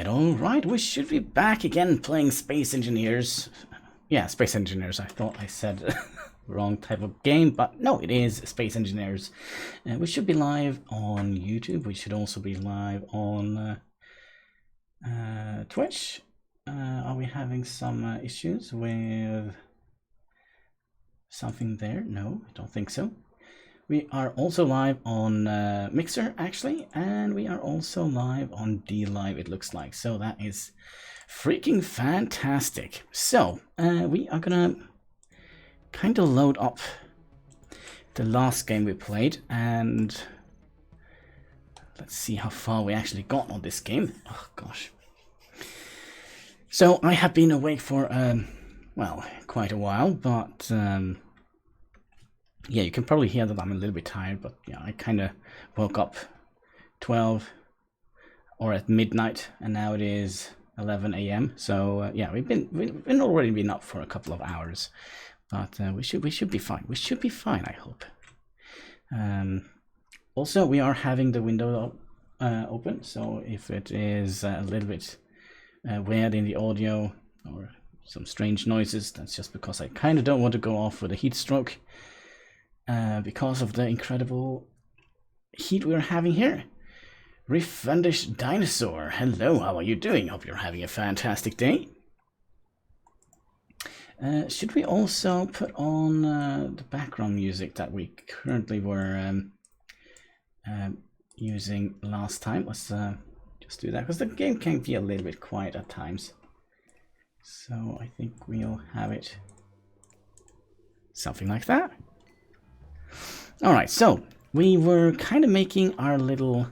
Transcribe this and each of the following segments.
Alright, we should be back again playing Space Engineers. Yeah, Space Engineers, I thought I said wrong type of game, but no, it is Space Engineers. We should be live on YouTube, we should also be live on Twitch. Are we having some issues with something there? No, I don't think so. We are also live on Mixer, actually, and we are also live on DLive, it looks like. So that is freaking fantastic. So we are gonna kind of load up the last game we played, and let's see how far we actually got on this game. Oh gosh. So I have been awake for well, quite a while, but yeah, you can probably hear that I'm a little bit tired, but yeah, I kind of woke up 12 or at midnight, and now it is 11 a.m. So yeah, we've already been up for a couple of hours, but we should be fine. We should be fine, I hope. Also, we are having the window open, so if it is a little bit weird in the audio or some strange noises, that's just because I kind of don't want to go off with a heat stroke. Because of the incredible heat we're having here. Refundish Dinosaur, hello, how are you doing? Hope you're having a fantastic day. Should we also put on the background music that we currently were using last time? Let's just do that, because the game can be a little bit quiet at times. So I think we'll have it something like that. Alright, so we were kind of making our little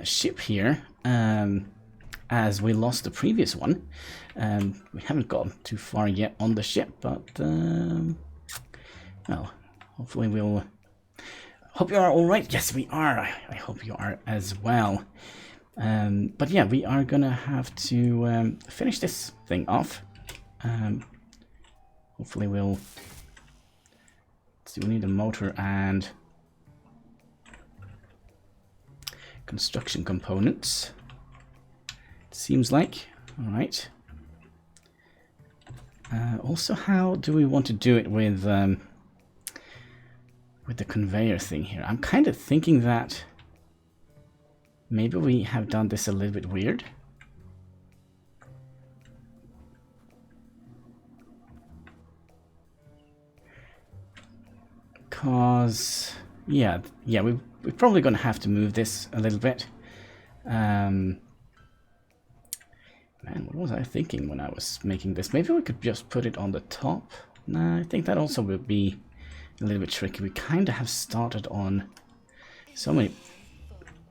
ship here as we lost the previous one. We haven't gone too far yet on the ship, but well, hopefully we'll... Hope you are alright. Yes, we are. I hope you are as well. But yeah, we are gonna have to finish this thing off. Hopefully we'll... So we need a motor and construction components, it seems like. All right. Also, how do we want to do it with the conveyor thing here? I'm kind of thinking that maybe we have done this a little bit weird. Because, yeah, we're probably going to have to move this a little bit. Man, what was I thinking when I was making this? Maybe we could just put it on the top. Nah, I think that also would be a little bit tricky. We kind of have started on so many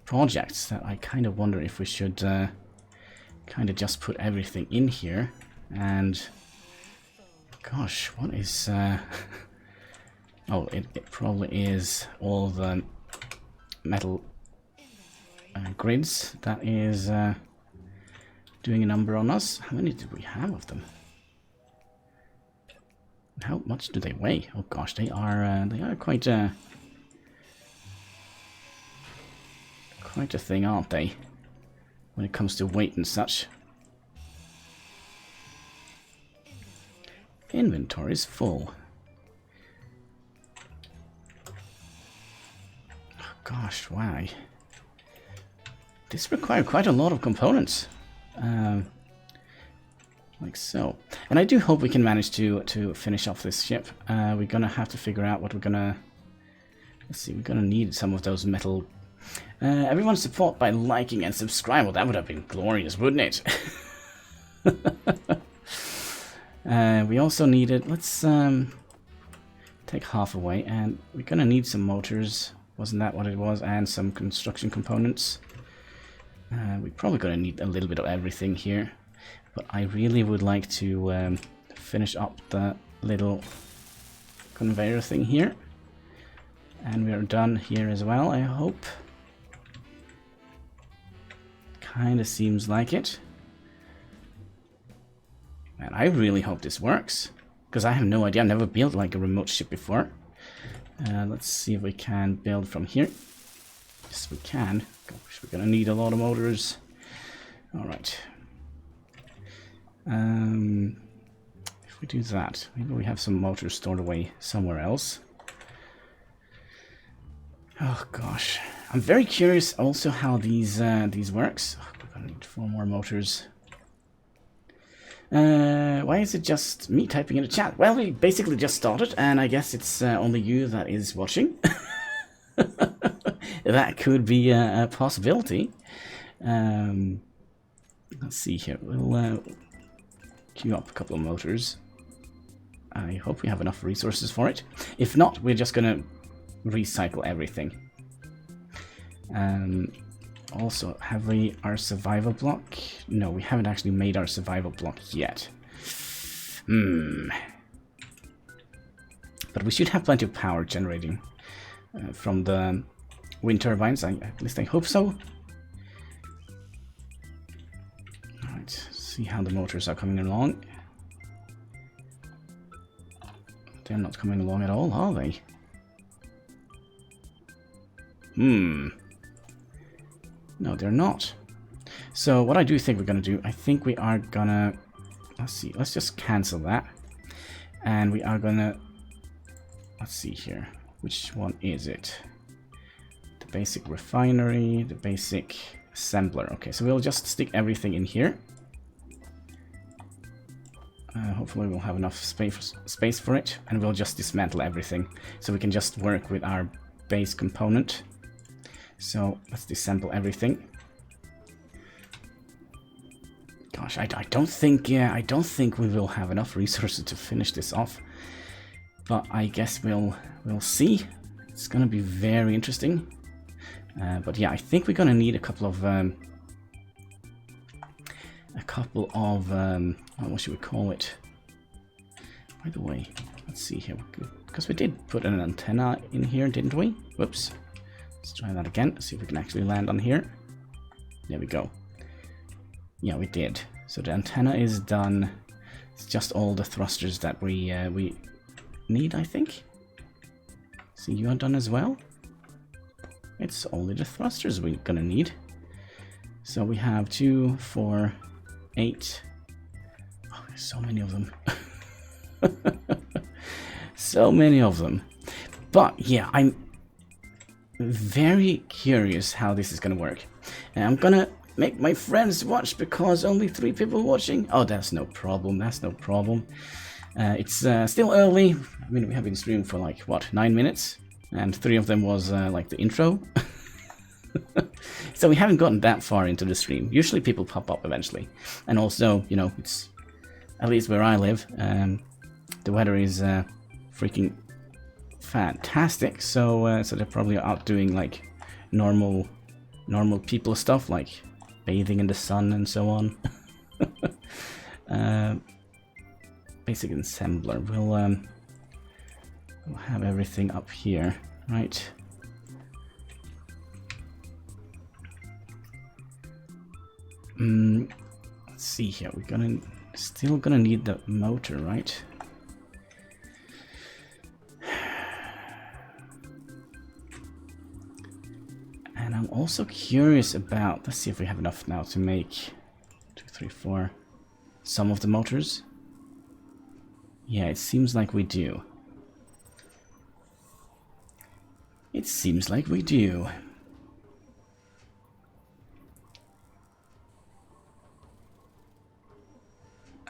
projects that I kind of wonder if we should kind of just put everything in here. And, gosh, what is... Oh, it probably is all the metal grids. That is doing a number on us. How many do we have of them? How much do they weigh? Oh gosh, they are quite a thing, aren't they? When it comes to weight and such. Inventory's full. Oh gosh, why? This requires quite a lot of components. Like so. And I do hope we can manage to finish off this ship. We're gonna have to figure out what we're gonna... Let's see, we're gonna need some of those metal... everyone's support by liking and subscribe. Well, that would have been glorious, wouldn't it? We also needed... Let's take half away, and we're gonna need some motors. Wasn't that what it was? And some construction components. We're probably gonna need a little bit of everything here. But I really would like to finish up the little conveyor thing here. And we're done here as well, I hope. Kinda seems like it. And I really hope this works. Because I have no idea, I've never built like a remote ship before. Let's see if we can build from here. Yes, we can. Gosh, we're gonna need a lot of motors. Alright. If we do that, maybe we have some motors stored away somewhere else. Oh gosh, I'm very curious also how these works. Oh, we're gonna need 4 more motors. Why is it just me typing in the chat? Well, we basically just started, and I guess it's only you that is watching. That could be a possibility. Let's see here. We'll queue up a couple of motors. I hope we have enough resources for it. If not, we're just gonna recycle everything. Also, have we our survival block? No, we haven't actually made our survival block yet. But we should have plenty of power generating from the wind turbines. At least I hope so. Alright, see how the motors are coming along. They're not coming along at all, are they? No, they're not. So what I do think we're gonna do, I think we are gonna... Let's see, let's just cancel that. And we are gonna... Let's see here. Which one is it? The basic refinery, the basic assembler. Okay, so we'll just stick everything in here. Hopefully we'll have enough space for it, and we'll just dismantle everything. So we can just work with our base component. So let's disassemble everything. Gosh, I don't think we will have enough resources to finish this off. But I guess we'll see. It's gonna be very interesting. But yeah, I think we're gonna need a couple of what should we call it? By the way, let's see here, because we did put an antenna in here, didn't we? Whoops. Let's try that again. See if we can actually land on here. There we go. Yeah, we did. So the antenna is done. It's just all the thrusters that we need, I think. See, you are done as well. It's only the thrusters we're gonna need. So we have 2, 4, 8. Oh, there's so many of them. So many of them. But yeah, I'm very curious how this is gonna work. And I'm gonna make my friends watch because only 3 people watching. Oh, that's no problem. That's no problem. It's still early. I mean, we have been streaming for like, what, 9 minutes? And 3 of them was like the intro. So we haven't gotten that far into the stream. Usually people pop up eventually. And also, you know, it's at least where I live, the weather is freaking fantastic. So so they're probably out doing like normal people stuff, like bathing in the sun and so on. Basic assembler. We'll have everything up here, right? Let's see here. We're still gonna need the motor, right? And I'm also curious about. Let's see if we have enough now to make 2, 3, 4. Some of the motors. Yeah, it seems like we do. It seems like we do.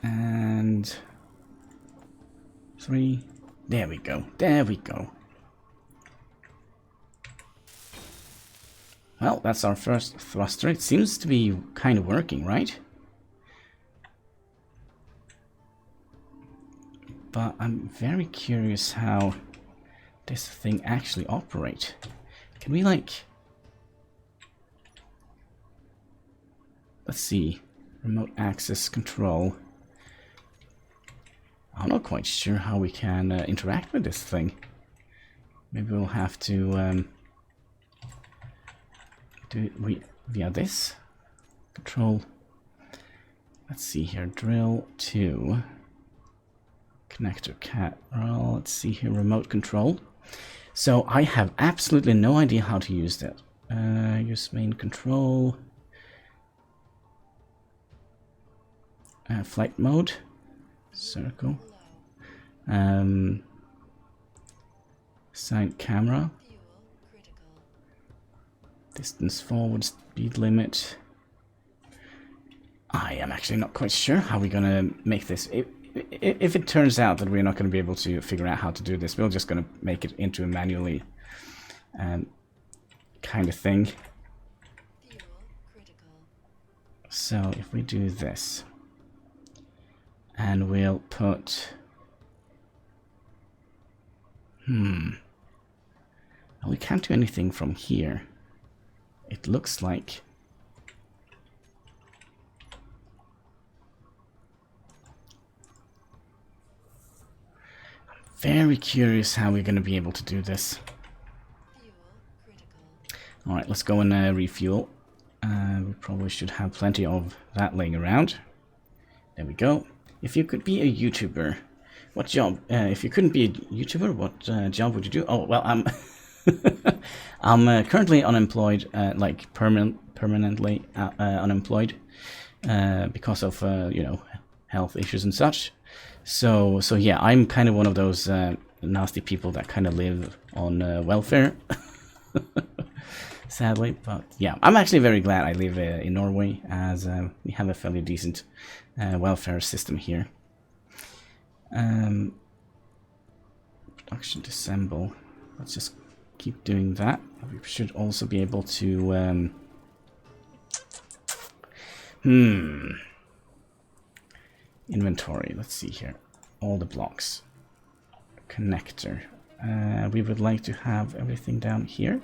And 3. There we go. There we go. Well, that's our first thruster. It seems to be kind of working, right? But I'm very curious how this thing actually operates. Can we, like... Let's see. Remote access control. I'm not quite sure how we can interact with this thing. Maybe we'll have to do it via this. Control. Let's see here. Drill 2. Connector cat. Well, let's see here. Remote control. So I have absolutely no idea how to use that. Use main control. Flight mode. Circle. Side camera. Distance forward, speed limit. I am actually not quite sure how we're gonna make this. If it turns out that we're not going to be able to figure out how to do this, we're just going to make it into a manually kind of thing. So if we do this, and we'll put... Well, we can't do anything from here. It looks like... Very curious how we're going to be able to do this. Alright, let's go and refuel. We probably should have plenty of that laying around. There we go. If you could be a YouTuber, what job? If you couldn't be a YouTuber, what job would you do? Oh, well, I'm currently unemployed, like permanently unemployed, because of, you know, health issues and such. So yeah, I'm kind of one of those nasty people that kind of live on welfare, sadly. But yeah, I'm actually very glad I live in Norway, as we have a fairly decent welfare system here. Production disassemble. Let's just keep doing that. We should also be able to... Inventory, let's see here. All the blocks. Connector. We would like to have everything down here.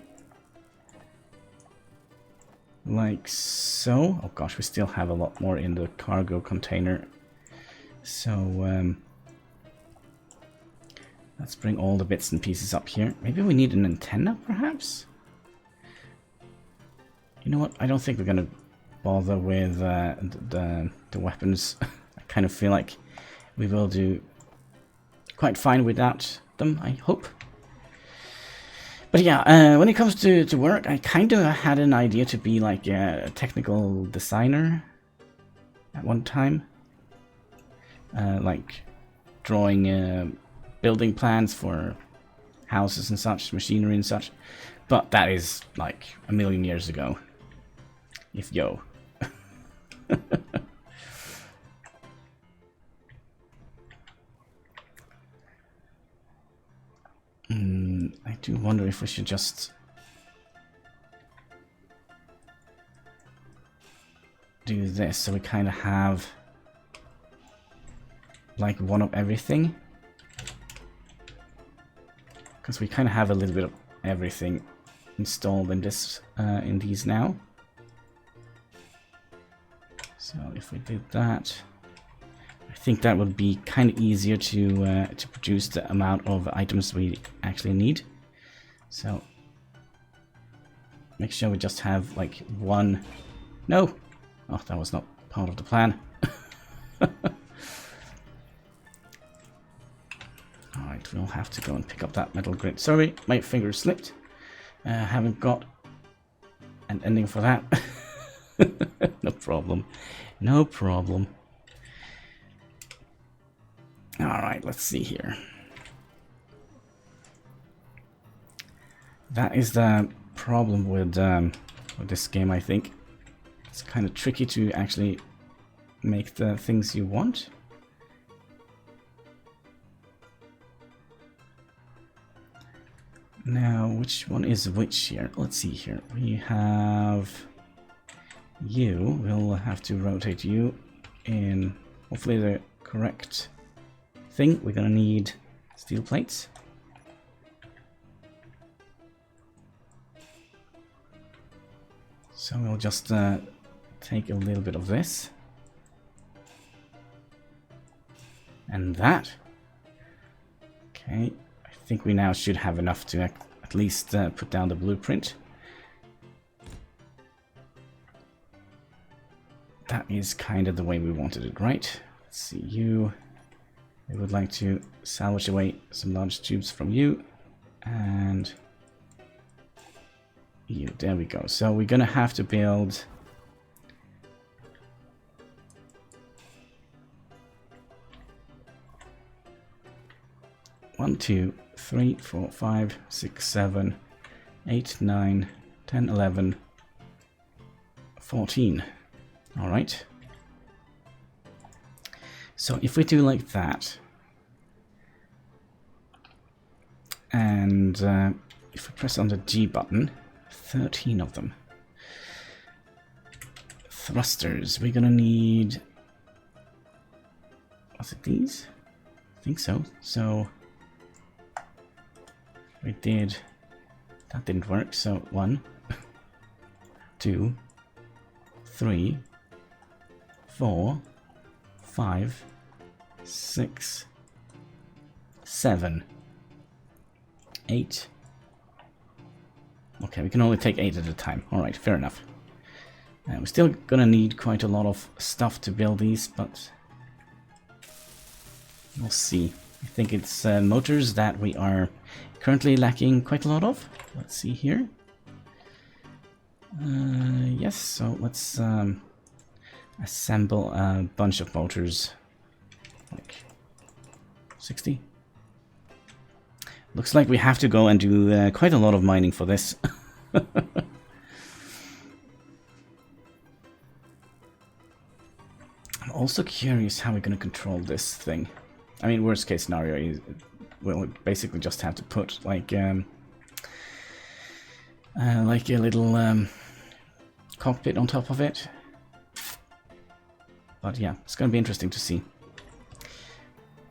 Like so. Oh gosh, we still have a lot more in the cargo container. So, let's bring all the bits and pieces up here. Maybe we need an antenna, perhaps? You know what? I don't think we're gonna bother with the weapons. I kind of feel like we will do quite fine without them, I hope. But yeah, when it comes to work, I kind of had an idea to be like a technical designer at one time. Like drawing building plans for houses and such, machinery and such. But that is like a million years ago. If yo. I do wonder if we should just do this so we kind of have like one of everything, because we kind of have a little bit of everything installed in this in these now. So if we did that, I think that would be kind of easier to produce the amount of items we actually need. So make sure we just have like one. No, Oh, that was not part of the plan. Alright, we'll have to go and pick up that metal grid. Sorry, my finger slipped. Haven't got an ending for that. No problem. No problem. Alright, let's see here. That is the problem with this game, I think. It's kind of tricky to actually make the things you want. Now, which one is which here? Let's see here. We have you. We'll have to rotate you in hopefully the correct thing. We're gonna need steel plates. So we'll just take a little bit of this. And that. Okay, I think we now should have enough to at least put down the blueprint. That is kind of the way we wanted it, right? Let's see, you. We would like to salvage away some large tubes from you. And you, there we go. So we're gonna have to build one, 2, 3, 4, 5, 6, 7, 8, 9, 10, 11, 14. All right. So if we do like that, and if we press on the G button, 13 of them. Thrusters, we're gonna need, was it these? I think so. So we did, that didn't work, so 1, 2, 3, 4, 5, 6, 7, 8. Okay, we can only take 8 at a time. Alright, fair enough. We're still gonna need quite a lot of stuff to build these, but we'll see. I think it's motors that we are currently lacking quite a lot of. Let's see here. Yes, so let's assemble a bunch of motors. Like 60. Looks like we have to go and do quite a lot of mining for this. I'm also curious how we're going to control this thing. I mean, worst case scenario is we'll basically just have to put like a little cockpit on top of it. But yeah, it's going to be interesting to see.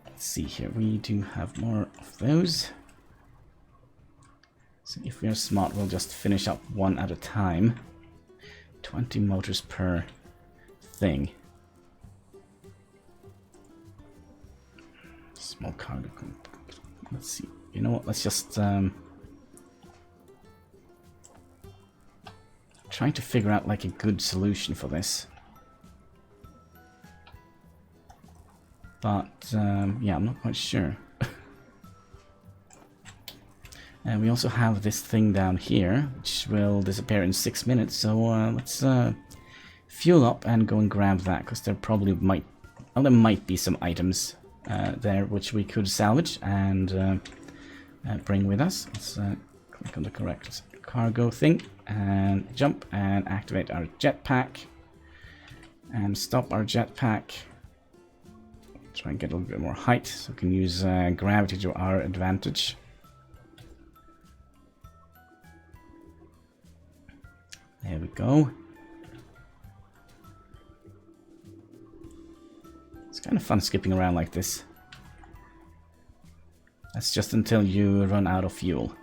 Let's see here. We do have more of those. So if we are smart, we'll just finish up one at a time. 20 motors per thing. Small cargo. Let's see. You know what? Let's just trying to figure out like a good solution for this. But yeah, I'm not quite sure. And we also have this thing down here, which will disappear in 6 minutes. So let's fuel up and go and grab that, because there probably might, well, there might be some items there which we could salvage and bring with us. Let's click on the correct cargo thing and jump and activate our jetpack and stop our jetpack. Try and get a little bit more height so we can use gravity to our advantage. There we go. It's kind of fun skipping around like this. That's just until you run out of fuel.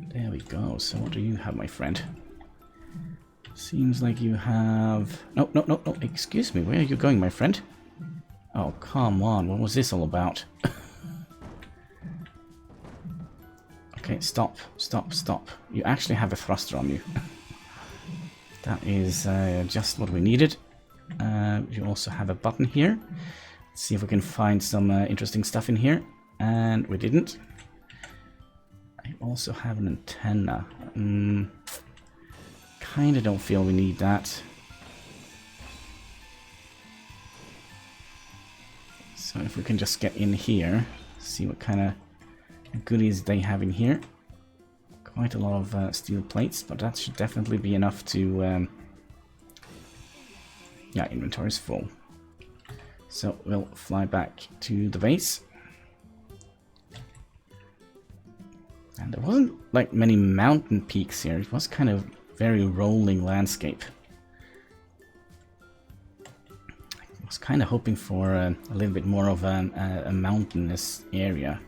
There we go. So what do you have, my friend? Seems like you have... No, no, no, no. Excuse me. Where are you going, my friend? Oh, come on. What was this all about? Okay, stop, stop, stop. You actually have a thruster on you. That is just what we needed. You also have a button here. Let's see if we can find some interesting stuff in here. And we didn't. I also have an antenna. Kinda don't feel we need that. So if we can just get in here, see what kind of goodies they have in here. Quite a lot of steel plates, but that should definitely be enough to... yeah, inventory's full. So we'll fly back to the base. And there wasn't like many mountain peaks here. It was kind of very rolling landscape. I was kind of hoping for a little bit more of a mountainous area.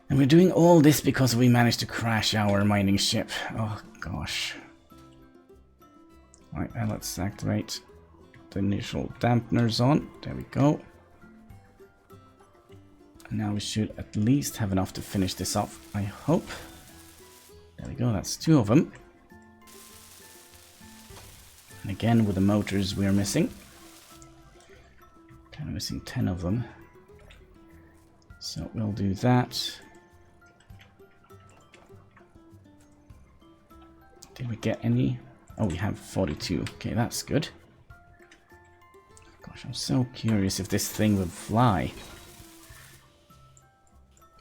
And we're doing all this because we managed to crash our mining ship. Oh gosh. Right, and let's activate the initial dampeners on. There we go. And now we should at least have enough to finish this off, I hope. There we go, that's 2 of them. And again, with the motors we are missing. Kind of missing 10 of them. So we'll do that. Did we get any? Oh, we have 42. Okay, that's good. Gosh, I'm so curious if this thing would fly.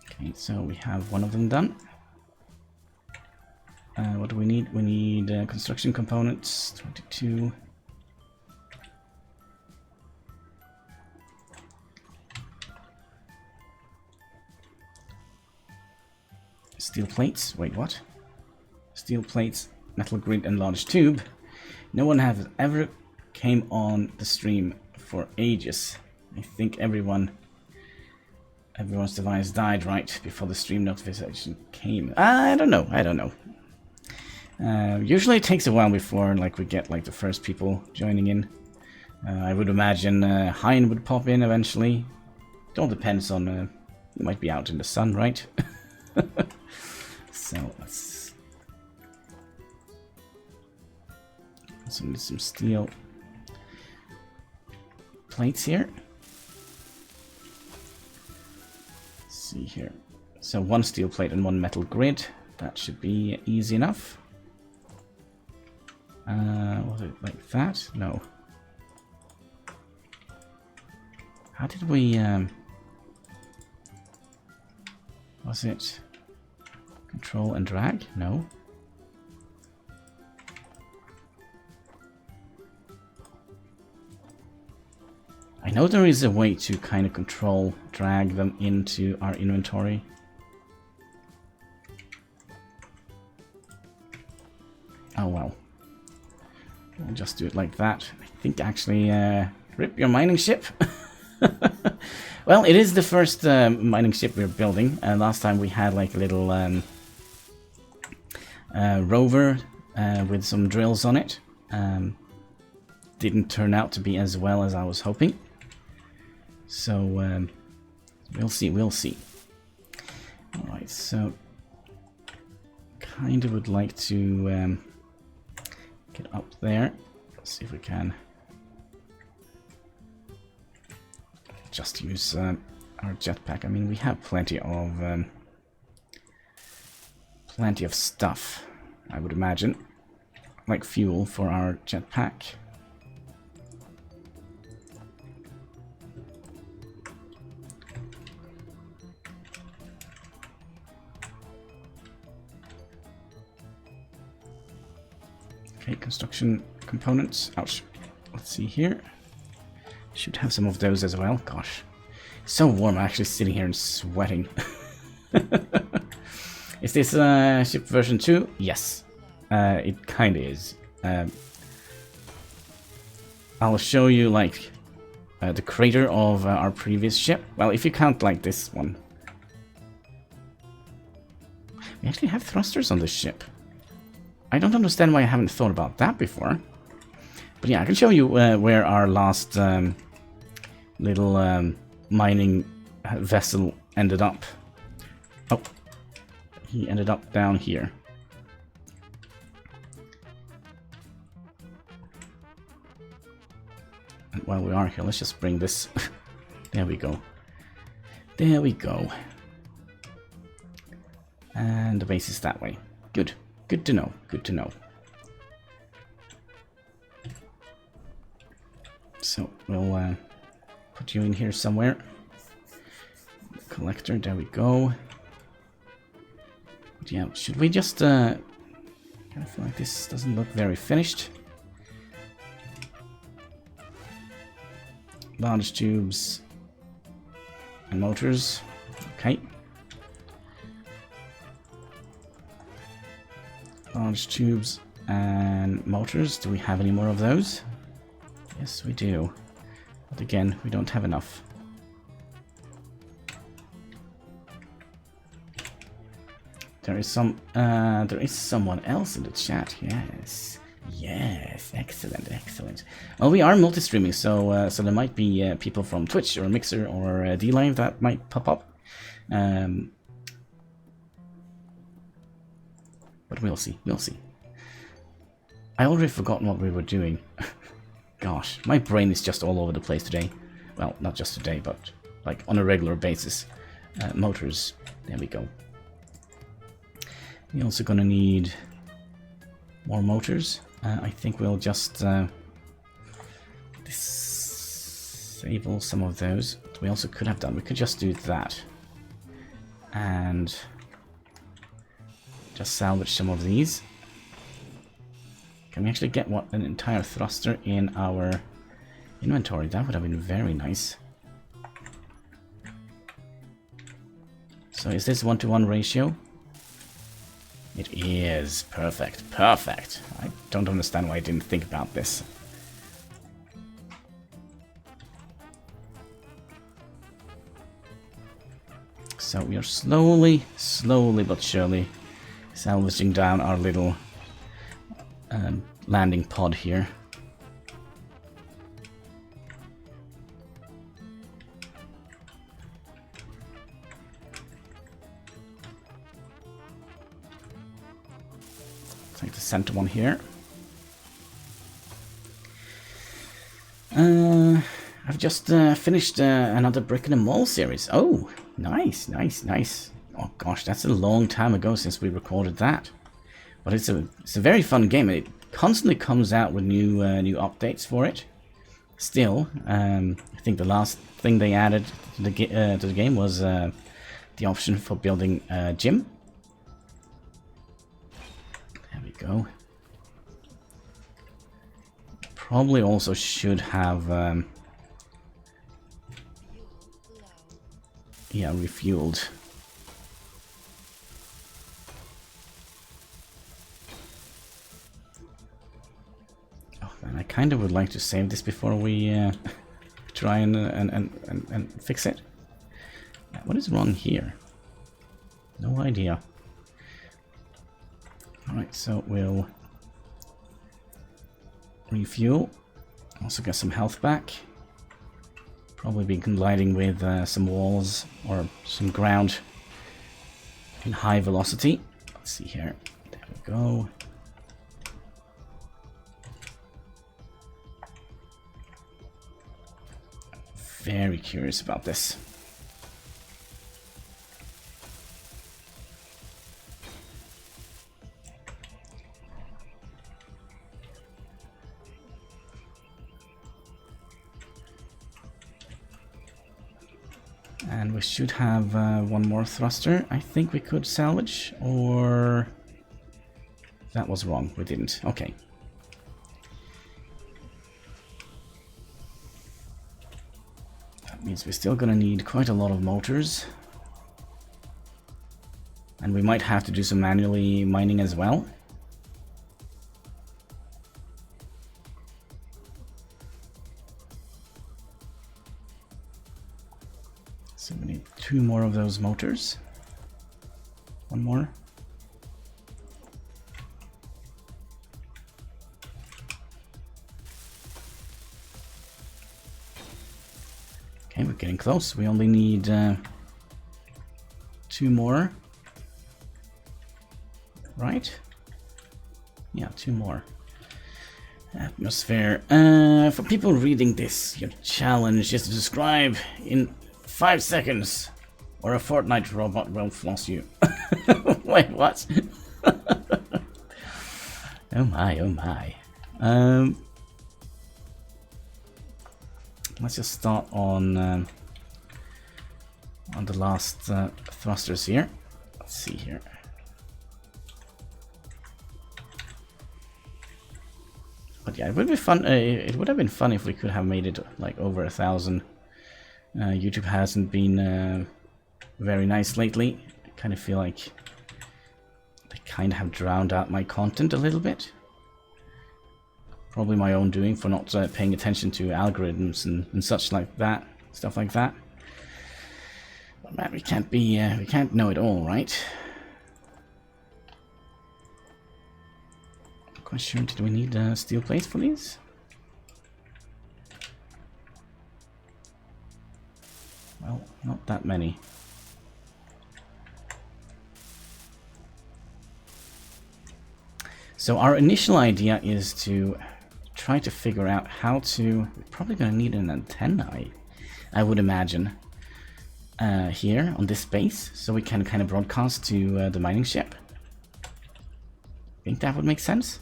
Okay, so we have one of them done. What do we need? We need construction components, 22. Steel plates, wait, what? Steel plates, metal grid and large tube. No one has ever came on the stream for ages. I think everyone's device died right before the stream notification came. I don't know. Usually it takes a while before like we get like the first people joining in. I would imagine Hein would pop in eventually. It all depends on it might be out in the sun, right? So let's also need some steel plates here. Let's see here. So 1 steel plate and 1 metal grid. That should be easy enough. Was it like that? No. How did we, was it control and drag? No. I know there is a way to kind of control, drag them into our inventory. Oh well. We'll just do it like that. I think actually, rip your mining ship. Well, it is the first mining ship we're building. Last time we had like a little rover with some drills on it. Didn't turn out to be as well as I was hoping. So we'll see. Alright, so kind of would like to get up there. Let's see if we can just use our jetpack. I mean, we have plenty of stuff, I would imagine, like fuel for our jetpack. Okay, construction components. Ouch. Let's see here. Should have some of those as well. Gosh, it's so warm. I'm actually sitting here and sweating. Is this ship version 2? Yes, it kind of is. I'll show you like the crater of our previous ship. Well, if you count like this one. We actually have thrusters on this ship. I don't understand why I haven't thought about that before. But yeah, I can show you where our last little mining vessel ended up. Oh, he ended up down here. And while we are here, let's just bring this. There we go. There we go. And the base is that way. Good. Good to know. Good to know. So we'll put you in here somewhere. Collector, there we go. But yeah, should we just... I feel like this doesn't look very finished. Large tubes and motors. Okay. Large tubes and motors. Do we have any more of those? Yes, we do. But again, we don't have enough. There is someone else in the chat. Yes. Yes, excellent, excellent. Well, we are multi-streaming, so so there might be people from Twitch or Mixer or DLive that might pop up. But we'll see, we'll see. I already forgotten what we were doing. Gosh, my brain is just all over the place today. Well, not just today, but like on a regular basis. Motors, there we go. We're also gonna need more motors. I think we'll just disable some of those. We also could have done, we could just do that. And just salvage some of these. Can we actually get an entire thruster in our inventory? That would have been very nice. So is this 1-to-1 ratio? It is. Perfect. Perfect. I don't understand why I didn't think about this. So we are slowly but surely salvaging down our little landing pod here. Take the center one here. I've just finished another Brick and a Mall series. Oh, nice, nice, nice. Oh gosh, that's a long time ago since we recorded that. But it's a very fun game. It constantly comes out with new updates for it. Still, I think the last thing they added to the game was the option for building a gym. There we go. Probably also should have yeah, refueled. Oh man, I kind of would like to save this before we try and fix it. What is wrong here? No idea. Alright, so we'll refuel. Also get some health back. Probably be colliding with some walls or some ground in high velocity. Let's see here. There we go. Very curious about this. And we should have one more thruster. I think we could salvage, or that was wrong. We didn't. Okay. That means we're still gonna need quite a lot of motors. And we might have to do some manually mining as well. So we need 2 more of those motors. 1 more. Okay, we're getting close. We only need 2 more. Right? Yeah, 2 more. Atmosphere. For people reading this, your challenge is to describe in 5 seconds, or a Fortnite robot will floss you. Wait, what? Oh my, oh my. Let's just start on the last thrusters here. Let's see here. But yeah, it would be fun. It would have been fun if we could have made it like over 1,000. YouTube hasn't been very nice lately. I kind of feel like they kind of have drowned out my content a little bit. Probably my own doing for not paying attention to algorithms and such like that, stuff like that. But man, we can't know it all, right? Quite sure. Did we need steel plates for these? Well, not that many. So our initial idea is to try to figure out how to... We're probably going to need an antenna, I would imagine, here on this base, so we can kind of broadcast to the mining ship. Think that would make sense?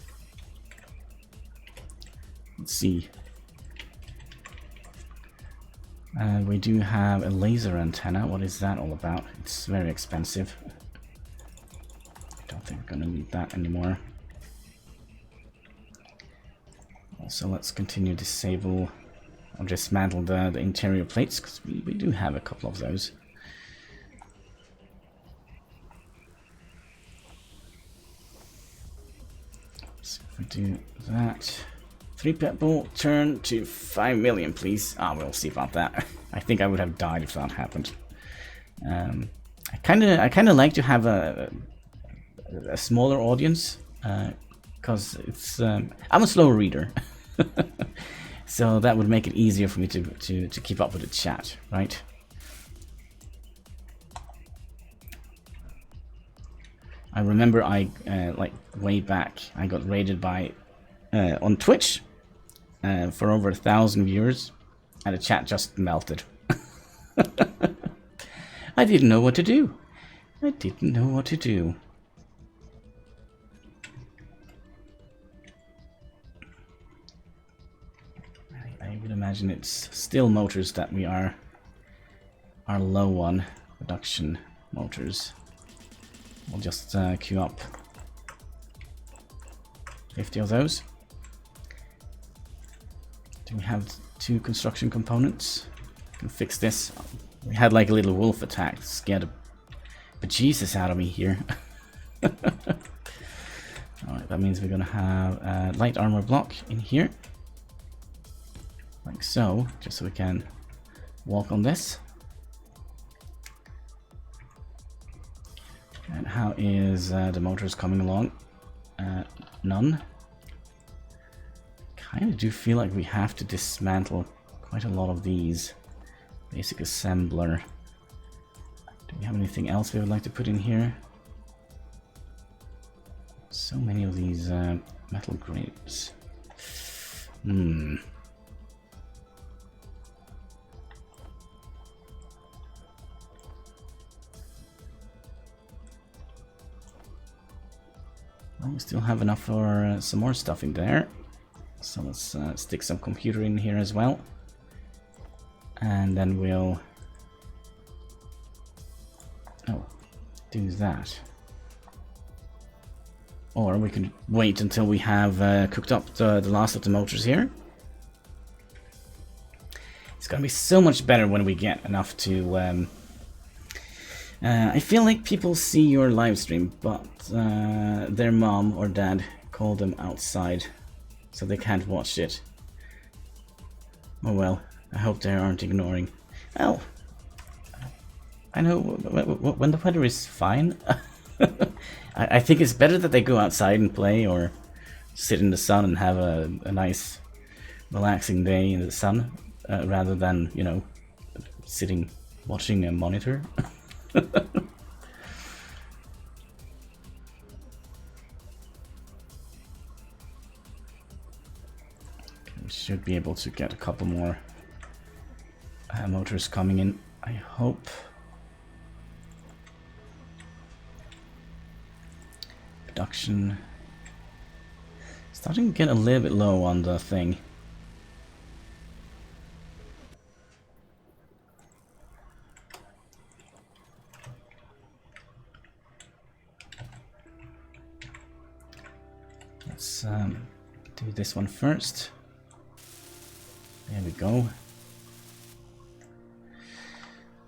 Let's see. We do have a laser antenna. What is that all about? It's very expensive. I don't think we're going to need that anymore. Also, let's continue to disable or dismantle the interior plates, because we do have a couple of those. So if we do that... 3 pebble, turn to 5 million, please. Ah, we'll see about that. I think I would have died if that happened. I kind of like to have a smaller audience, because it's I'm a slow reader, so that would make it easier for me to keep up with the chat, right? I remember like way back I got rated by on Twitch. For over 1,000 viewers, and the chat just melted. I didn't know what to do. I didn't know what to do. I would imagine it's still motors that we are low on. Production motors. We'll just queue up 50 of those. Do we have 2 construction components? Can fix this. We had like a little wolf attack. Scared the bejesus out of me here. Alright, that means we're gonna have a light armor block in here. Like so, just so we can walk on this. And how is the motors coming along? None. Kind of do feel like we have to dismantle quite a lot of these. Basic assembler. Do we have anything else we would like to put in here? So many of these metal grapes. Well, we still have enough for some more stuff in there. So let's stick some computer in here as well. And then we'll do that. Or we could wait until we have cooked up the last of the motors here. It's gonna be so much better when we get enough to... I feel like people see your live stream, but their mom or dad call them outside, so they can't watch it. Oh well, I hope they aren't ignoring. Well, I know when the weather is fine. I think it's better that they go outside and play or sit in the sun and have a nice relaxing day in the sun, rather than, you know, sitting watching a monitor. Should be able to get a couple more motors coming in, I hope. Production. Starting to get a little bit low on the thing. Let's do this one first. There we go.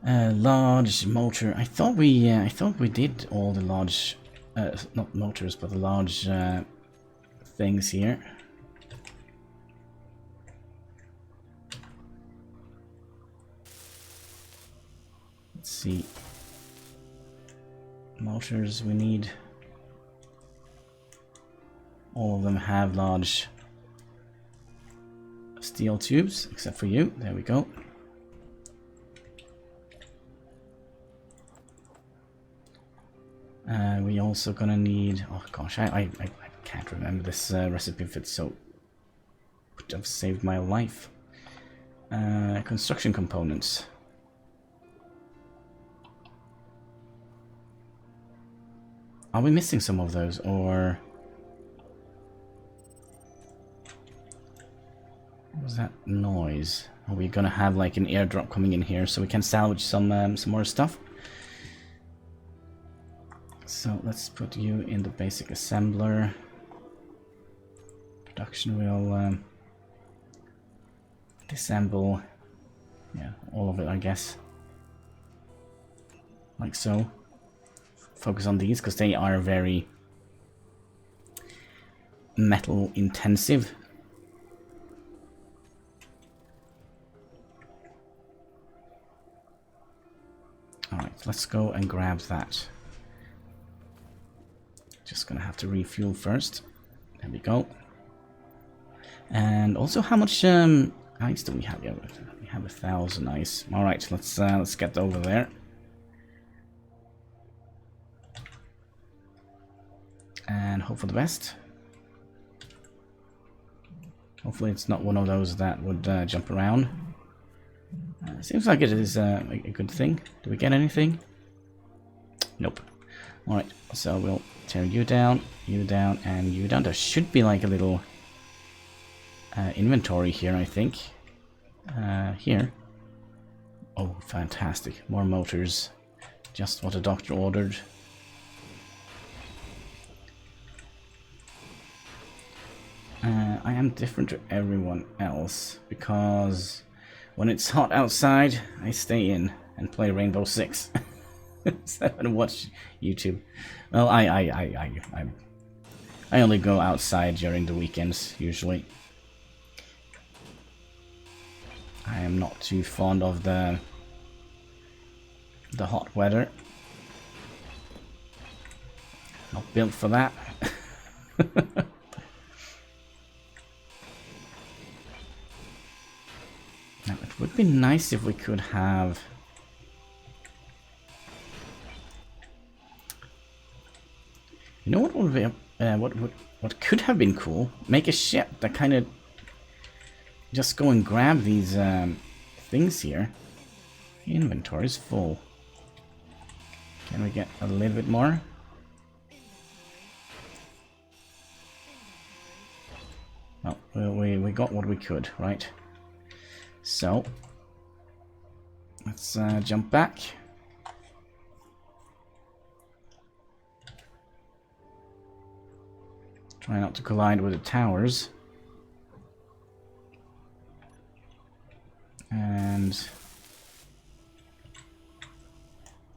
Large motor. I thought we did all the large, not motors, but the large things here. Let's see. Motors we need. All of them have large steel tubes, except for you. There we go. We also gonna need, oh gosh, I can't remember this recipe if it's so would have saved my life. Construction components. Are we missing some of those, or what was that noise? Are we gonna have like an airdrop coming in here so we can salvage some more stuff? So let's put you in the basic assembler. Production will disassemble, yeah, all of it, I guess. Like so. Focus on these because they are very metal intensive. Alright, let's go and grab that. Just gonna have to refuel first. There we go. And also, how much ice do we have? Yeah, we have 1,000 ice. All right, let's get over there. And hope for the best. Hopefully, it's not one of those that would jump around. Seems like it is a good thing. Do we get anything? Nope. All right, so we'll tear you down, and you down. There should be like a little inventory here, I think. Here. Oh, fantastic. More motors. Just what the doctor ordered. I am different to everyone else because when it's hot outside, I stay in and play Rainbow Six. And watch YouTube. Well, I only go outside during the weekends usually. I am not too fond of the hot weather. Not built for that. Now, it would be nice if we could have you know what would be what could have been cool? Make a ship that kind of just go and grab these things here. The inventory is full. Can we get a little bit more? Oh, we got what we could, right? So let's jump back. Try not to collide with the towers. And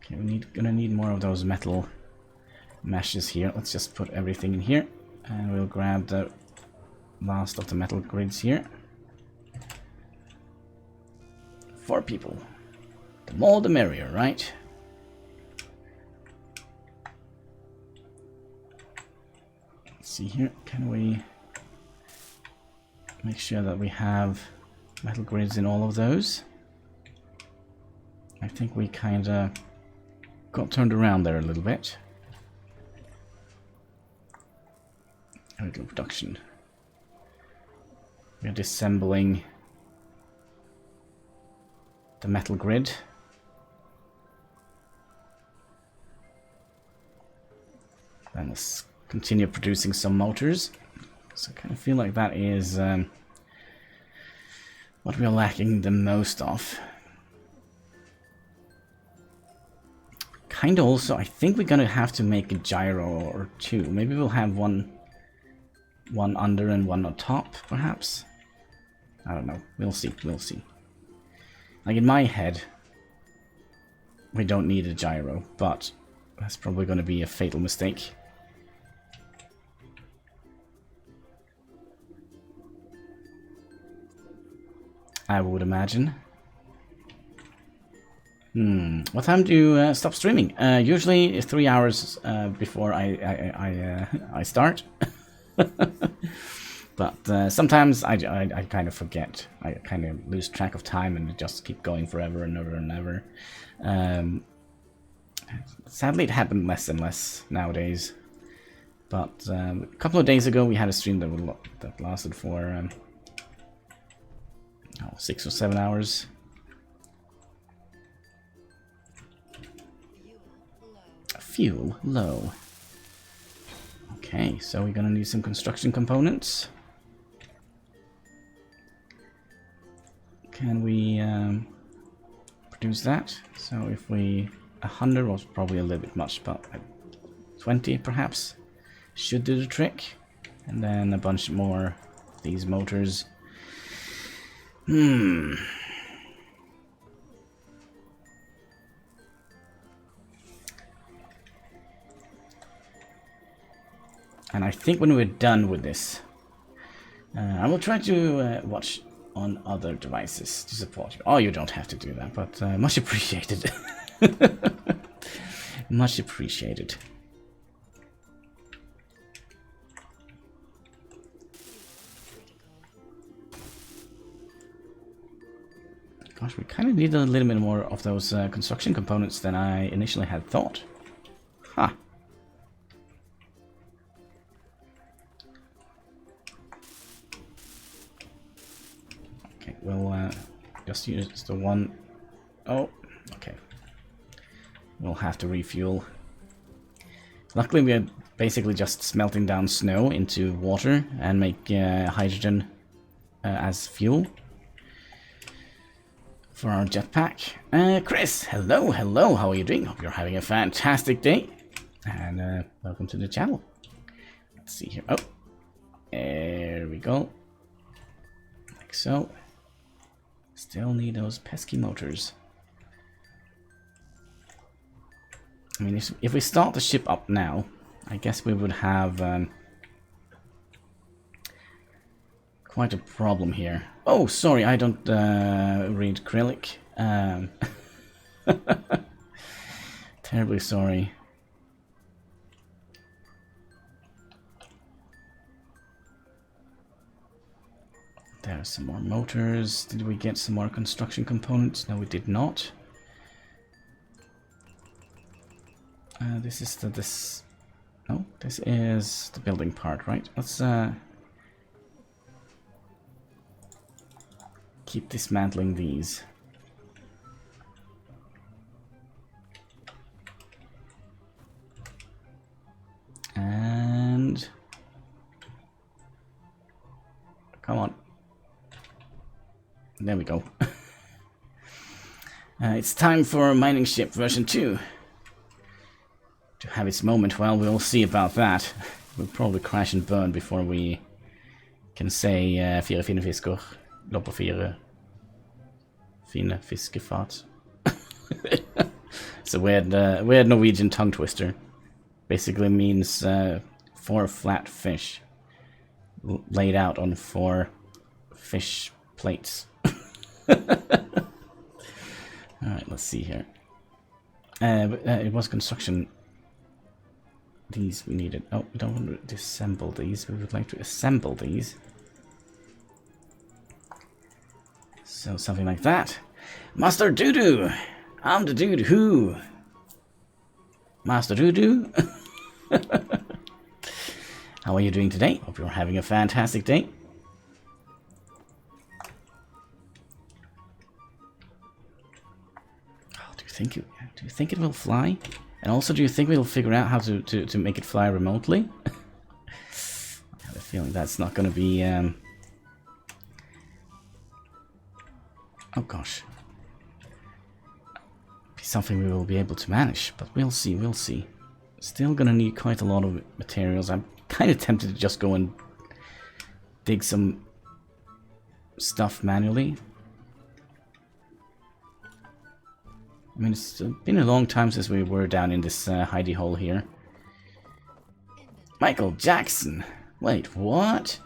okay, gonna need more of those metal meshes here. Let's just put everything in here, and we'll grab the last of the metal grids here. 4 people. The more the merrier, right? Let's see here. Can we make sure that we have metal grids in all of those? I think we kind of got turned around there a little bit. A little production. We're disassembling the metal grid. Then let's continue producing some motors. So I kind of feel like that is what we're lacking the most of. Kind of also, I think we're gonna have to make a gyro or two. Maybe we'll have one under and one on top, perhaps. I don't know. We'll see. We'll see. Like in my head, we don't need a gyro, but that's probably going to be a fatal mistake. I would imagine. What time do you stop streaming? Usually 3 hours before I start. But sometimes I kind of forget. I kind of lose track of time and just keep going forever and ever and ever. Sadly, it happened less and less nowadays. But a couple of days ago, we had a stream that lasted for 6 or 7 hours. Fuel low. Okay, so we're gonna need some construction components. Can we produce that? So if we 100 was probably a little bit much, but 20 perhaps should do the trick. And then a bunch more of these motors. And I think when we're done with this, I will try to watch on other devices to support you. Oh, you don't have to do that, but much appreciated. Much appreciated. Gosh, we kind of need a little bit more of those construction components than I initially had thought. Huh. Okay, we'll just use the one. Oh, okay. We'll have to refuel. Luckily, we're basically just smelting down snow into water and make hydrogen as fuel for our jetpack. Chris, hello, hello, how are you doing? Hope you're having a fantastic day. And welcome to the channel. Let's see here. Oh, there we go. Like so. Still need those pesky motors. I mean, if we start the ship up now, I guess we would have quite a problem here. Oh, sorry, I don't read acrylic. Terribly sorry. There's some more motors. Did we get some more construction components? No, we did not. This is no, this is the building part, right? Let's keep dismantling these. And come on. There we go. It's time for Mining Ship version 2 to have its moment. Well, we'll see about that. We'll probably crash and burn before we can say fire fine fisker, lopp på fire fine fiskefat. It's a weird Norwegian tongue twister. Basically means 4 flat fish laid out on 4 fish plates. Alright, let's see here. It was construction. These we needed. Oh, we don't want to disassemble these. We would like to assemble these. So something like that. Master Doodoo! I'm the dude who... Master Doodoo? How are you doing today? Hope you're having a fantastic day. Do you think it will fly? And also, do you think we'll figure out how to make it fly remotely? I have a feeling that's not going to be... Oh gosh. Be something we will be able to manage, but we'll see, we'll see. Still gonna need quite a lot of materials. I'm kind of tempted to just go and dig some stuff manually. I mean, it's been a long time since we were down in this hidey hole here. Michael Jackson! Wait, what?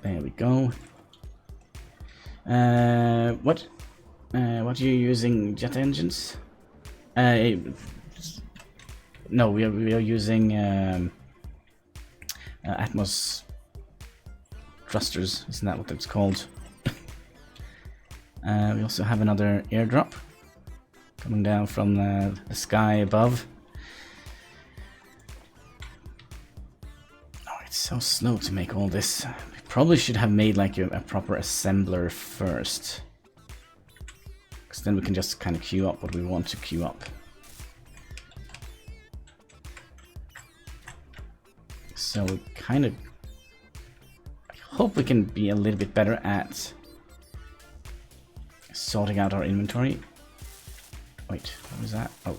There we go. What are you using? Jet engines? No, we are using Atmos thrusters. Isn't that what it's called? We also have another airdrop coming down from the sky above. Oh, it's so slow to make all this. We probably should have made like a proper assembler first, because then we can just kind of queue up what we want to queue up. So we kind of... I hope we can be a little bit better at sorting out our inventory. Wait, what was that? Oh,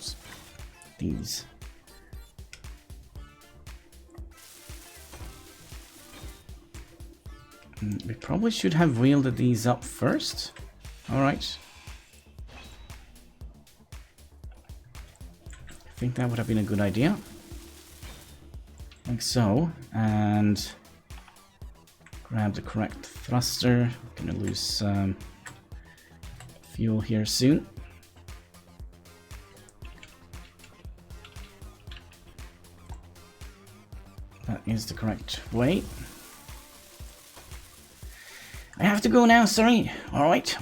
these. We probably should have wheeled these up first. Alright. I think that would have been a good idea. Like so. And grab the correct thruster. Gonna lose fuel here soon. That is the correct way. I have to go now, sorry. Alright.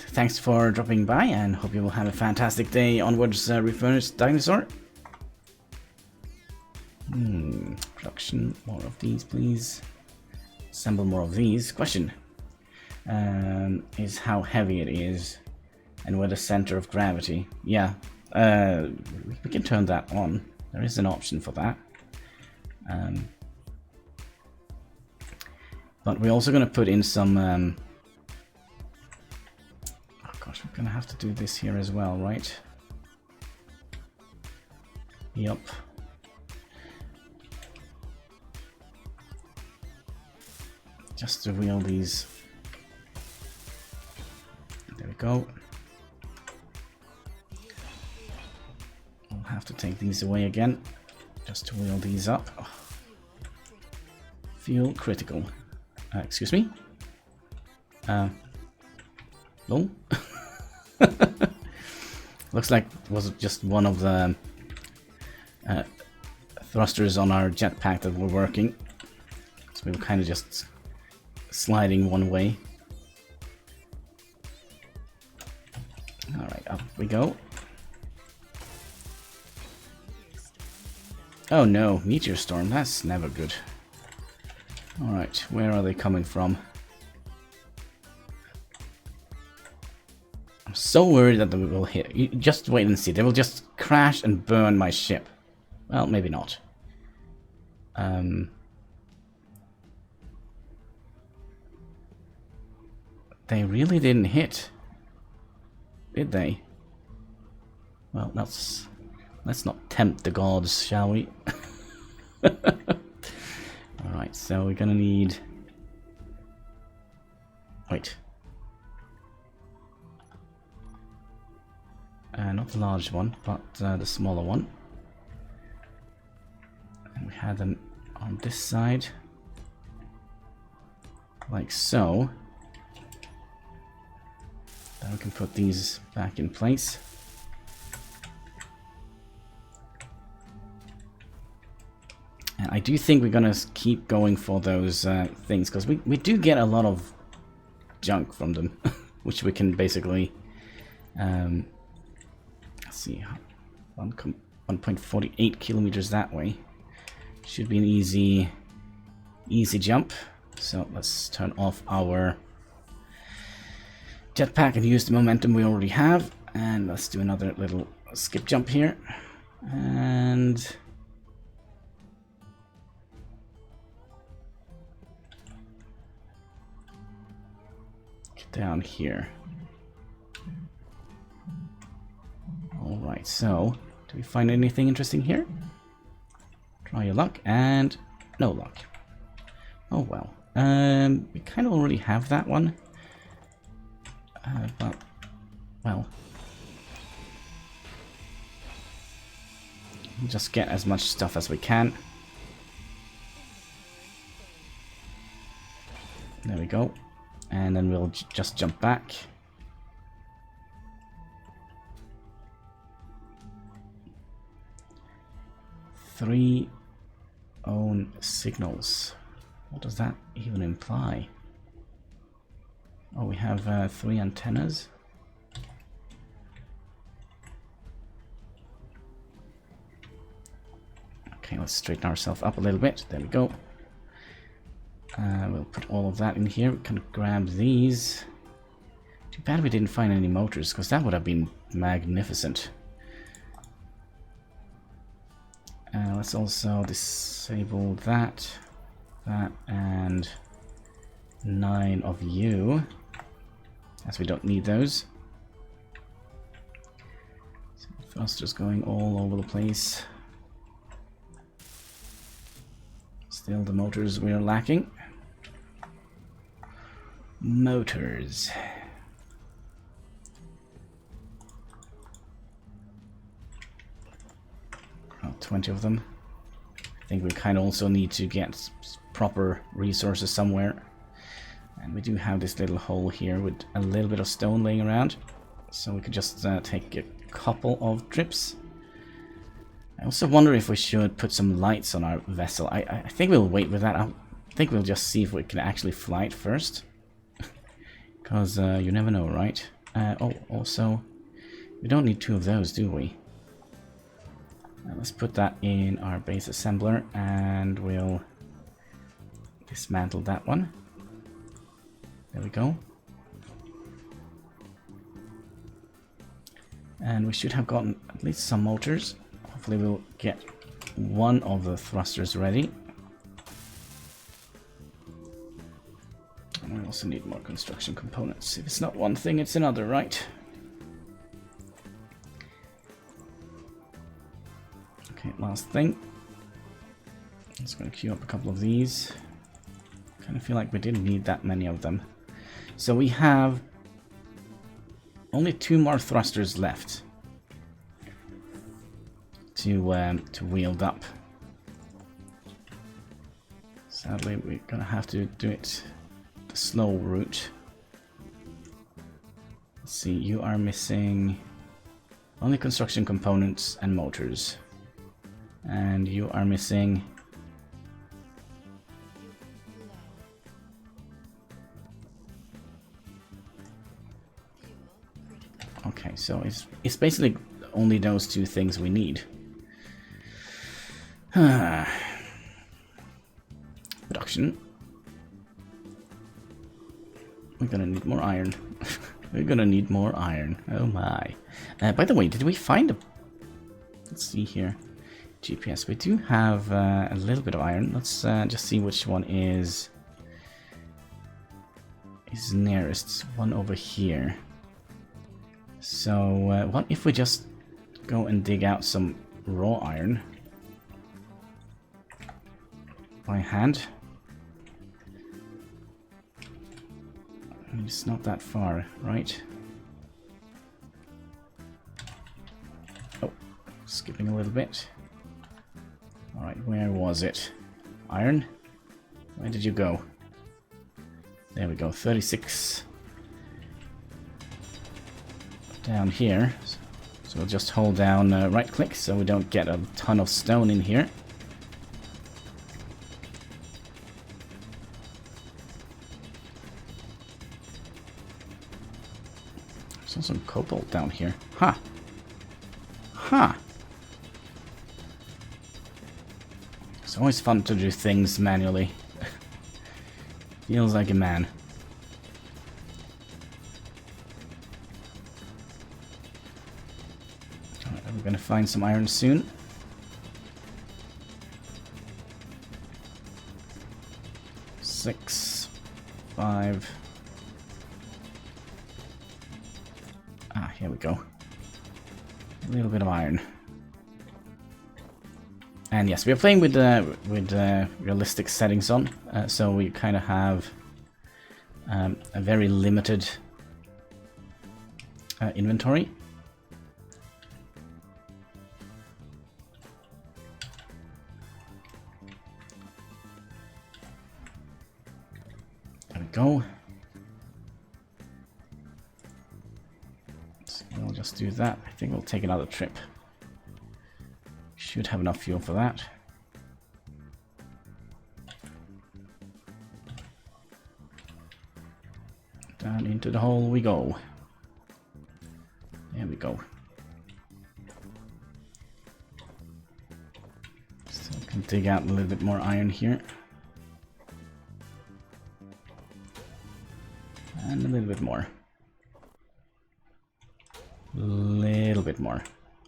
Thanks for dropping by and hope you will have a fantastic day. Onwards, Refurnished Dinosaur. Production, more of these, please. Assemble more of these. Question is how heavy it is and where the center of gravity. Yeah, we can turn that on. There is an option for that. But we're also going to put in some... oh gosh, we're going to have to do this here as well, right? Yup. Just to wheel these. There we go. We'll have to take these away again, just to wheel these up. Oh. Fuel critical. Excuse me? No? Looks like it was just one of the thrusters on our jetpack that were working. So we were kind of just sliding one way. Alright, up we go. Oh no, meteor storm, that's never good. Alright, where are they coming from? I'm so worried that they will hit. You just wait and see. They will just crash and burn my ship. Well, maybe not. They really didn't hit, did they? Well, let's not tempt the gods, shall we? Alright, so we're gonna need... Wait. Not the large one, but the smaller one. And we had them on this side. Like so. Then we can put these back in place. And I do think we're gonna keep going for those things, because we do get a lot of junk from them, which we can basically, let's see, 1.48 kilometers that way. Should be an easy jump. So let's turn off our jetpack and use the momentum we already have. And let's do another little skip jump here. And get down here. Alright, so do we find anything interesting here? Try your luck, and no luck. Oh well. We kind of already have that one. But, well. Just get as much stuff as we can. There we go. And then we'll just jump back. Three own signals. What does that even imply? Oh, we have 3 antennas. Okay, let's straighten ourselves up a little bit. There we go. We'll put all of that in here. We can grab these. Too bad we didn't find any motors, because that would have been magnificent. Let's also disable that, and 9 of you, as we don't need those. So thrusters going all over the place. Still the motors we are lacking. Motors. Oh, 20 of them. I think we kind of also need to get proper resources somewhere. And we do have this little hole here with a little bit of stone laying around. So we could just take a couple of trips. I also wonder if we should put some lights on our vessel. I think we'll wait with that. I think we'll just see if we can actually fly it first. Because you never know, right? Oh, also, we don't need 2 of those, do we? Let's put that in our base assembler, and we'll dismantle that one. There we go. And we should have gotten at least some motors. Hopefully we'll get one of the thrusters ready. And we also need more construction components. If it's not one thing, it's another, right? Okay, last thing. I'm just going to queue up a couple of these. Kind of feel like we didn't need that many of them. So we have only 2 more thrusters left to wield up. Sadly, we're gonna have to do it the slow route. Let's see, you are missing only construction components and motors. And you are missing okay, so it's basically only those 2 things we need. Production. We're gonna need more iron. We're gonna need more iron. Oh my. By the way, did we find a... Let's see here. GPS. We do have a little bit of iron. Let's just see which one is nearest. One over here. So what if we just go and dig out some raw iron by hand? It's not that far, right? Oh, skipping a little bit. Alright, where was it? Iron? Where did you go? There we go, 36 down here. So we'll just hold down right click so we don't get a ton of stone in here. There's some cobalt down here. Huh. Huh. It's always fun to do things manually. Feels like a man. Alright, we're gonna find some iron soon. Six, 5. Ah, here we go. A little bit of iron. And yes, we are playing with realistic settings on, so we kind of have a very limited inventory. There we go. So we'll just do that. I think we'll take another trip. Should have enough fuel for that. Down into the hole we go. There we go. Still can dig out a little bit more iron here. And a little bit more. A little bit more.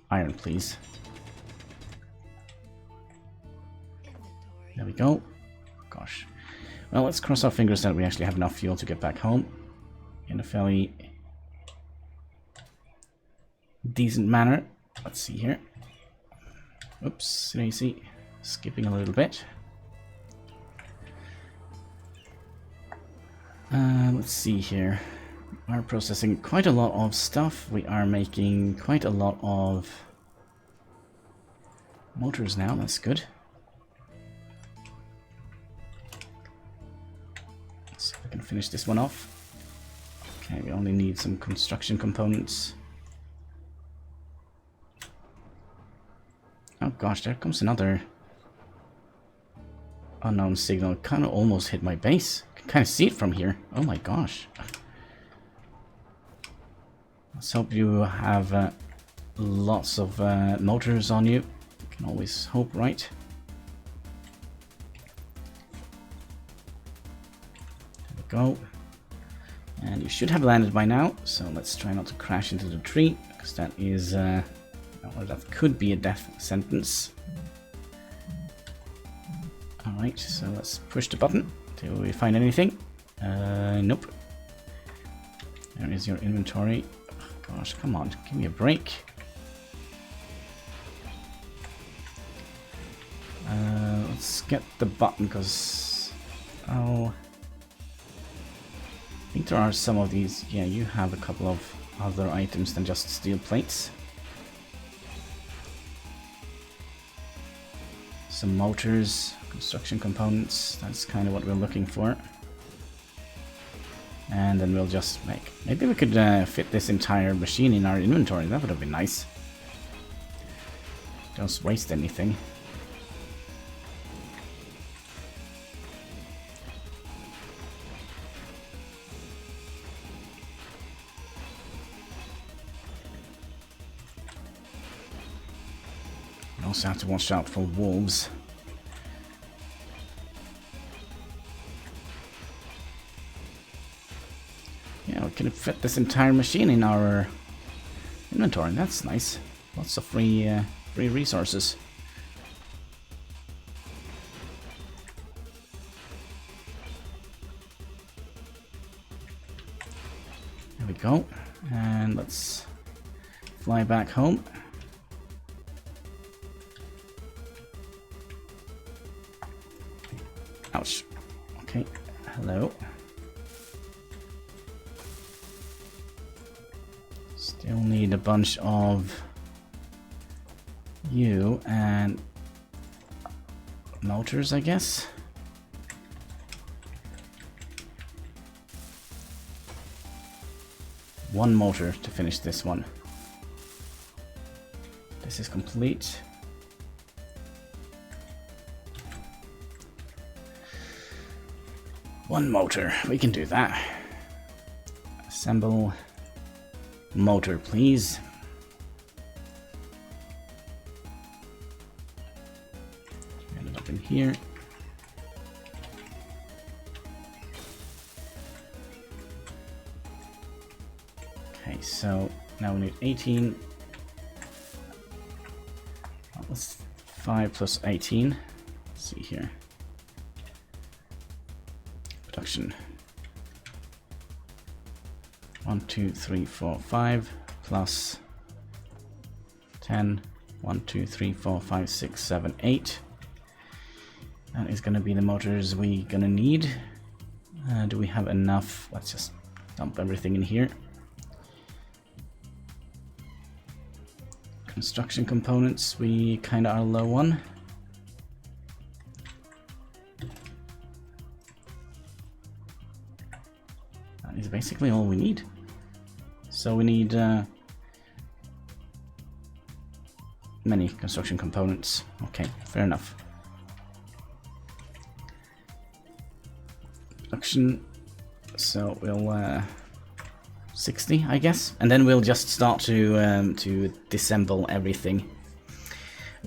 Iron, please. There we go. Gosh. Well, let's cross our fingers that we actually have enough fuel to get back home in a fairly decent manner. Let's see here. Oops, daisy. Skipping a little bit. Let's see here. We are processing quite a lot of stuff. We are making quite a lot of motors now. That's good. So we can finish this one off. Okay, we only need some construction components. Oh gosh, there comes another unknown signal. It kind of almost hit my base. I can kind of see it from here. Oh my gosh. Let's hope you have lots of motors on you. Can always hope, right? There we go. And you should have landed by now, so let's try not to crash into the tree, because that is, or that could be a death sentence. Alright, so let's push the button till we find anything. Nope. There is your inventory. Oh, gosh, come on, give me a break. Let's get the button, because... oh... I think there are some of these. Yeah, you have a couple of other items than just steel plates. Some motors, construction components. That's kind of what we're looking for. And then we'll just make... maybe we could fit this entire machine in our inventory. That would have been nice. Don't waste anything. Also have to watch out for wolves. Yeah, we can fit this entire machine in our inventory. That's nice. Lots of free resources. There we go. And let's fly back home. Ouch. Okay, hello. Still need a bunch of you and motors, I guess. One motor to finish this one. This is complete. One motor, we can do that. Assemble motor, please. End it up in here. Okay, so now we need 18. That's 5 plus 18. Let's see here. Production. 1, 2, 3, 4, 5 plus 10. 1, 2, 3, 4, 5, 6, 7, 8. That is going to be the motors we're going to need. Do we have enough? Let's just dump everything in here. Construction components, we kind of are low on. That is basically all we need. So we need many construction components. Okay, fair enough. Production, so we'll 60, I guess, and then we'll just start to disassemble everything.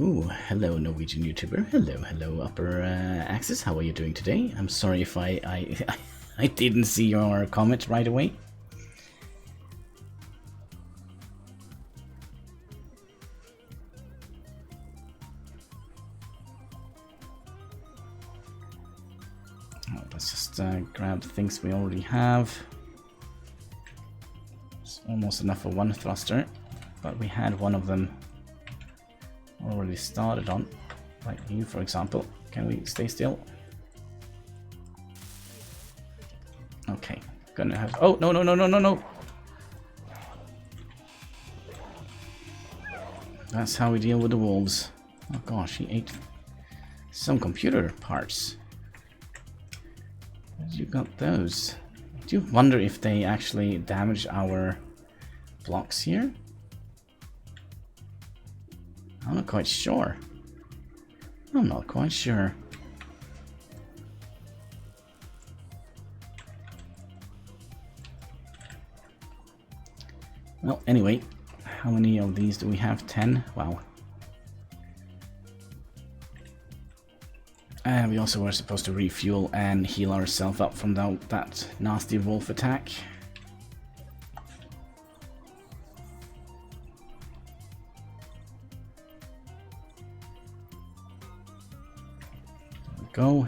Ooh, hello Norwegian YouTuber. Hello Upper Axis. How are you doing today? I'm sorry if I didn't see your comment right away. Oh, let's just grab the things we already have. Almost enough for one thruster, but we had one of them already started on, like you, for example. Can we stay still? Okay, gonna have. Oh, no! That's how we deal with the wolves. Oh gosh, he ate some computer parts. Where did you got those? I do wonder if they actually damage our blocks here. I'm not quite sure. Well, anyway, how many of these do we have? 10? Wow. And we also were supposed to refuel and heal ourselves up from that nasty wolf attack. Go.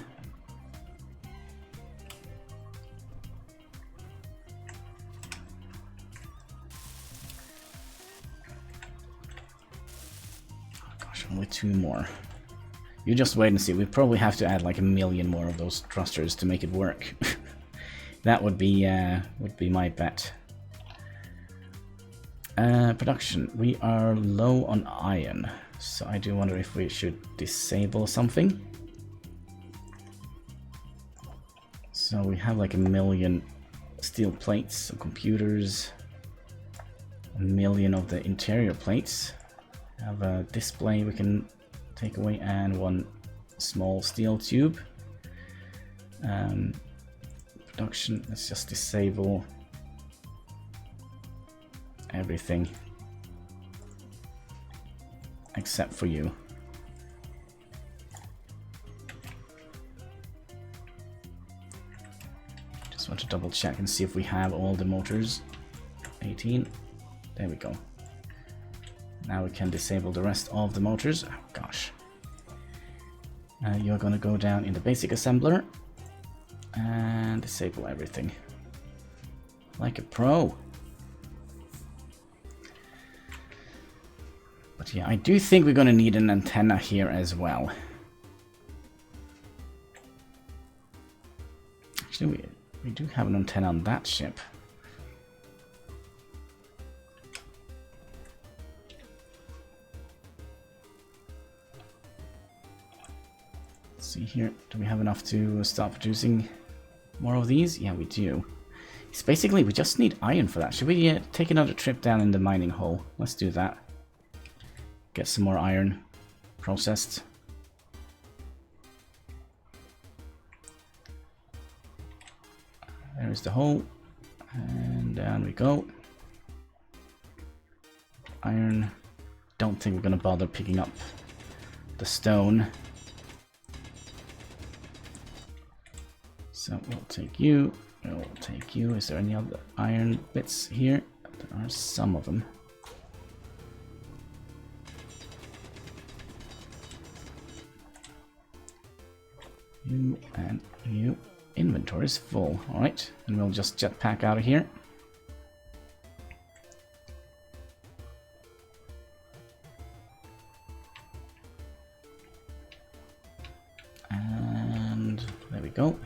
Oh gosh, only 2 more. You just wait and see. We probably have to add like 1 million more of those thrusters to make it work. That would be my bet. Production. We are low on iron, so I do wonder if we should disable something. So we have like 1 million steel plates, some computers, 1 million of the interior plates. Have a display we can take away and 1 small steel tube. Production, let's just disable everything except for you. Just want to double check and see if we have all the motors. 18. There we go. Now we can disable the rest of the motors. Oh gosh. You're gonna go down in the basic assembler and disable everything. Like a pro. But yeah, I do think we're gonna need an antenna here as well. Actually, we do have an antenna on that ship. Let's see here. Do we have enough to start producing more of these? Yeah, we do. It's basically, we just need iron for that. Should we take another trip down in the mining hole? Let's do that. Get some more iron processed. There's the hole, and down we go. Iron. Don't think we're gonna bother picking up the stone. So we'll take you. We'll take you. Is there any other iron bits here? There are some of them. You and you. Inventory is full. Alright, and we'll just jetpack out of here. And there we go.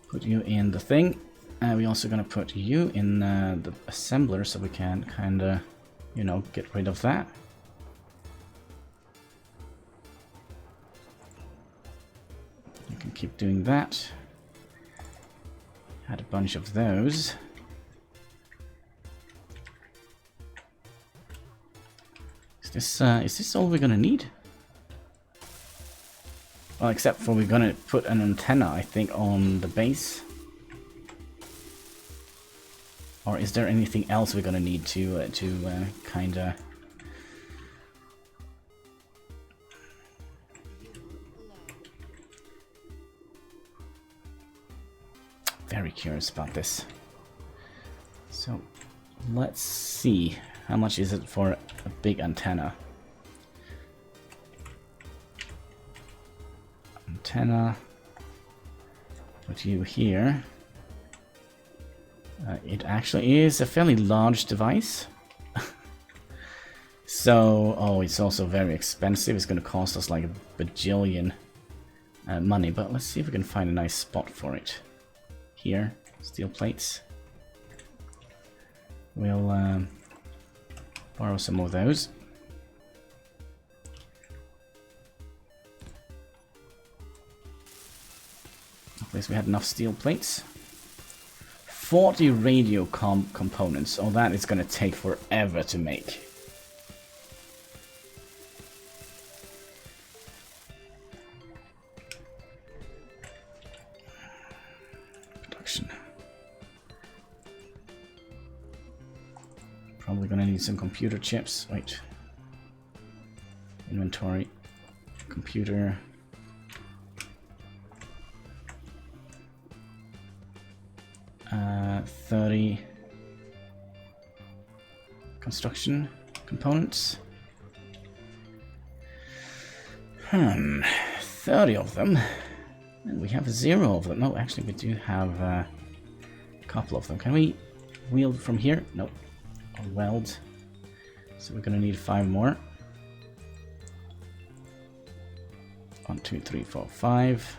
Put you in the thing. We're also gonna put you in the assembler so we can kinda, you know, get rid of that. You can keep doing that. Had a bunch of those. Is this all we're gonna need? Well, except for we're gonna put an antenna, I think, on the base. Or is there anything else we're gonna need to kinda... Very curious about this. So, let's see. How much is it for a big antenna? Antenna. Put you here. It actually is a fairly large device. So, oh, it's also very expensive. It's going to cost us like a bajillion money. But let's see if we can find a nice spot for it. Here, steel plates. We'll borrow some of those. At least we had enough steel plates. 40 radio components. Oh, that is going to take forever to make. Production. Probably going to need some computer chips. Wait. Inventory. Computer. Uh, 30 construction components. 30 of them. And we have 0 of them. No, actually we do have a couple of them. Can we wield from here? Nope. Or weld. So we're gonna need 5 more. 1, 2, 3, 4, 5.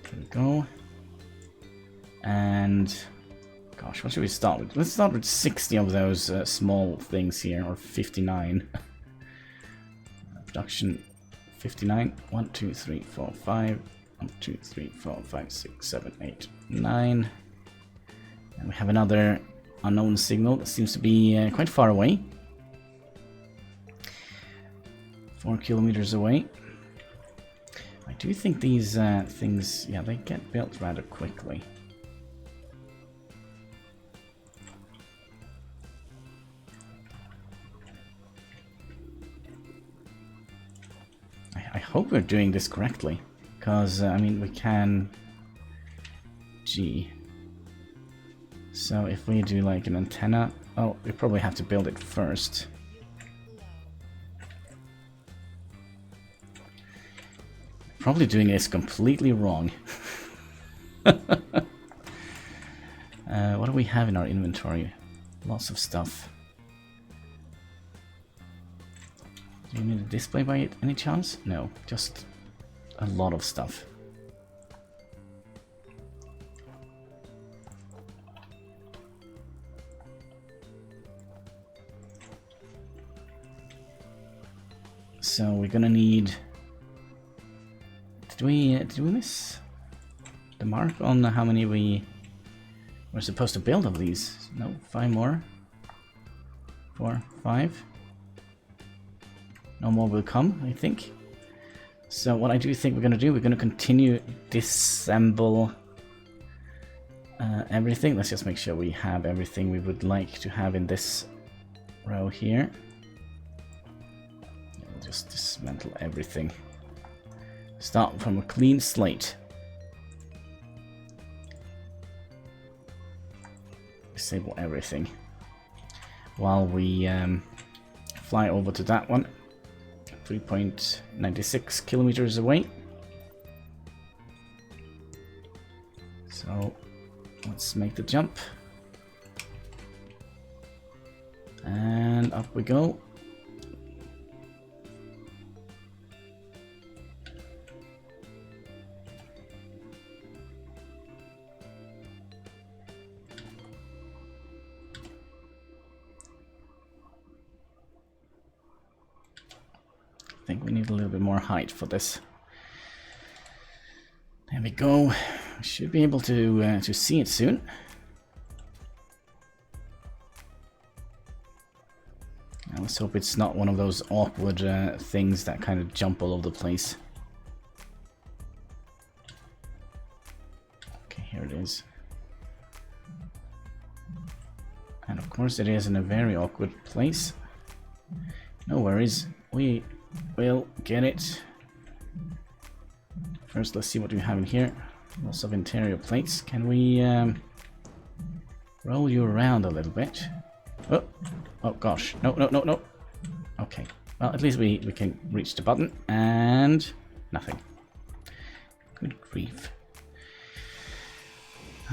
There we go. And gosh, what should we start with? Let's start with 60 of those small things here, or 59. Production 59. 1, 2, 3, 4, 5. 1, 2, 3, 4, 5, 6, 7, 8, 9. And we have another unknown signal that seems to be quite far away. 4 kilometers away. I do think these things, yeah, they get built rather quickly. I hope we're doing this correctly, because, I mean, we can... Gee. So if we do like an antenna... Oh, we probably have to build it first. Probably doing this completely wrong. What do we have in our inventory? Lots of stuff. Do you need a display by it any chance? No, just a lot of stuff. So we're gonna need... Did we miss the mark on how many we were supposed to build of these? No, 5 more. 4, 5. No more will come, I think. So what I do think we're gonna do, we're gonna continue disassemble everything. Let's just make sure we have everything we would like to have in this row here. We'll just dismantle everything. Start from a clean slate. Disable everything. While we fly over to that one. 3.96 kilometers away. So let's make the jump. And up we go. I think we need a little bit more height for this. There we go. We should be able to see it soon. Now let's hope it's not one of those awkward things that kind of jump all over the place. Okay, here it is. And of course it is in a very awkward place. No worries, we will get it. First, let's see what we have in here. Lots of interior plates. Can we roll you around a little bit? Oh, oh gosh. No, no, no, no. Okay. Well, at least we can reach the button. And nothing. Good grief.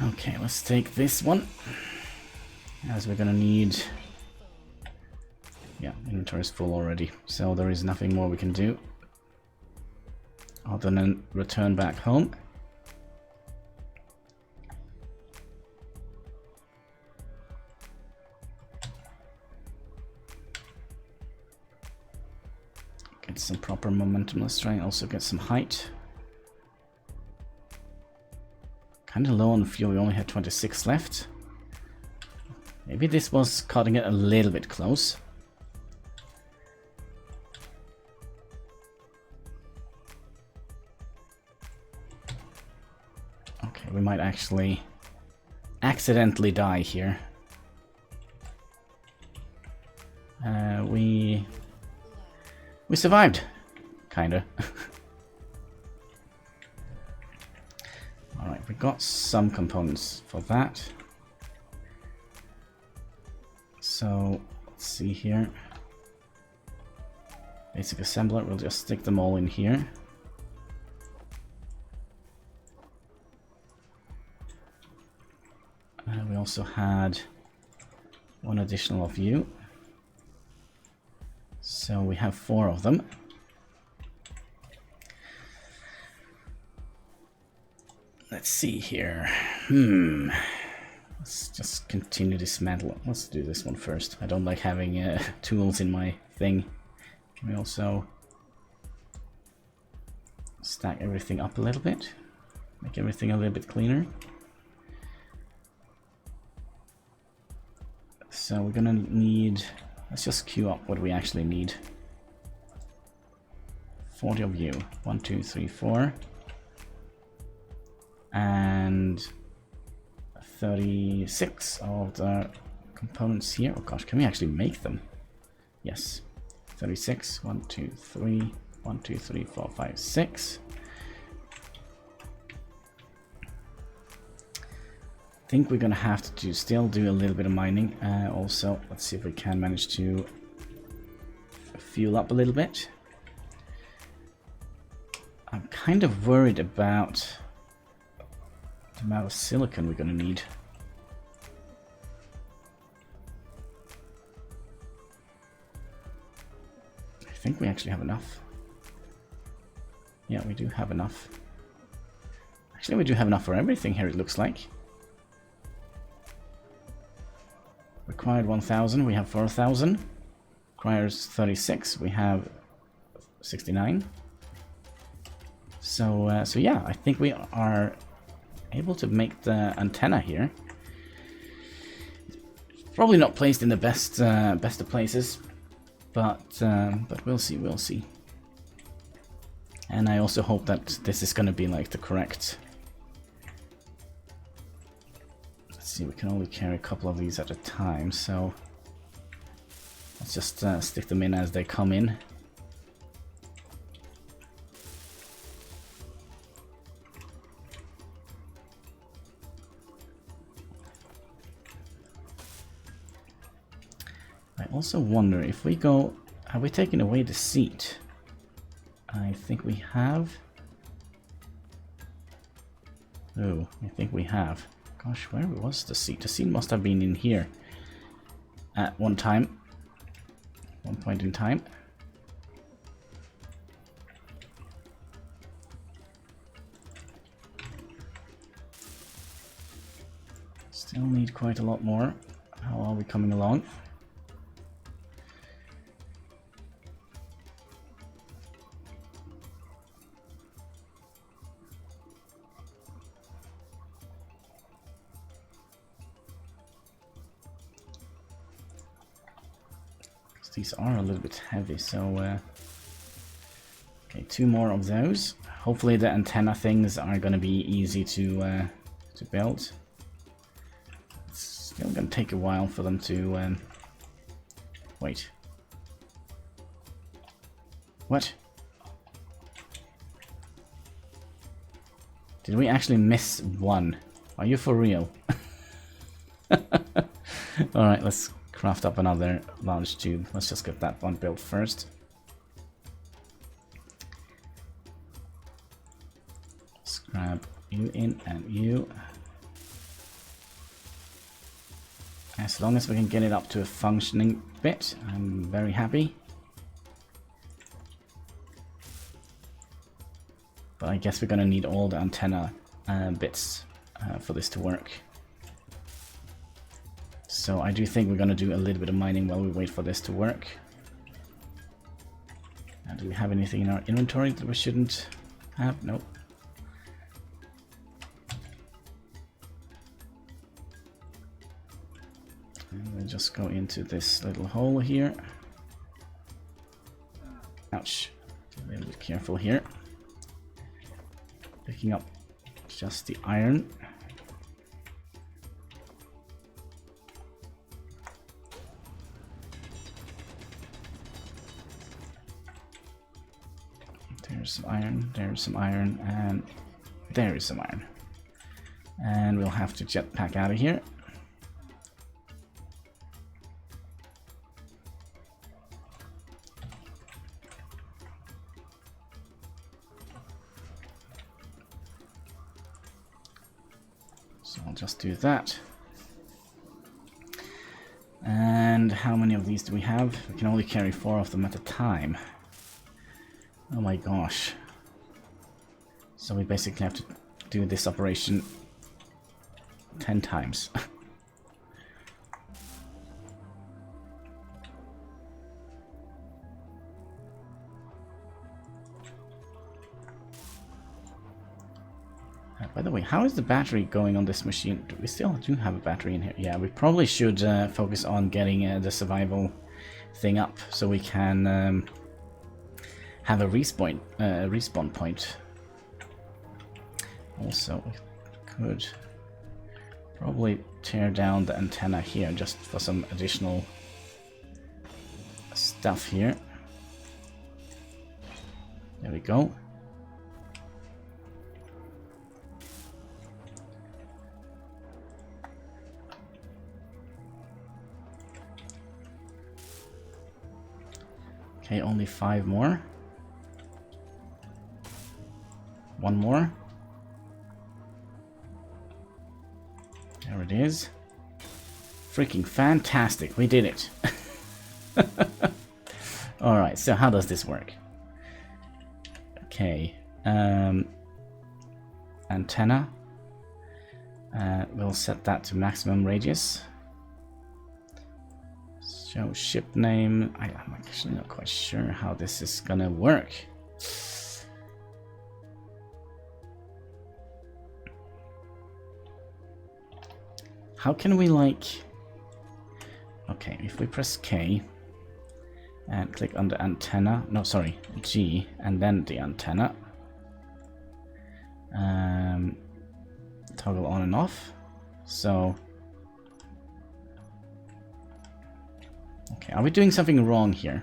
Okay, let's take this one. As we're gonna need... Yeah, inventory is full already. So there is nothing more we can do. Other than return back home. Get some proper momentum. Let's try and also get some height. Kind of low on fuel. We only had 26 left. Maybe this was cutting it a little bit close. Okay, we might actually accidentally die here. We survived, kinda. Alright, we got some components for that. So, let's see here. Basic assembler, we'll just stick them all in here. We also had one additional of you. So we have 4 of them. Let's see here. Let's just continue dismantle. Let's do this one first. I don't like having tools in my thing. Can we also stack everything up a little bit? Make everything a little bit cleaner. So we're gonna need, let's just queue up what we actually need. 40 of you, 1, 2, 3, 4. And 36 of the components here. Oh gosh, can we actually make them? Yes. 36, 1, 2, 3, 1, 2, 3, 4, 5, 6. I think we're gonna have to still do a little bit of mining. Also, let's see if we can manage to fuel up a little bit. I'm kind of worried about the amount of silicon we're gonna need. I think we actually have enough. Yeah, we do have enough. Actually, we do have enough for everything here, it looks like. Required 1000, we have 4000. Requires 36, we have 69. So yeah, I think we are able to make the antenna here. Probably not placed in the best of places, but we'll see. And I also hope that this is going to be like the correct. Let's see, we can only carry a couple of these at a time, so let's just stick them in as they come in. I also wonder if we go... Have we taken away the seat? I think we have. Oh, I think we have. Gosh, where was the seat? The seat must have been in here at one time. One point in time. Still need quite a lot more. How are we coming along? These are a little bit heavy, so okay, 2 more of those. Hopefully the antenna things are going to be easy to build. It's still going to take a while for them to wait. What? Did we actually miss one? Are you for real? Alright, let's craft up another launch tube. Let's just get that one built first. Let's grab you in and you. As long as we can get it up to a functioning bit, I'm very happy. But I guess we're gonna need all the antenna bits for this to work. So I do think we're going to do a little bit of mining while we wait for this to work. Do we have anything in our inventory that we shouldn't have? Nope. And we'll just go into this little hole here. Ouch. A little bit careful here. Picking up just the iron. There's some iron, and there is some iron. And we'll have to jetpack out of here. So I'll just do that. And how many of these do we have? We can only carry 4 of them at a time. Oh my gosh. So we basically have to do this operation 10 times. By the way, how is the battery going on this machine? We still do have a battery in here. Yeah, we probably should focus on getting the survival thing up so we can have a respawn point. Also, we could probably tear down the antenna here just for some additional stuff here. There we go. Okay, only 5 more. 1 more. There it is. Freaking fantastic. We did it. Alright, so how does this work? Okay. Antenna. We'll set that to maximum radius. Show ship name. I'm actually not quite sure how this is gonna work. How can we like... Okay, if we press K and click on the antenna, no sorry, G and then the antenna. Toggle on and off. So... Okay, are we doing something wrong here?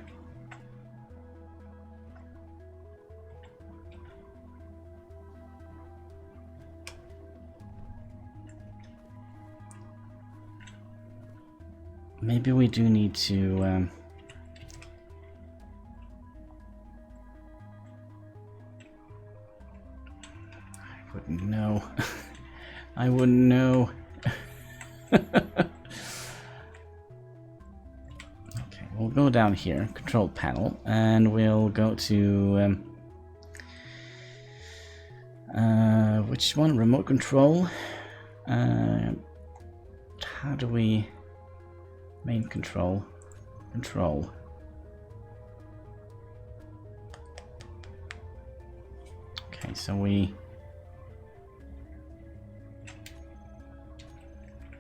maybe we do need to... I wouldn't know. I wouldn't know. Okay, we'll go down here, control panel, and we'll go to... which one? Remote control? How do we... Main control. Control. Okay, so we...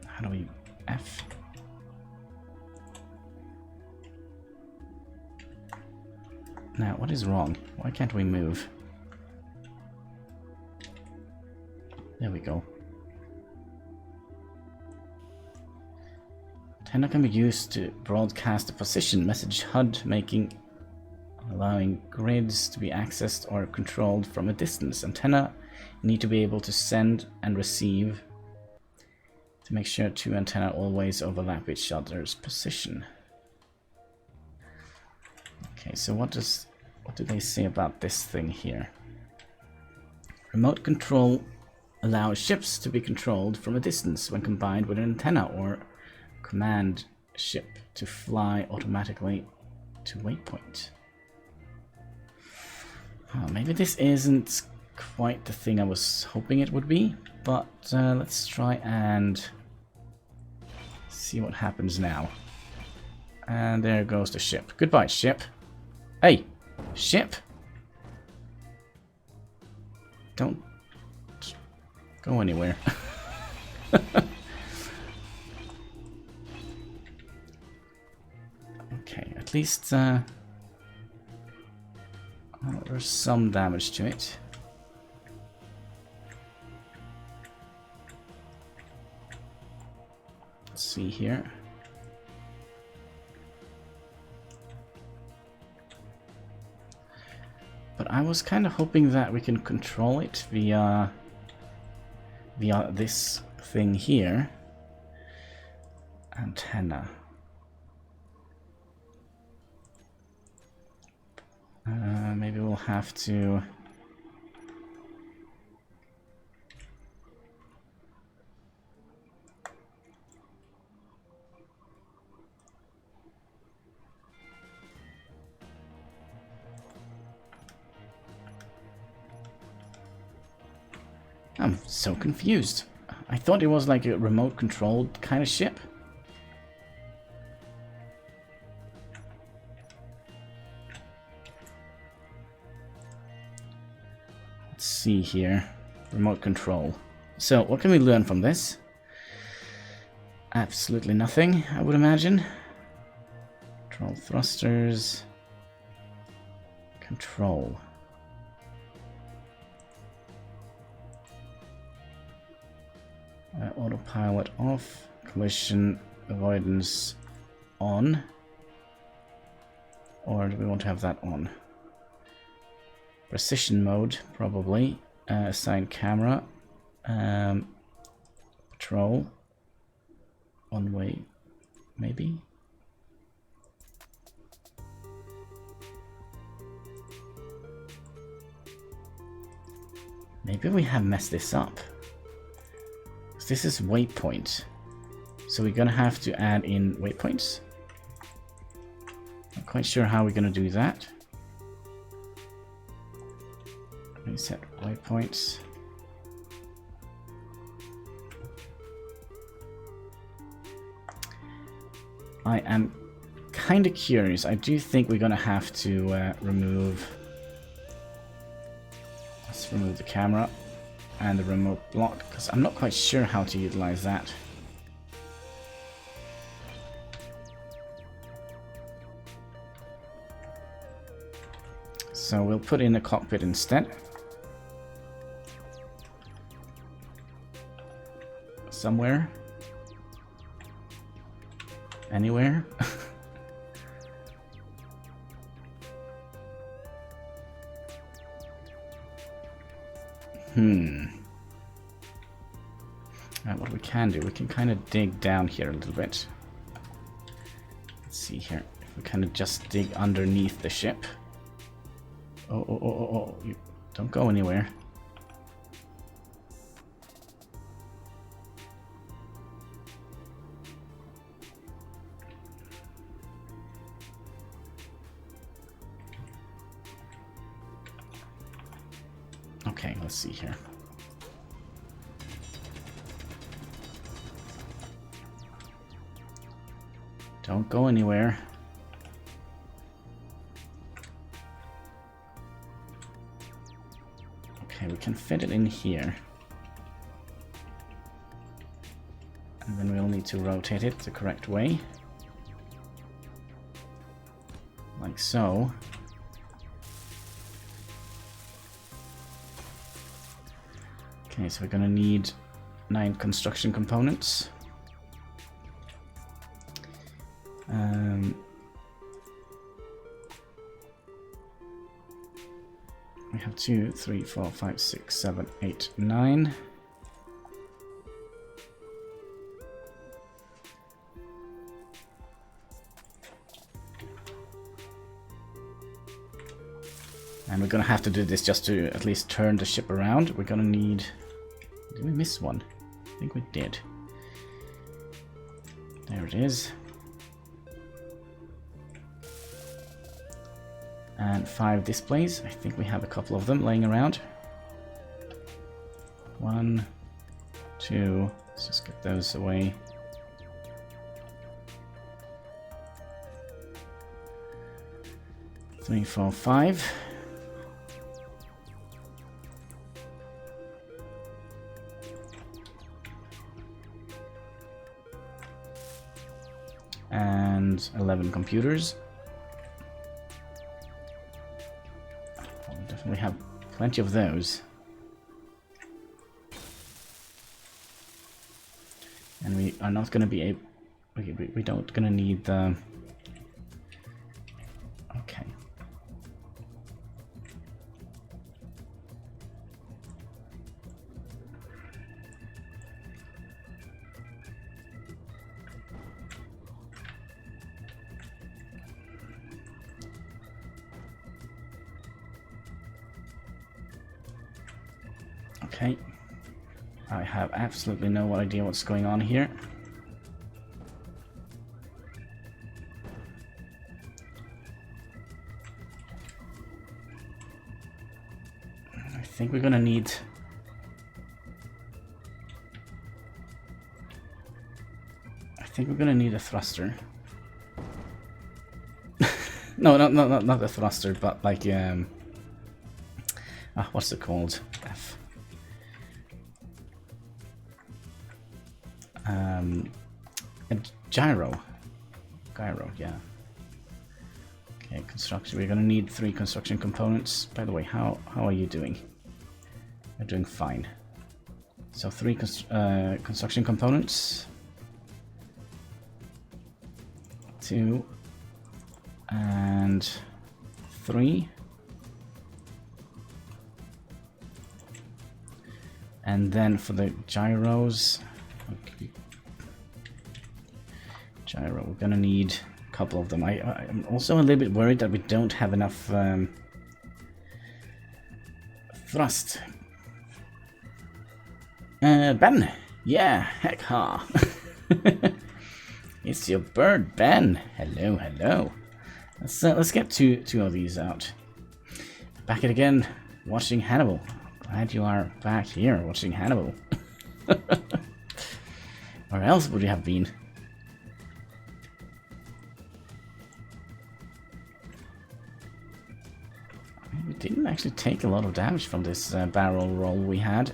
How do we... F? Now, what is wrong? Why can't we move? There we go. Antenna can be used to broadcast a position message HUD, allowing grids to be accessed or controlled from a distance. Antenna need to be able to send and receive to make sure two antennae always overlap each other's position. Okay, so what do they say about this thing here? Remote control allows ships to be controlled from a distance when combined with an antenna or command ship to fly automatically to waypoint. Oh, maybe this isn't quite the thing I was hoping it would be, but let's try and see what happens now. And there goes the ship. Goodbye, ship. Hey, ship! Don't go anywhere. Okay, at least well, there's some damage to it. Let's see here. But I was kind of hoping that we can control it via this thing here. Antenna. Maybe we'll have to... I'm so confused. I thought it was like a remote controlled kind of ship. Let's see here. Remote control. So, what can we learn from this? Absolutely nothing, I would imagine. Control thrusters. Control. Autopilot off, collision avoidance on, or do we want to have that on? Precision mode, probably. Assign camera, patrol, one way, maybe. Maybe we have messed this up. This is waypoint, so we're gonna have to add in waypoints. Not quite sure how we're gonna do that. Reset waypoints. I am kind of curious. I do think we're gonna have to remove. Let's remove the camera and the remote block, because I'm not quite sure how to utilize that. So we'll put in a cockpit instead. Somewhere. Anywhere. What we can do, we can kind of dig down here a little bit. see here. If we kind of just dig underneath the ship. Oh, you don't go anywhere. Okay, let's see here. Don't go anywhere. Okay, we can fit it in here. And then we'll need to rotate it the correct way. Like so. Okay, so we're gonna need 9 construction components. We have 2, 3, 4, 5, 6, 7, 8, 9. And we're gonna have to do this just to at least turn the ship around. We're gonna need... Did we miss one? I think we did. There it is. And 5 displays. I think we have a couple of them laying around. 1, 2. Let's just get those away. Three, 4, 5. And 11 computers. We definitely have plenty of those. And we are not going to be able... we don't going to need the... Okay. Okay, I have absolutely no idea what's going on here. I think we're gonna need... a thruster. No, not a thruster, but like what's it called? F. A gyro, yeah. Okay, construction. We're gonna need 3 construction components. By the way, how are you doing? You're doing fine. So 3 construction components. 2 and 3. And then for the gyros, okay. Gyro, we're gonna need a couple of them. I'm also a little bit worried that we don't have enough thrust. Ben, yeah, heck ha. It's your bird, Ben. Hello. Let's get two of these out. Back it again, watching Hannibal. Glad you are back here watching Hannibal. Where else would you have been? We didn't actually take a lot of damage from this barrel roll we had.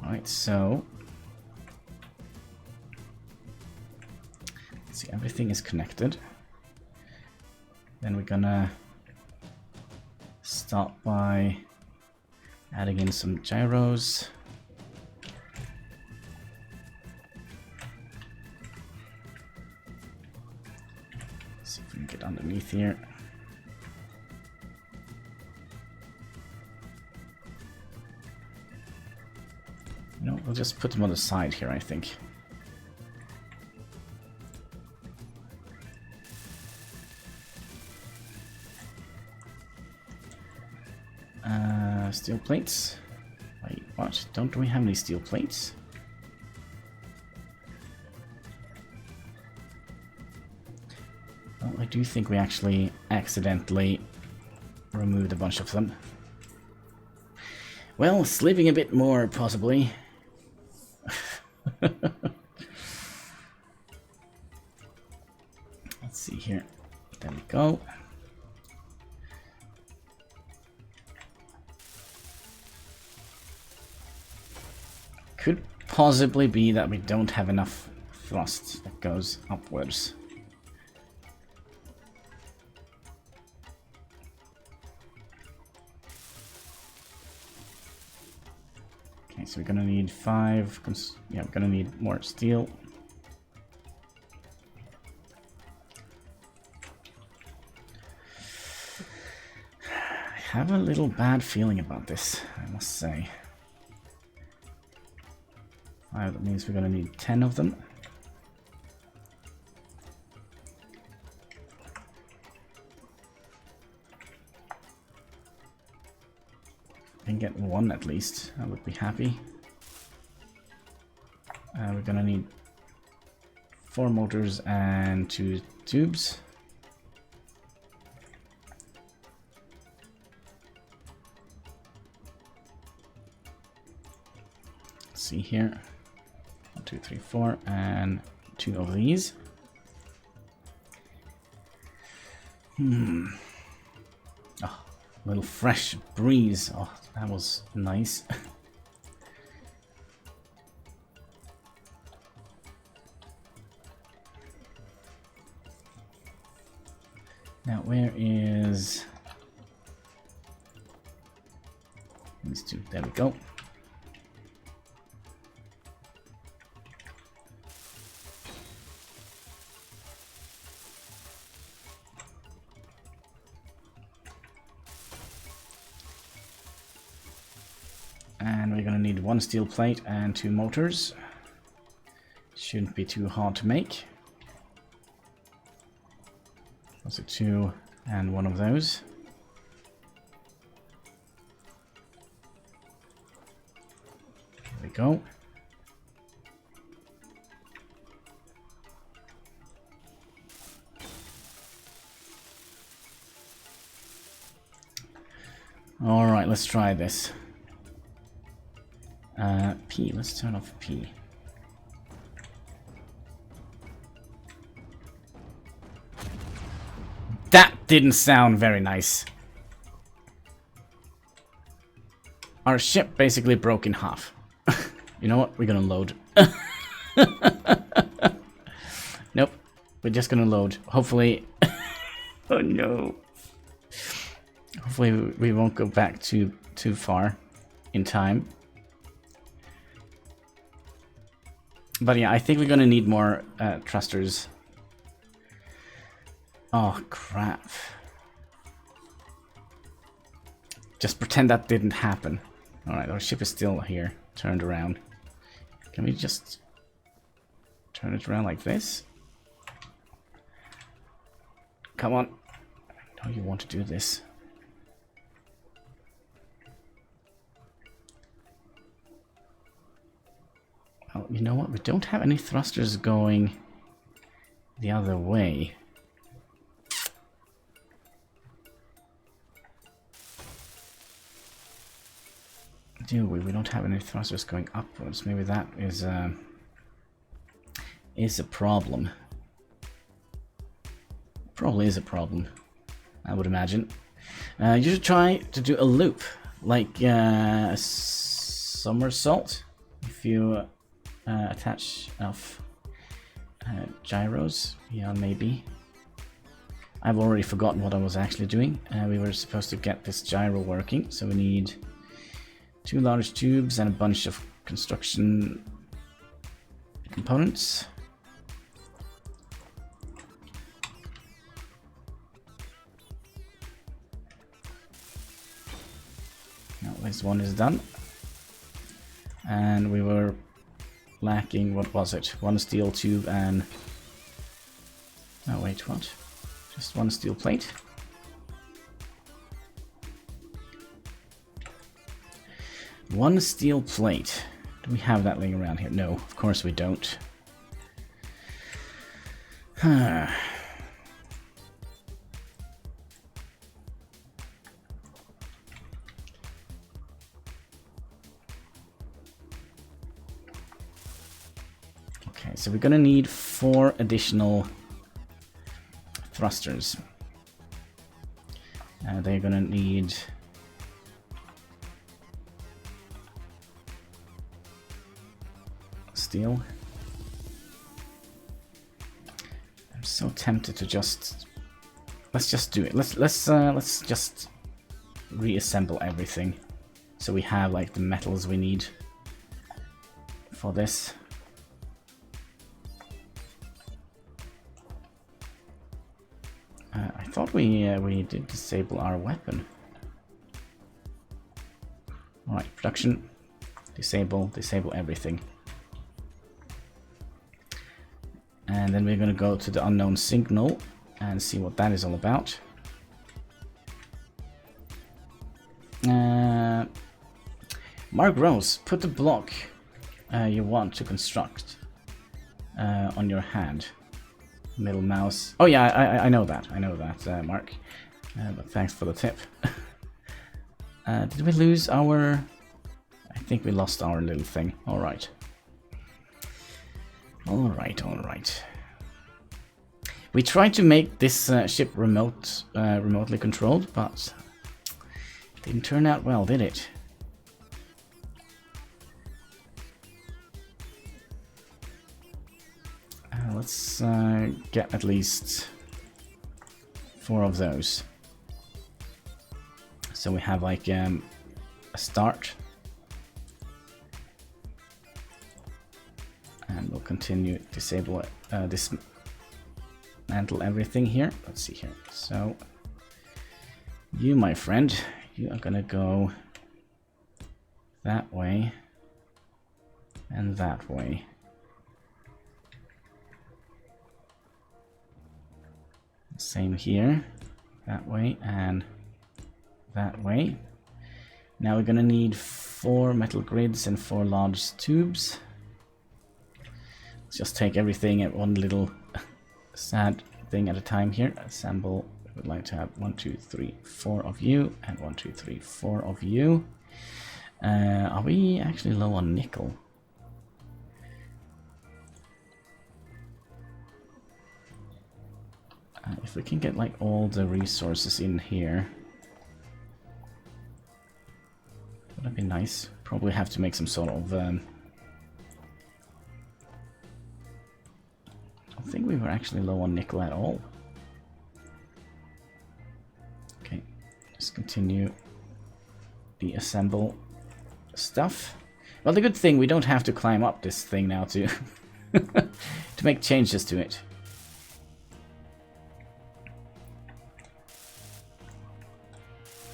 Alright, so... let's see, everything is connected. Then we're gonna start by adding in some gyros. See if we can get underneath here. You know, We'll just put them on the side here, I think. Steel plates. Wait, what? Don't we have any steel plates? Well, I do think we actually accidentally removed a bunch of them. Well, sleeping a bit more, possibly. Let's see here. There we go. Could possibly be that we don't have enough thrust that goes upwards. Okay, so we're gonna need 5. Yeah, we're gonna need more steel. I have a little bad feeling about this, I must say. That means we're gonna need 10 of them. Can get 1 at least, I would be happy. We're gonna need 4 motors and 2 tubes. Let's see here. 1, 2, 3, 4, and 2 of these. Oh, a little fresh breeze. Oh, that was nice. Now, where is these 2? There we go. And we're gonna need 1 steel plate and 2 motors. Shouldn't be too hard to make. Also 2 and 1 of those. There we go. All right, let's try this. P, let's turn off P. That didn't sound very nice. Our ship basically broke in half. You know what? We're gonna load. Nope. We're just gonna load. Hopefully... Oh no. Hopefully we won't go back too far in time. But yeah, I think we're gonna need more thrusters. Oh crap. Just pretend that didn't happen. Alright, our ship is still here, turned around. Can we just turn it around like this? Come on. I know you want to do this. Well, you know what? We don't have any thrusters going the other way. Do we? We don't have any thrusters going upwards. Maybe that is a problem. Probably is a problem, I would imagine. You should try to do a loop, like a somersault, if you attach enough gyros. Yeah, maybe. I've already forgotten what I was actually doing. We were supposed to get this gyro working, so we need 2 large tubes and a bunch of construction components. Now this one is done. And we were lacking, what was it? One steel tube and... Oh wait, what? Just one steel plate? One steel plate. Do we have that laying around here? No, of course we don't. Okay, so we're gonna need 4 additional thrusters. They're gonna need steel. I'm so tempted to just let's just do it. Let's just reassemble everything so we have like the metals we need for this. I thought we did disable our weapon. All right, production, disable everything. And then we're going to go to the unknown signal and see what that is all about. Mark Rose, put the block you want to construct on your hand. Middle mouse. Oh yeah, I know that. Mark. But thanks for the tip. Did we lose our... I think we lost our little thing. Alright. Alright. We tried to make this ship remotely controlled, but it didn't turn out well, did it? Let's get at least 4 of those. So we have like a start. And we'll continue disable dismantle everything here. Let's see here. So you, my friend, you are gonna go that way and that way. Same here, that way and that way. Now we're gonna need 4 metal grids and 4 large tubes. Let's just take everything at one little sad thing at a time here. Assemble. I would like to have 1, 2, 3, 4 of you, and 1, 2, 3, 4 of you. Are we actually low on nickel? If we can get like all the resources in here, that'd be nice. Probably have to make some sort of I don't think we were actually low on nickel at all. Okay, just continue the assemble stuff. Well, the good thing, we don't have to climb up this thing now to to make changes to it.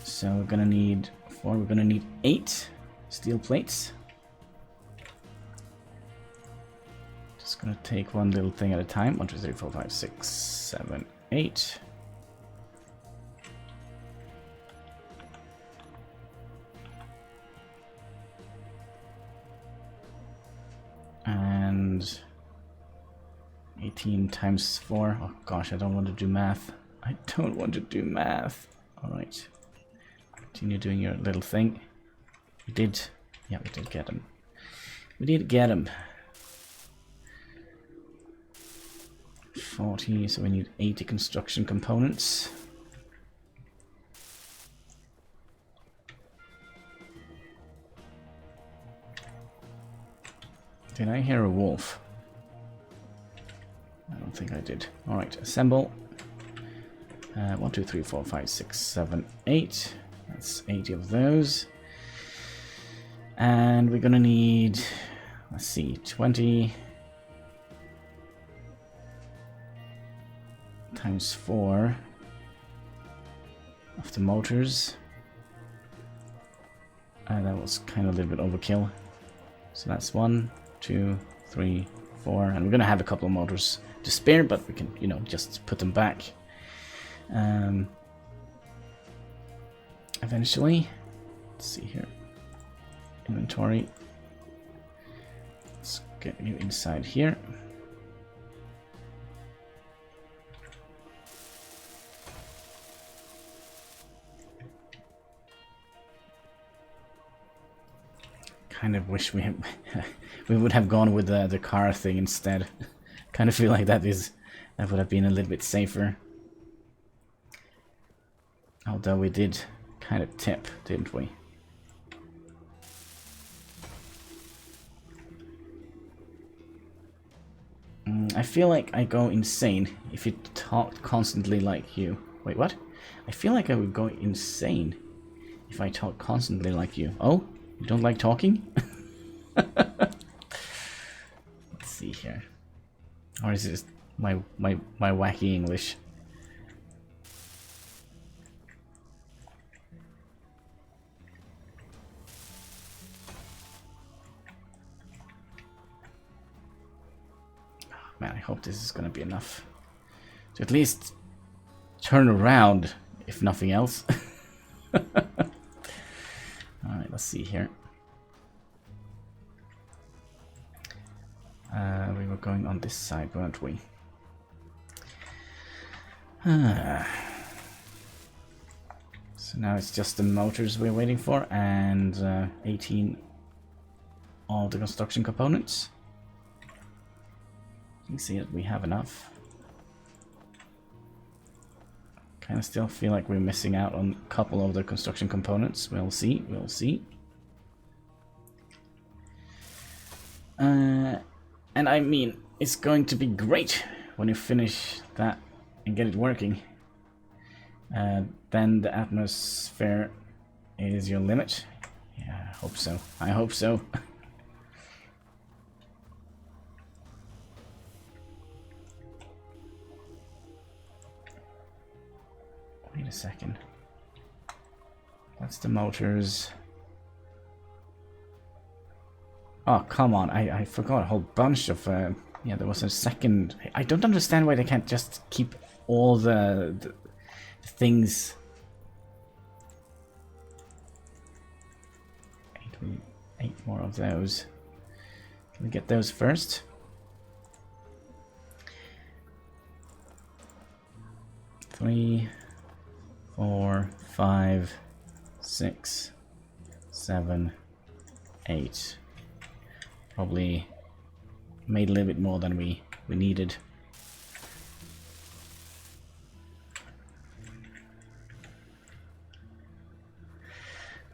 So we're gonna need 4, we're gonna need 8 steel plates. Just gonna take one little thing at a time. 1, 2, 3, 4, 5, 6, 7, 8. And 18 times 4. Oh gosh, I don't want to do math. Alright. Continue doing your little thing. We did. Yeah, we did get him. We did get him. 40, so we need 80 construction components. Did I hear a wolf? I don't think I did. Alright, assemble. 1, 2, 3, 4, 5, 6, 7, 8. That's 80 of those. And we're gonna need, let's see, 20 times 4 of the motors. That was kind of a little bit overkill. So that's 1, 2, 3, 4, and we're gonna have a couple of motors to spare, but we can, you know, just put them back eventually. Let's see here, inventory. Let's get you inside here. Kind of wish we would have gone with the car thing instead. Kind of feel like that would have been a little bit safer. Although we did kind of tip, didn't we? I feel like I go insane if you talk constantly like you. Wait, what? I feel like I would go insane if I talk constantly like you. Oh? You don't like talking? Let's see here. Or is it just my wacky English? Oh, man, I hope this is gonna be enough to at least turn around, if nothing else. Alright, let's see here. We were going on this side, weren't we? So now it's just the motors we're waiting for, and 18 of the construction components. You can see that we have enough. Kind of still feel like we're missing out on a couple of the construction components. We'll see, we'll see. And I mean, it's going to be great when you finish that and get it working. Then the atmosphere is your limit. Yeah, I hope so. I hope so. Wait a second. That's the motors. Oh, come on. I forgot a whole bunch of... yeah, there was a second... I don't understand why they can't just keep all the things... 8 more of those. Can we get those first? Three, 4, 5, 6, 7, 8. Probably made a little bit more than we needed.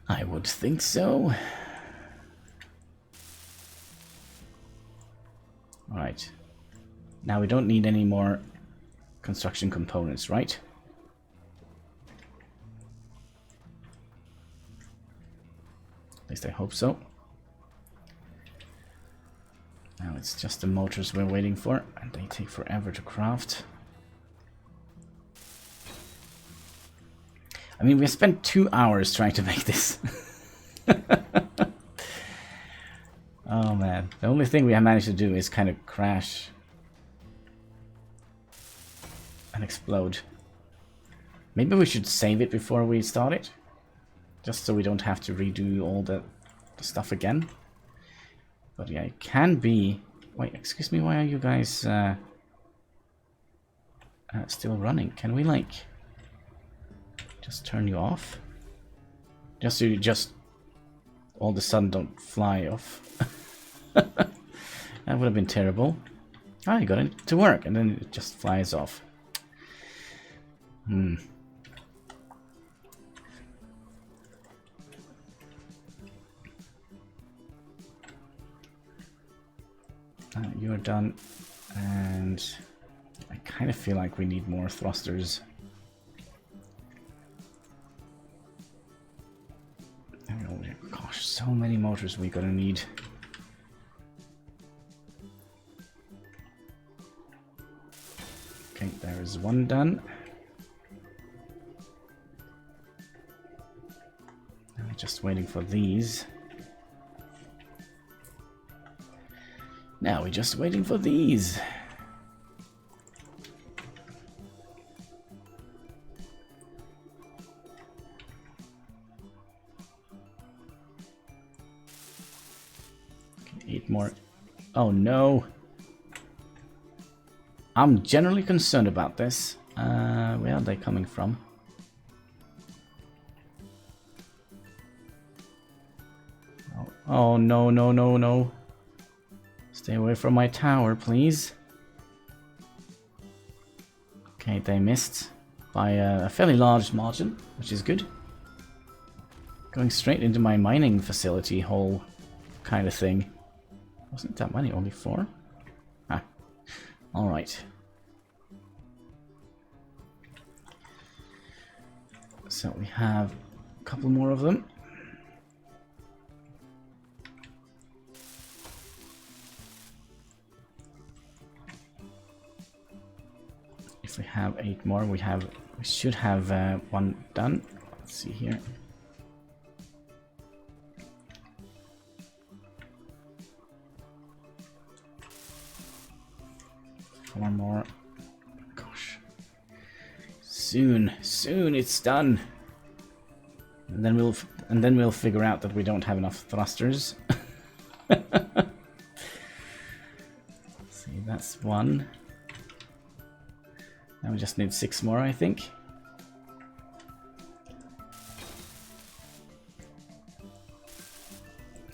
I would think so. Alright. Now we don't need any more construction components, right? At least I hope so. Now it's just the motors we're waiting for, and they take forever to craft. I mean, we spent 2 hours trying to make this. Oh man, the only thing we have managed to do is kind of crash and explode. Maybe we should save it before we start it, just so we don't have to redo all the stuff again. But yeah, it can be... Wait, excuse me, why are you guys still running? Can we, like, just turn you off? Just so you just all of a sudden don't fly off. That would have been terrible. Ah, I got it to work, and then it just flies off. You're done, and I kind of feel like we need more thrusters. Gosh, so many motors we're gonna need. Okay, there is one done. Now we're just waiting for these. Now we're just waiting for these. Okay, 8 more. Oh no. I'm generally concerned about this. Where are they coming from? Oh no, no, no, no. Stay away from my tower, please. Okay, they missed by a fairly large margin, which is good. Going straight into my mining facility hole kind of thing. Wasn't that many, only 4? Ah, alright. So we have a couple more of them. If we have 8 more, we should have 1 done. Let's see here. One more. Gosh. Soon it's done. And then we'll figure out that we don't have enough thrusters. See, that's 1. Now we just need 6 more, I think.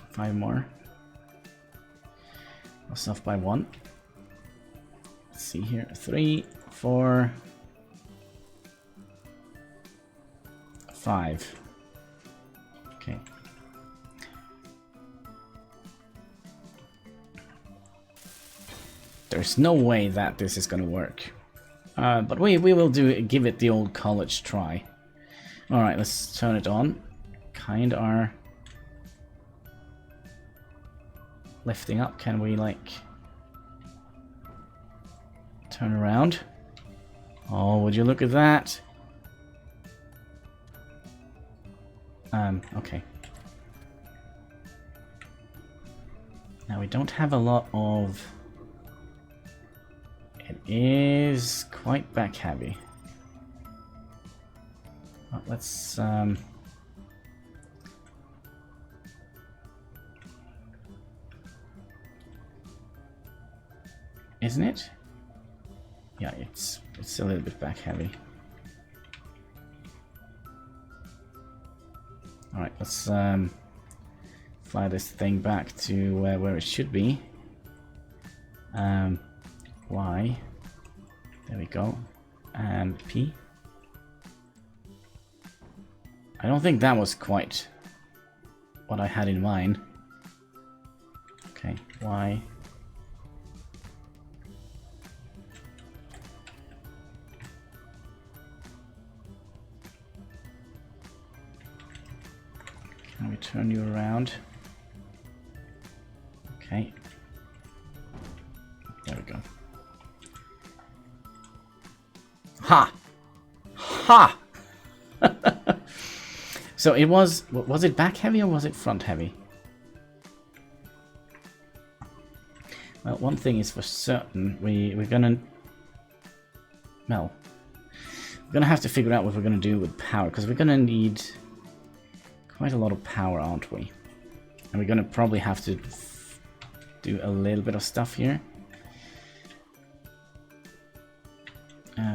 Five more. That's off by 1. Let's see here. 3, 4, 5. Okay. There's no way that this is gonna work. But we will give it the old college try. Alright, let's turn it on. Kind are lifting up. Can we, like, turn around? Oh, would you look at that? Okay. Now we don't have a lot of... It is quite back heavy. Well, let's isn't it? Yeah, it's a little bit back heavy. All right, let's fly this thing back to where it should be. Y. There we go. And P. I don't think that was quite what I had in mind. Okay, Y. Can we turn you around? Okay. There we go. Ha! Ha! So it was it back heavy or was it front heavy? Well, one thing is for certain, we're gonna have to figure out what we're gonna do with power, because we're gonna need quite a lot of power, aren't we? And we're gonna probably have to do a little bit of stuff here.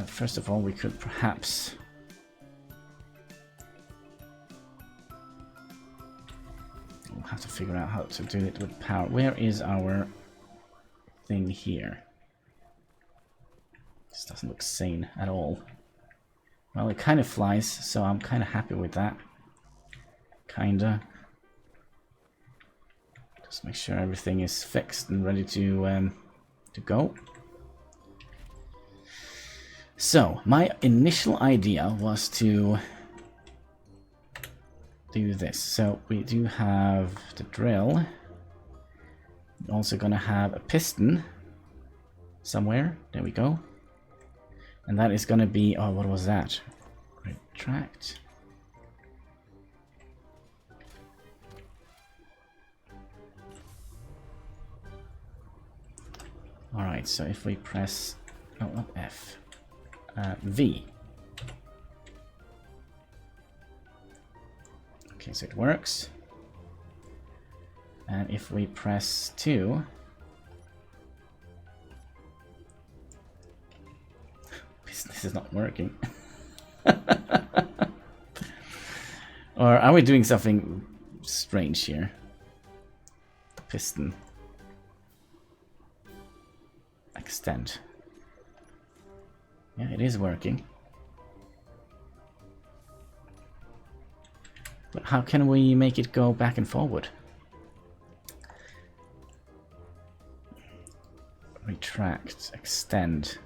First of all, we could perhaps we'll have to figure out how to do it with power. Where is our thing here? This doesn't look sane at all. Well, it kind of flies, so I'm kind of happy with that. Kinda. Just make sure everything is fixed and ready to go. So, my initial idea was to do this. So, we do have the drill. We're also gonna have a piston somewhere. There we go. And that is gonna be, oh, what was that? Retract. Alright, so if we press... Oh, not F. V. Okay, so it works. And if we press 2... This is not working. Or are we doing something strange here? The piston. Extend. Yeah, it is working. But how can we make it go back and forward? Retract, extend.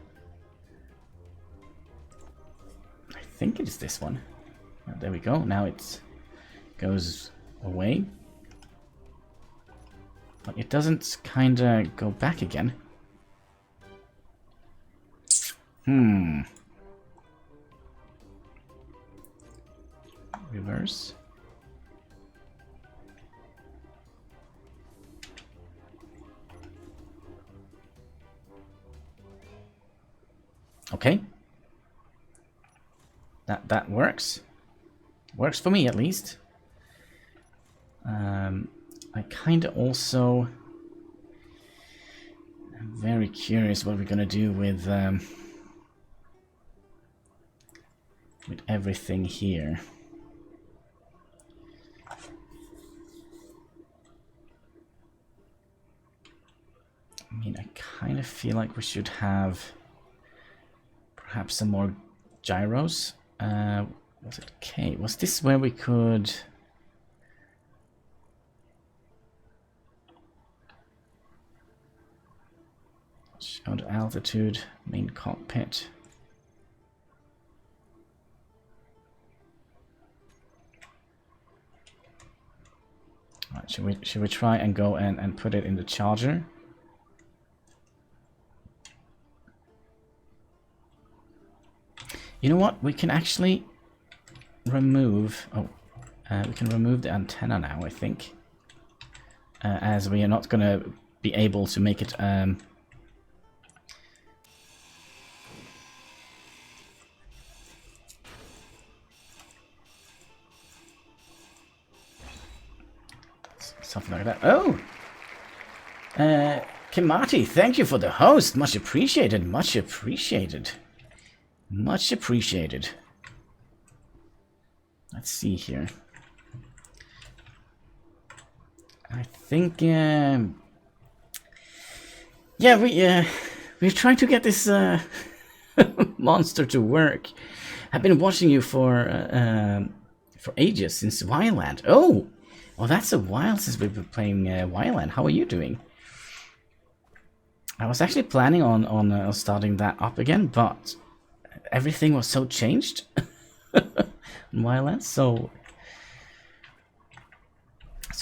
I think it is this one. Oh, there we go. Now it goes away. But it doesn't kinda go back again. Reverse. Okay. That works. Works for me, at least. I kinda also... I'm very curious what we're gonna do with everything here. I mean, I kind of feel like we should have perhaps some more gyros. Was it K? Was this where we could... Show the altitude, main cockpit. Right, should we try and go and put it in the charger? You know what? We can actually remove... Oh, we can remove the antenna now, I think. As we are not going to be able to make it... something like that. Oh! Kimati, thank you for the host. Much appreciated, much appreciated. Much appreciated. Let's see here. I think, yeah, we're trying to get this monster to work. I've been watching you for ages, since Wildland. Oh, well, that's a while since we've been playing Wildland. How are you doing? I was actually planning on starting that up again, but everything was so changed in Wildlands, so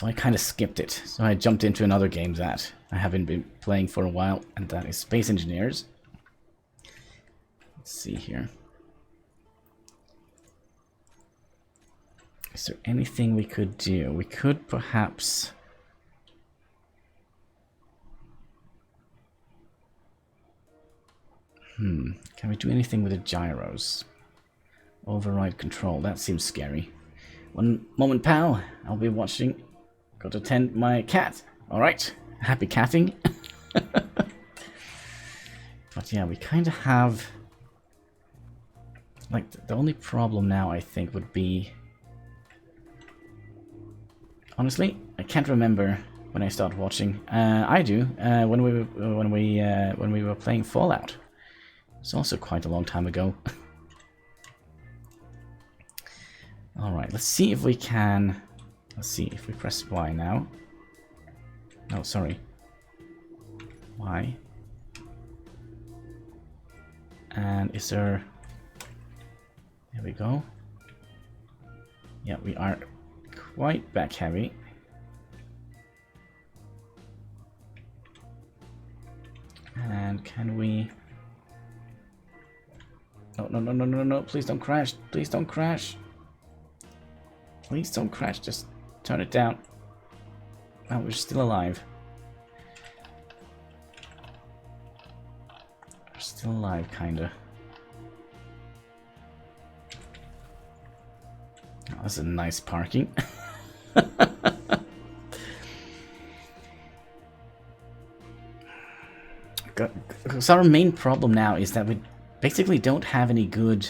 I kind of skipped it. So I jumped into another game that I haven't been playing for a while, and that is Space Engineers. Let's see here. Is there anything we could do? We could perhaps... Can we do anything with the gyros? Override control, that seems scary. One moment, pal. I'll be watching. Got to tend my cat. Alright, happy catting. But yeah, we kind of have... Like, the only problem now, I think, would be... Honestly, I can't remember when I started watching. I do, when we were playing Fallout. It's also quite a long time ago. Alright, let's see if we can... Let's see if we press Y now. No, sorry. Y. And is there... There we go. Yeah, we are quite back heavy. And can we... No, no, no, no, no, no, please don't crash. Please don't crash. Please don't crash, just turn it down. Oh, we're still alive. Still alive, kinda. Oh, that's a nice parking. Because our main problem now is that we basically don't have any good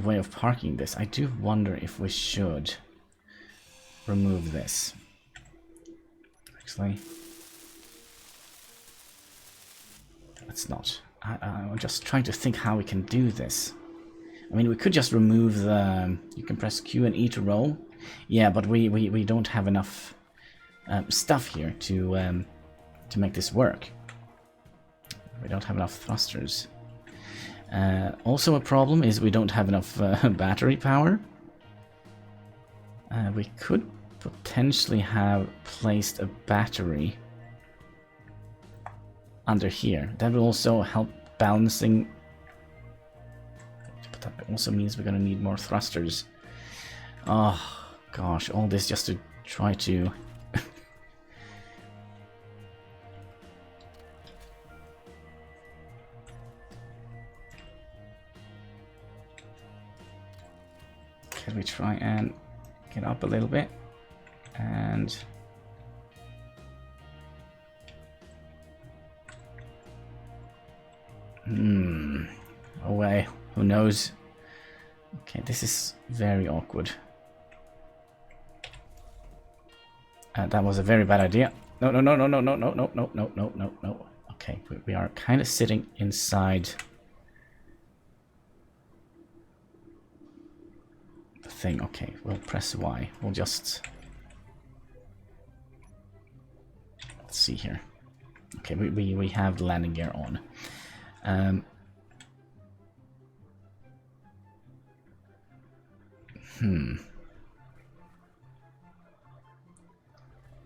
way of parking this. I do wonder if we should remove this. Actually, let's not. I'm just trying to think how we can do this. I mean, we could just remove the... You can press Q and E to roll. Yeah, but we don't have enough stuff here to make this work. We don't have enough thrusters. Also a problem is we don't have enough battery power. We could potentially have placed a battery under here. That will also help balancing. But that also means we're gonna need more thrusters. Oh gosh, all this just to try to Can we try and get up a little bit? And oh way, who knows? Okay, this is very awkward. That was a very bad idea. No, no, no, no, no, no, no, no, no, no, no, no, no. Okay, we are kind of sitting inside the thing. Okay, we'll press Y. We'll just... Let's see here. Okay, we have the landing gear on.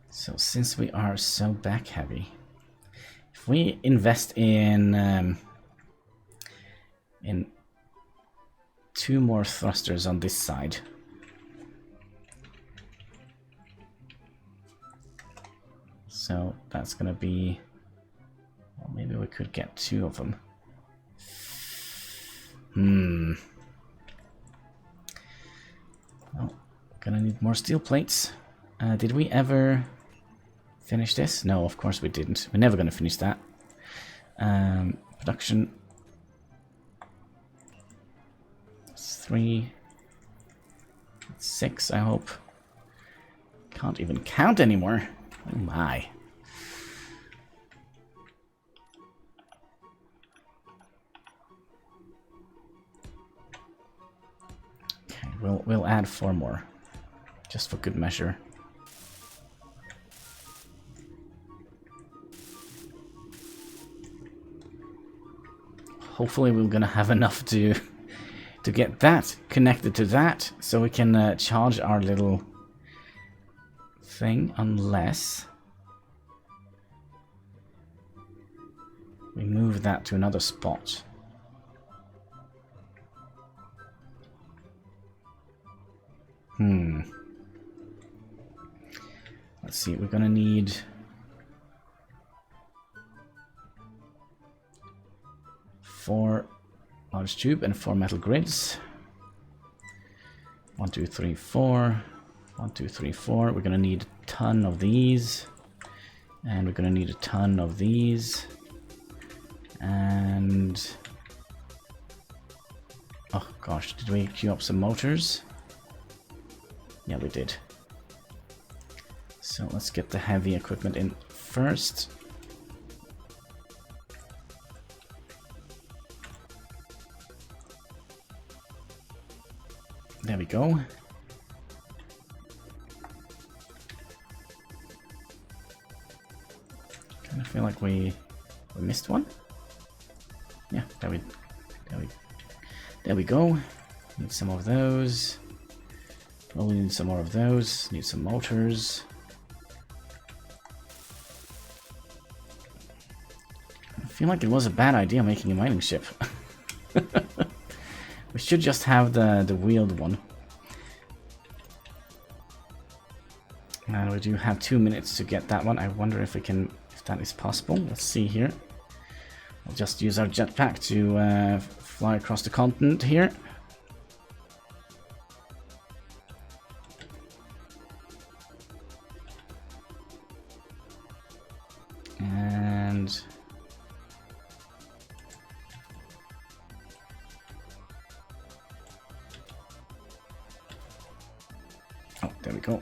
So since we are so back heavy, if we invest in 2 more thrusters on this side, so that's gonna be, well, maybe we could get 2 of them. Well, gonna need more steel plates. Did we ever finish this? No, of course we didn't. We're never gonna finish that. Production. 3, 6, I hope. Can't even count anymore. Oh my. Okay, we'll add 4 more, just for good measure. Hopefully we're gonna have enough to get that connected to that, so we can charge our little thing, unless we move that to another spot. Let's see, we're gonna need 4 large tube and 4 metal grids. 1, 2, 3, 4. 1, 2, 3, 4. We're gonna need a ton of these, and we're gonna need a ton of these, and oh gosh, did we queue up some motors? Yeah, we did. So let's get the heavy equipment in first. There we go. Kind of feel like we missed one. Yeah, there we go. Need some of those. Probably need some more of those. Need some motors. I feel like it was a bad idea making a mining ship. We should just have the wheeled one. And we do have 2 minutes to get that one. I wonder if we can, if if that is possible. Let's see here. We'll just use our jetpack to fly across the continent here. And oh, there we go.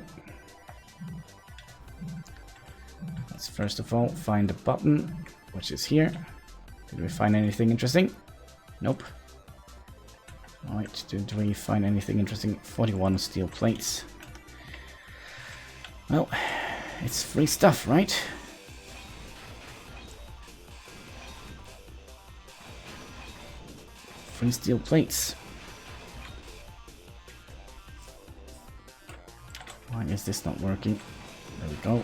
Let's first of all find the button, which is here. Did we find anything interesting? Nope. Alright, did we find anything interesting? 41 steel plates. Well, it's free stuff, right? Free steel plates. Why is this not working? There we go.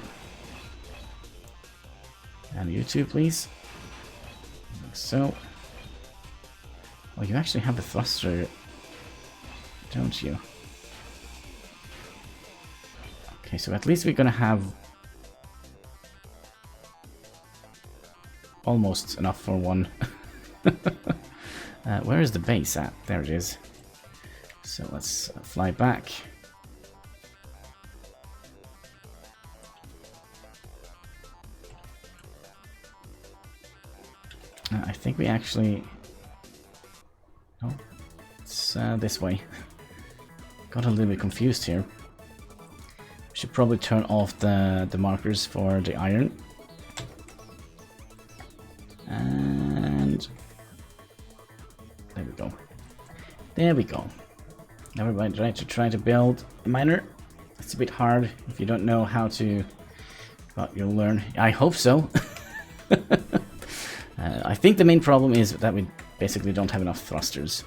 And you too, please. Like so. Oh, you actually have a thruster, don't you? Okay, so at least we're gonna have almost enough for one. Where is the base at? There it is. So let's fly back. I think we actually... Oh, it's this way. Got a little bit confused here. Should probably turn off the markers for the iron. And... there we go. There we go. Everybody right to try to build a miner. It's a bit hard if you don't know how to... but you'll learn. I hope so. I think the main problem is that we basically don't have enough thrusters.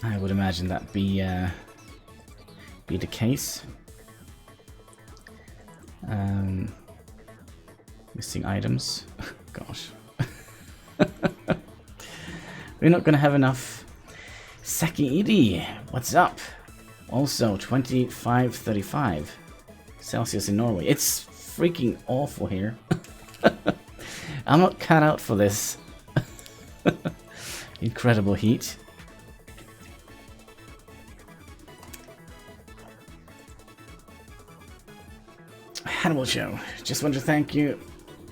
I would imagine that be the case. Missing items. Gosh. We're not gonna have enough. Saki Idi, what's up? Also 2535 Celsius in Norway. It's freaking awful here. I'm not cut out for this. Incredible heat. Hanniballshow, just want to thank you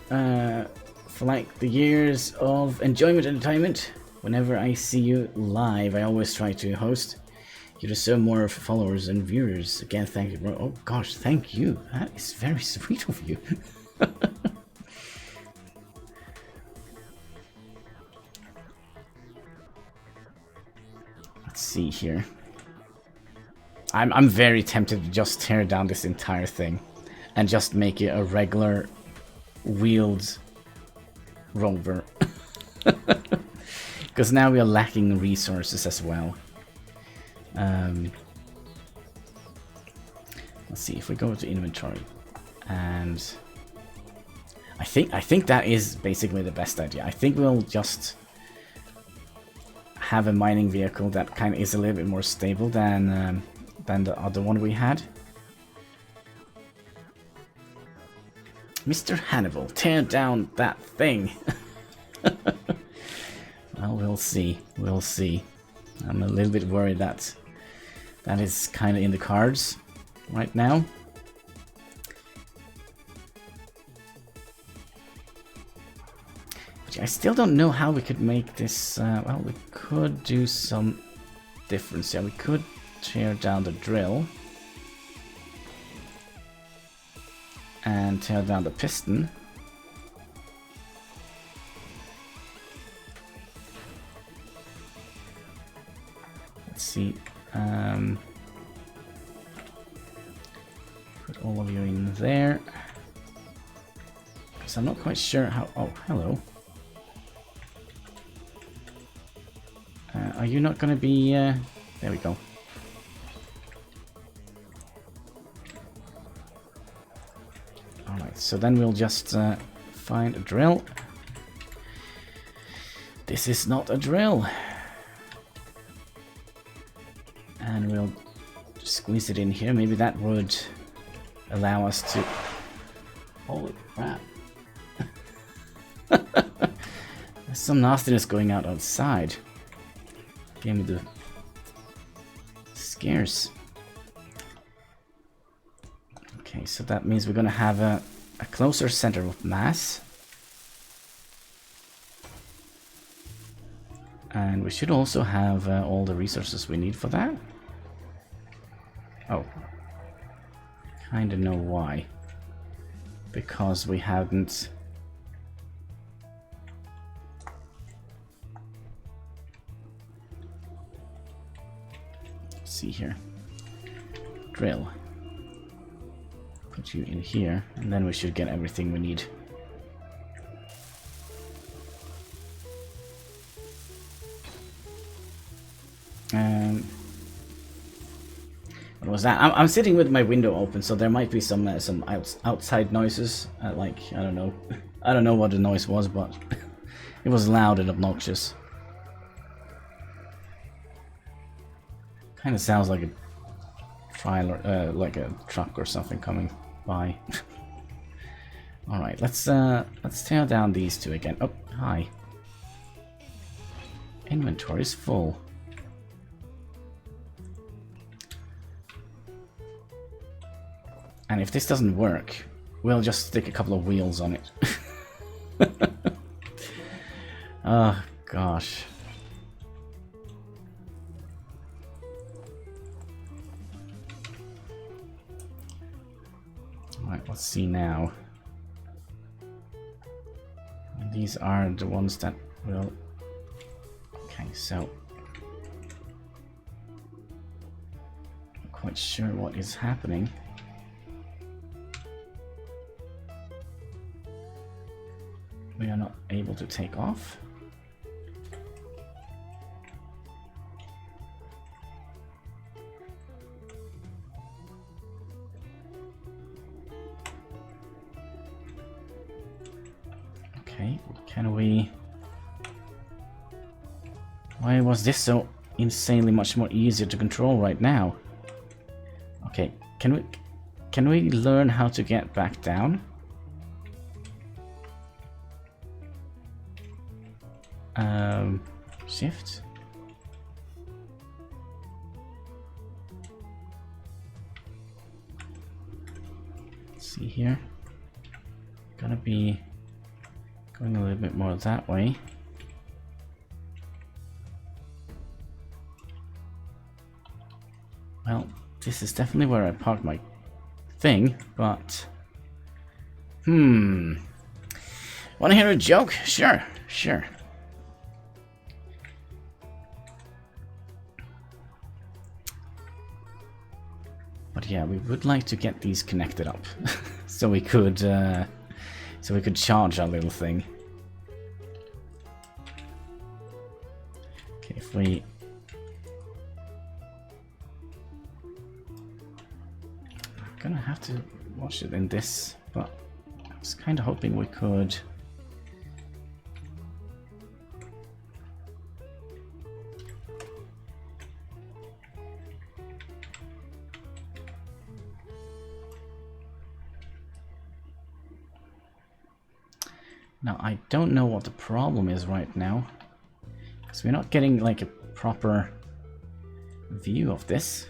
for like the years of enjoyment and entertainment. Whenever I see you live, I always try to host. You deserve more followers and viewers. Again, thank you, bro. Oh gosh, thank you. That is very sweet of you. Let's see here. I'm very tempted to just tear down this entire thing and just make it a regular wheeled rover. Because now we are lacking resources as well. Let's see if we go to inventory, and I think that is basically the best idea. I think we'll just have a mining vehicle that kind of is a little bit more stable than the other one we had. Mr. Hannibal, tear down that thing. Well, we'll see. We'll see. I'm a little bit worried that that is kind of in the cards right now. But I still don't know how we could make this... well, we could do some difference. Yeah, we could tear down the drill. And tear down the piston. Let's see. Put all of you in there. Because I'm not quite sure how... Oh, hello. Are you not going to be... There we go. Alright, so then we'll just find a drill. This is not a drill. And we'll squeeze it in here. Maybe that would allow us to... Holy crap. There's some nastiness going out outside. Gave me the scares. Okay, so that means we're gonna have a closer center of mass. And we should also have all the resources we need for that. Oh. Kinda know why. Because we haven't... Let's see here. Drill. Put you in here, and then we should get everything we need. What was that? I'm sitting with my window open, so there might be some outside noises. Like I don't know, I don't know what the noise was, but it was loud and obnoxious. Kind of sounds like a trailer, like a truck or something coming by. All right, let's tear down these two again. Oh, hi. Inventory is full. And if this doesn't work, we'll just stick a couple of wheels on it. Oh, gosh. Alright, let's see now. These are the ones that will... Okay, so... I'm quite sure what is happening. We are not able to take off. Okay, can we... Why was this so insanely much more easier to control right now? Okay, can we learn how to get back down? Shift. Let's see here. Gonna be going a little bit more that way. Well, this is definitely where I parked my thing, but... Wanna hear a joke? Sure, sure. But yeah, we would like to get these connected up, so we could charge our little thing. Okay, if we... I'm gonna have to watch it in this, but I was kind of hoping we could... Now, I don't know what the problem is right now, because we're not getting like a proper view of this.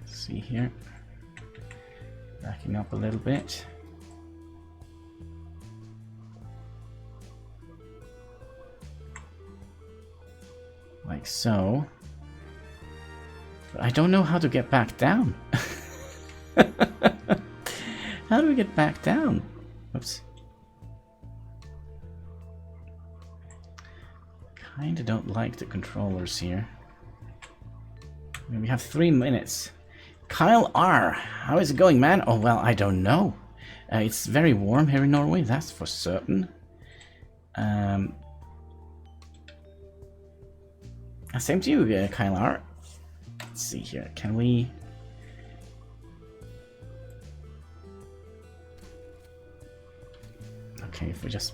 See here, backing up a little bit. Like so. But I don't know how to get back down. How do we get back down? Oops. Kinda don't like the controllers here. I mean, we have 3 minutes. Kyle R, how is it going, man? Oh, well, I don't know. It's very warm here in Norway, that's for certain. Same to you, Kylar. Let's see here. Can we... Okay, if we just...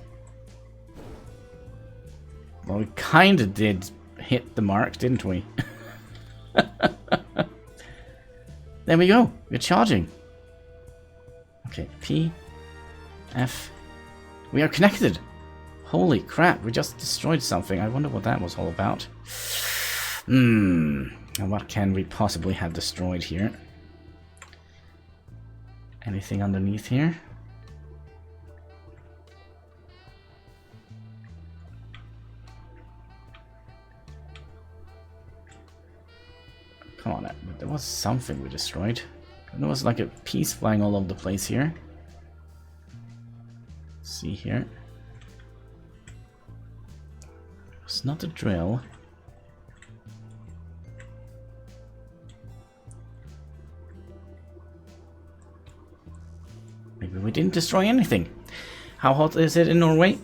Well, we kind of did hit the mark, didn't we? There we go. We're charging. Okay, P, F. We are connected. Holy crap, we just destroyed something. I wonder what that was all about. And what can we possibly have destroyed here? Anything underneath here? Come on, there was something we destroyed. There was like a piece flying all over the place here. Let's see here. It's not a drill. Maybe we didn't destroy anything. How hot is it in Norway?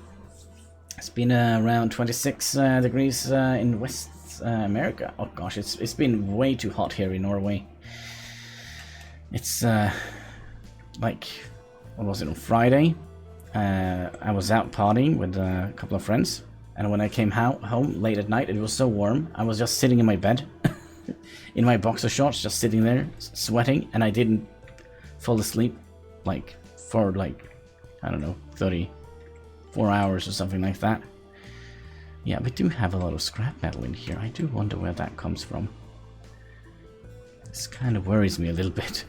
It's been around 26 degrees in West America. Oh gosh, it's been way too hot here in Norway. It's like, what was it, on Friday? I was out partying with a couple of friends, and when I came home late at night, it was so warm. I was just sitting in my bed, in my boxer shorts, just sitting there, sweating, and I didn't fall asleep, like, for like, I don't know, 34 hours or something like that. Yeah, we do have a lot of scrap metal in here. I do wonder where that comes from. This kind of worries me a little bit.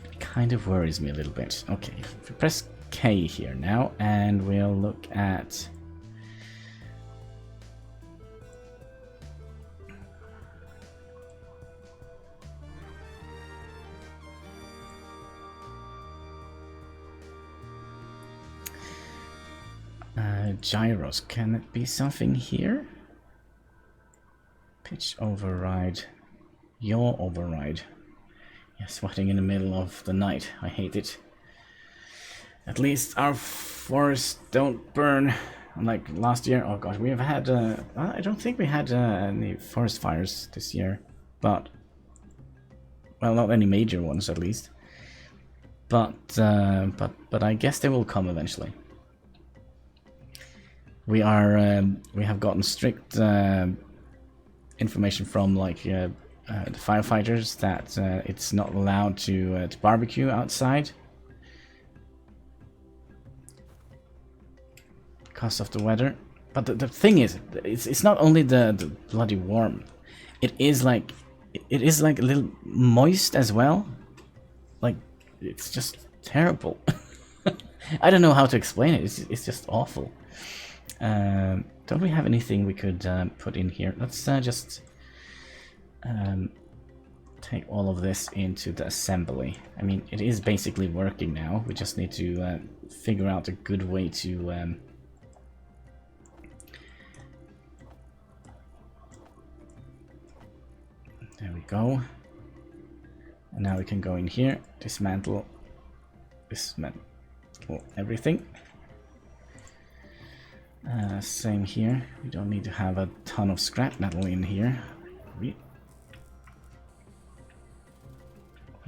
It kind of worries me a little bit. Okay, if we press K here now, and we'll look at... gyros. Can it be something here? Pitch override. Yaw override. Yeah, sweating in the middle of the night. I hate it. At least our forests don't burn. Unlike last year. Oh gosh, we have had... I don't think we had any forest fires this year. But... well, not any major ones at least. But I guess they will come eventually. We have gotten strict information from like the firefighters that it's not allowed to barbecue outside because of the weather. But the thing is, it's not only the bloody warm. It is like a little moist as well. Like, it's just terrible. I don't know how to explain it. It's just awful. Don't we have anything we could put in here? Let's just take all of this into the assembly. I mean, it is basically working now. We just need to figure out a good way to... There we go. And now we can go in here, dismantle everything. Same here. We don't need to have a ton of scrap metal in here. I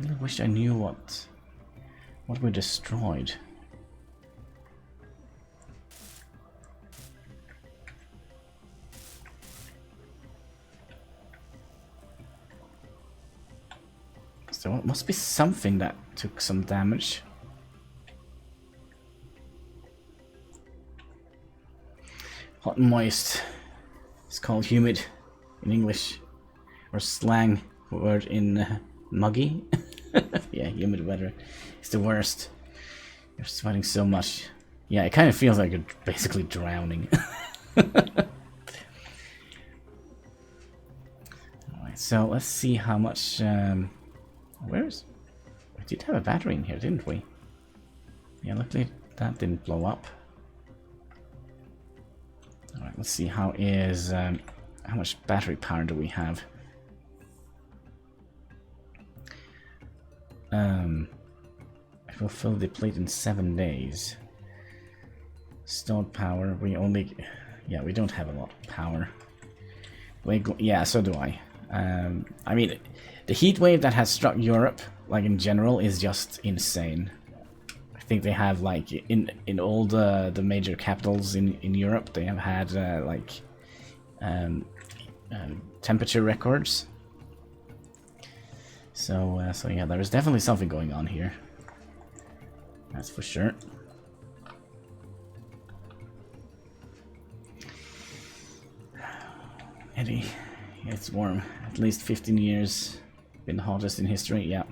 really wish I knew what we destroyed. So it must be something that took some damage. Hot and moist. It's called humid in English, or slang word in muggy. Yeah, humid weather. It's the worst. You're sweating so much. Yeah, it kind of feels like you're basically drowning. Alright, so let's see how much... where's... We did have a battery in here, didn't we? Yeah, luckily that didn't blow up. Alright, let's see how much battery power do we have? It will fill the plate in 7 days. Stored power, we only... Yeah, we don't have a lot of power. Yeah, so do I. I mean, the heat wave that has struck Europe, like in general, is just insane. I think they have, like, in all the major capitals in Europe, they have had, like, temperature records. So yeah, there is definitely something going on here. That's for sure. Eddie, it's warm. At least 15 years. Been the hottest in history, yeah.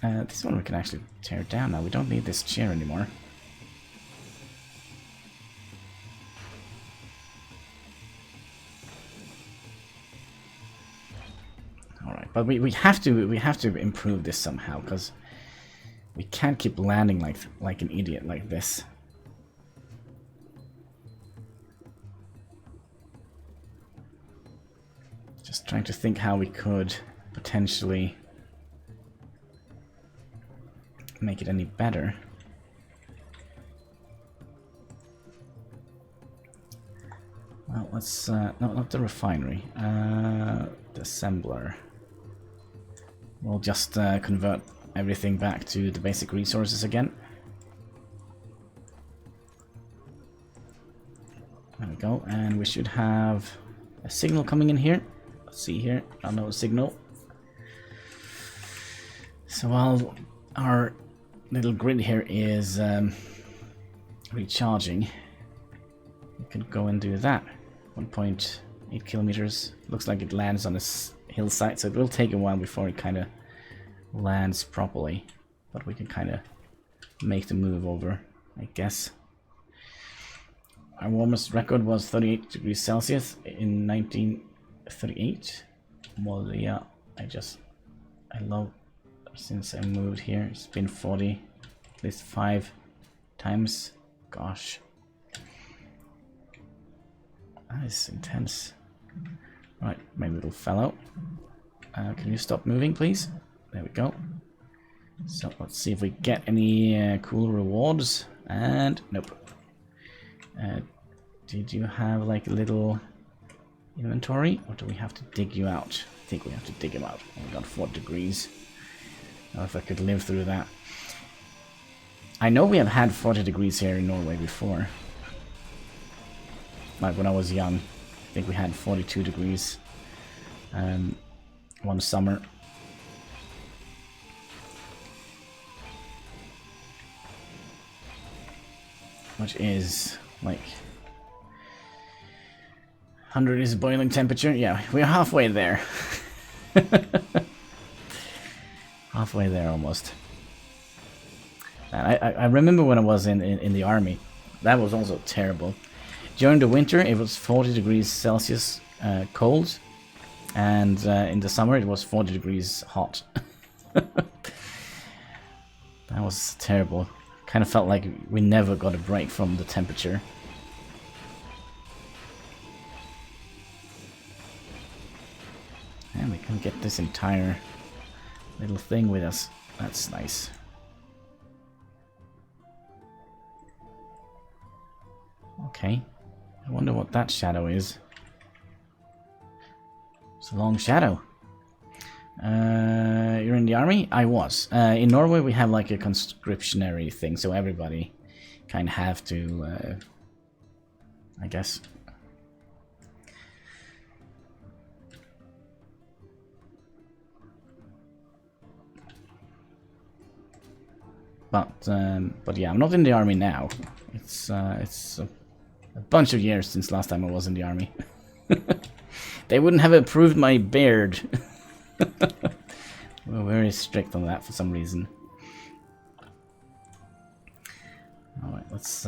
This one we can actually tear down now. We don't need this chair anymore. Alright, but we have to improve this somehow, because we can't keep landing like an idiot like this. Just trying to think how we could potentially make it any better. Well, let's no, not the refinery. The assembler. We'll just convert everything back to the basic resources again. There we go, and we should have a signal coming in here. Let's see here. Oh, no signal. So while our little grid here is recharging, we could go and do that. 1.8 kilometers. Looks like it lands on this hillside, so it will take a while before it kind of lands properly. But we can kind of make the move over, I guess. Our warmest record was 38 degrees Celsius in 1938. Well, yeah, I love, since I moved here, it's been 40, at least 5 times. Gosh. That is intense. Right, my little fellow. Can you stop moving, please? There we go. So let's see if we get any cool rewards. And nope. Did you have like a little inventory, or do we have to dig you out? I think we have to dig him out. Oh, we got 4 degrees. I don't know if I could live through that. I know we have had 40 degrees here in Norway before. Like when I was young. I think we had 42 degrees one summer. Which is like 100 is boiling temperature. Yeah, we're halfway there. Halfway there almost. I remember when I was in the army. That was also terrible. During the winter it was 40 degrees Celsius cold, and in the summer it was 40 degrees hot. That was terrible. Kind of felt like we never got a break from the temperature. And we can get this entire little thing with us. That's nice. Okay. I wonder what that shadow is. It's a long shadow. You're in the army? I was. In Norway we have like a conscriptionary thing, so everybody kind of have to, I guess. But yeah, I'm not in the army now. It's a bunch of years since last time I was in the army. They wouldn't have approved my beard. We're very strict on that for some reason. Alright, let's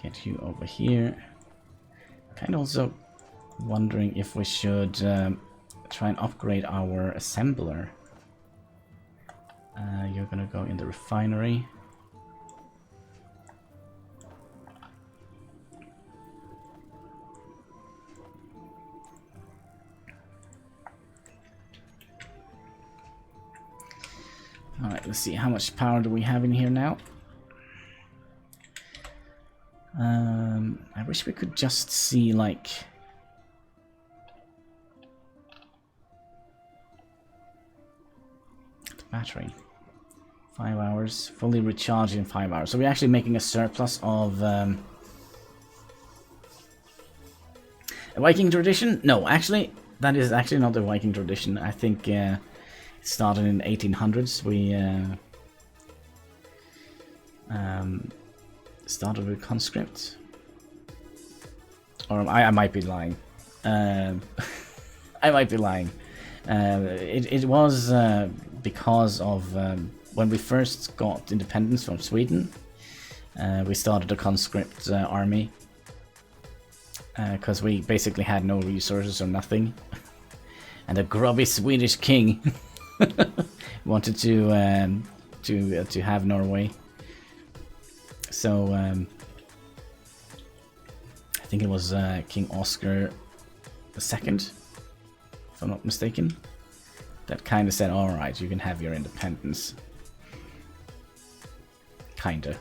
get you over here. Kind of also wondering if we should try and upgrade our assembler. You're gonna go in the refinery. Alright, let's see, how much power do we have in here now? I wish we could just see, like... the battery. 5 hours, fully recharged in 5 hours. So we're actually making a surplus of... a Viking tradition? No, actually, that is actually not the Viking tradition. I think it started in 1800s. We started with conscript. Or I might be lying. I might be lying. It was because of when we first got independence from Sweden. We started a conscript army. Because we basically had no resources or nothing. And a grubby Swedish king wanted to have Norway. So I think it was King Oscar II, if I'm not mistaken, that kind of said, alright, you can have your independence. Kinda.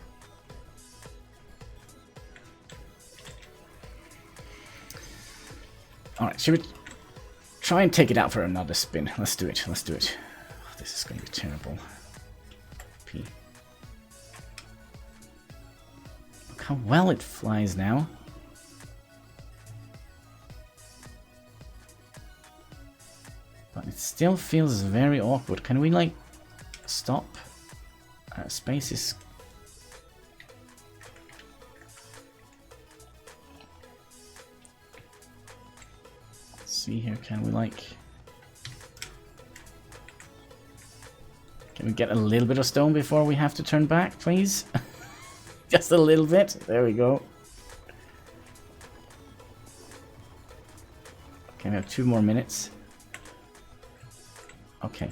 Alright, should we try and take it out for another spin? Let's do it, let's do it. Oh, this is going to be terrible. P. Look how well it flies now. But it still feels very awkward. Can we, like, stop? Space is... see here, can we like... can we get a little bit of stone before we have to turn back, please? Just a little bit. There we go. Okay, we have 2 more minutes. Okay.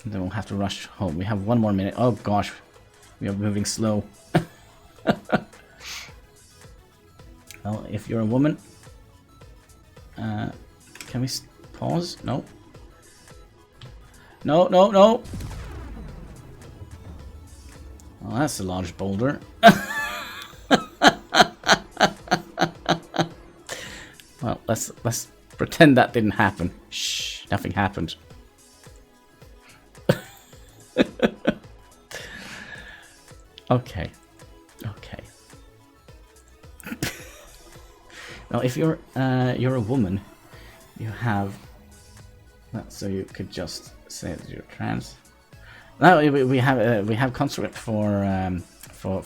And then we'll have to rush home. We have 1 more minute. Oh gosh, we are moving slow. Well, if you're a woman, can we pause? No. No, no, no. Well, that's a large boulder. Well, let's pretend that didn't happen. Shh, nothing happened. Okay. Okay. Well, if you're a woman, you have that, so you could just say that you're trans. No, we have conscript for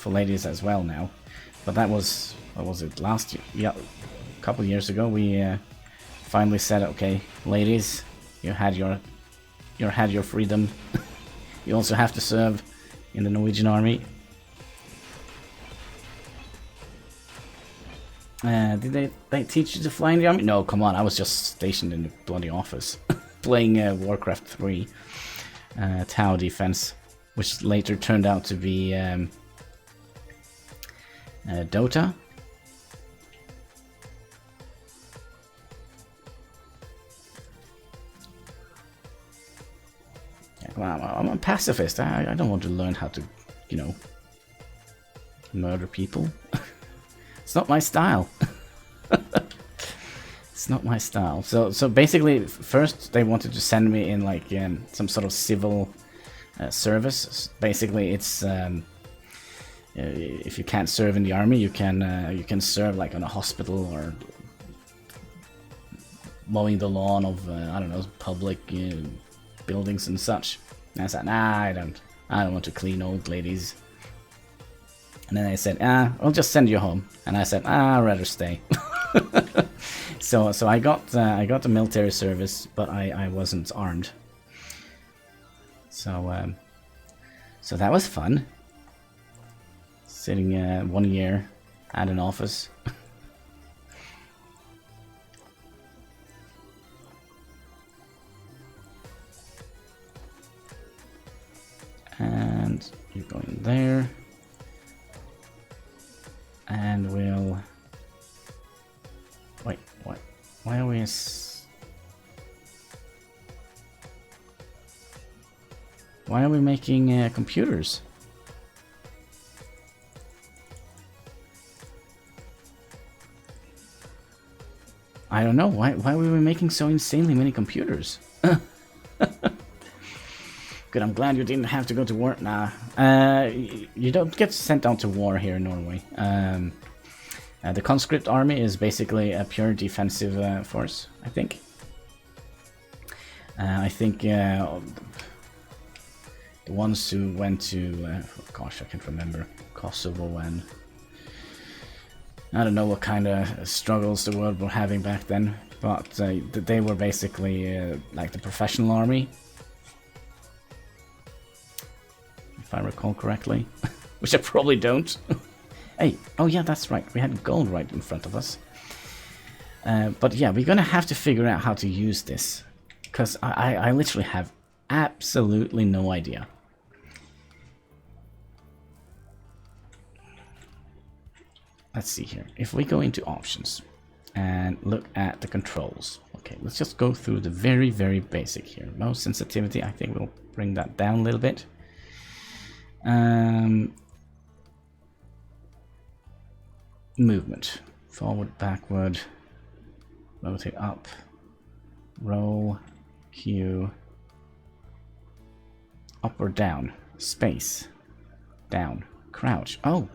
ladies as well now, but that was, what was it, last year? Yeah, a couple of years ago. We finally said, okay, ladies, you had your freedom. You also have to serve in the Norwegian army. Did they teach you to fly in the army? No, come on, I was just stationed in the bloody office playing Warcraft 3 Tower Defense, which later turned out to be Dota. Yeah, well, I'm a pacifist. I don't want to learn how to, you know, murder people. It's not my style. It's not my style. So basically, first they wanted to send me in like some sort of civil service. Basically, it's if you can't serve in the army, you can serve like on a hospital or mowing the lawn of I don't know, public buildings and such. And I said, nah, I don't want to clean old ladies. And then they said, I'll just send you home. And I said, I'd rather stay. So I got the military service, but I wasn't armed. So so that was fun. Sitting 1 year at an office. And you're going there. And we'll... wait, what? Why are we... Why are we making computers? I don't know. Why were we making so insanely many computers? Good, I'm glad you didn't have to go to war. Nah. You don't get sent out to war here in Norway. The conscript army is basically a pure defensive force, I think. I think the ones who went to, gosh, I can't remember, Kosovo and I don't know what kind of struggles the world were having back then, but they were basically like the professional army, if I recall correctly, which I probably don't. Hey, oh yeah, that's right, we had gold right in front of us. But yeah, we're gonna have to figure out how to use this, because I literally have absolutely no idea. Let's see here. If we go into options and look at the controls. Okay, let's just go through the very, very basic here. Mouse sensitivity, I think we'll bring that down a little bit. Movement. Forward, backward, rotate up, roll, Q, up or down, space, down, crouch. Oh!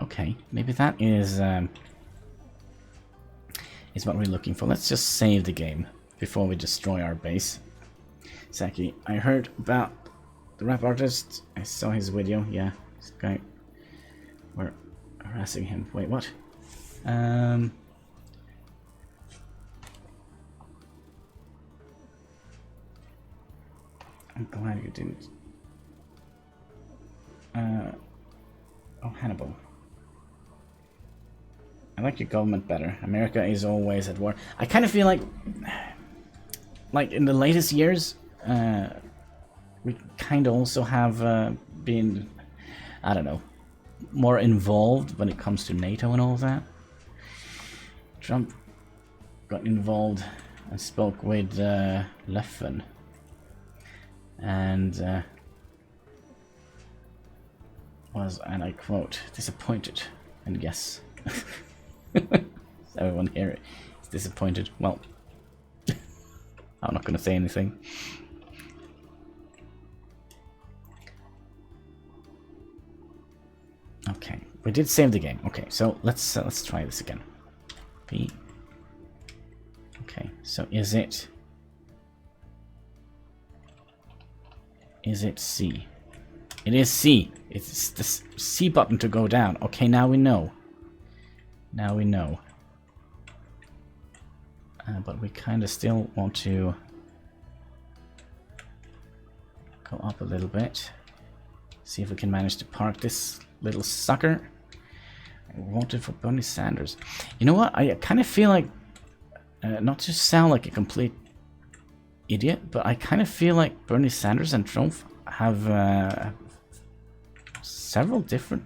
Okay, maybe that is what we're looking for. Let's just save the game before we destroy our base. Saki, I heard about the rap artist. I saw his video. Yeah, this guy. We're harassing him. Wait, what? I'm glad you didn't. Oh, Hannibal. I like your government better. America is always at war. I kind of feel like in the latest years, we kind of also have been, I don't know, more involved when it comes to NATO and all that. Trump got involved and spoke with Leffen, and was, and I quote, disappointed, and yes. Everyone here is disappointed. Well, I'm not going to say anything. Okay, we did save the game. Okay, so let's try this again. P. Okay, so is it C? It is C. It's the C button to go down. Okay, now we know. Now we know. But we kind of still want to go up a little bit. See if we can manage to park this little sucker. I wanted for Bernie Sanders. You know what? I kind of feel like, not to sound like a complete idiot, but I kind of feel like Bernie Sanders and Trump have several different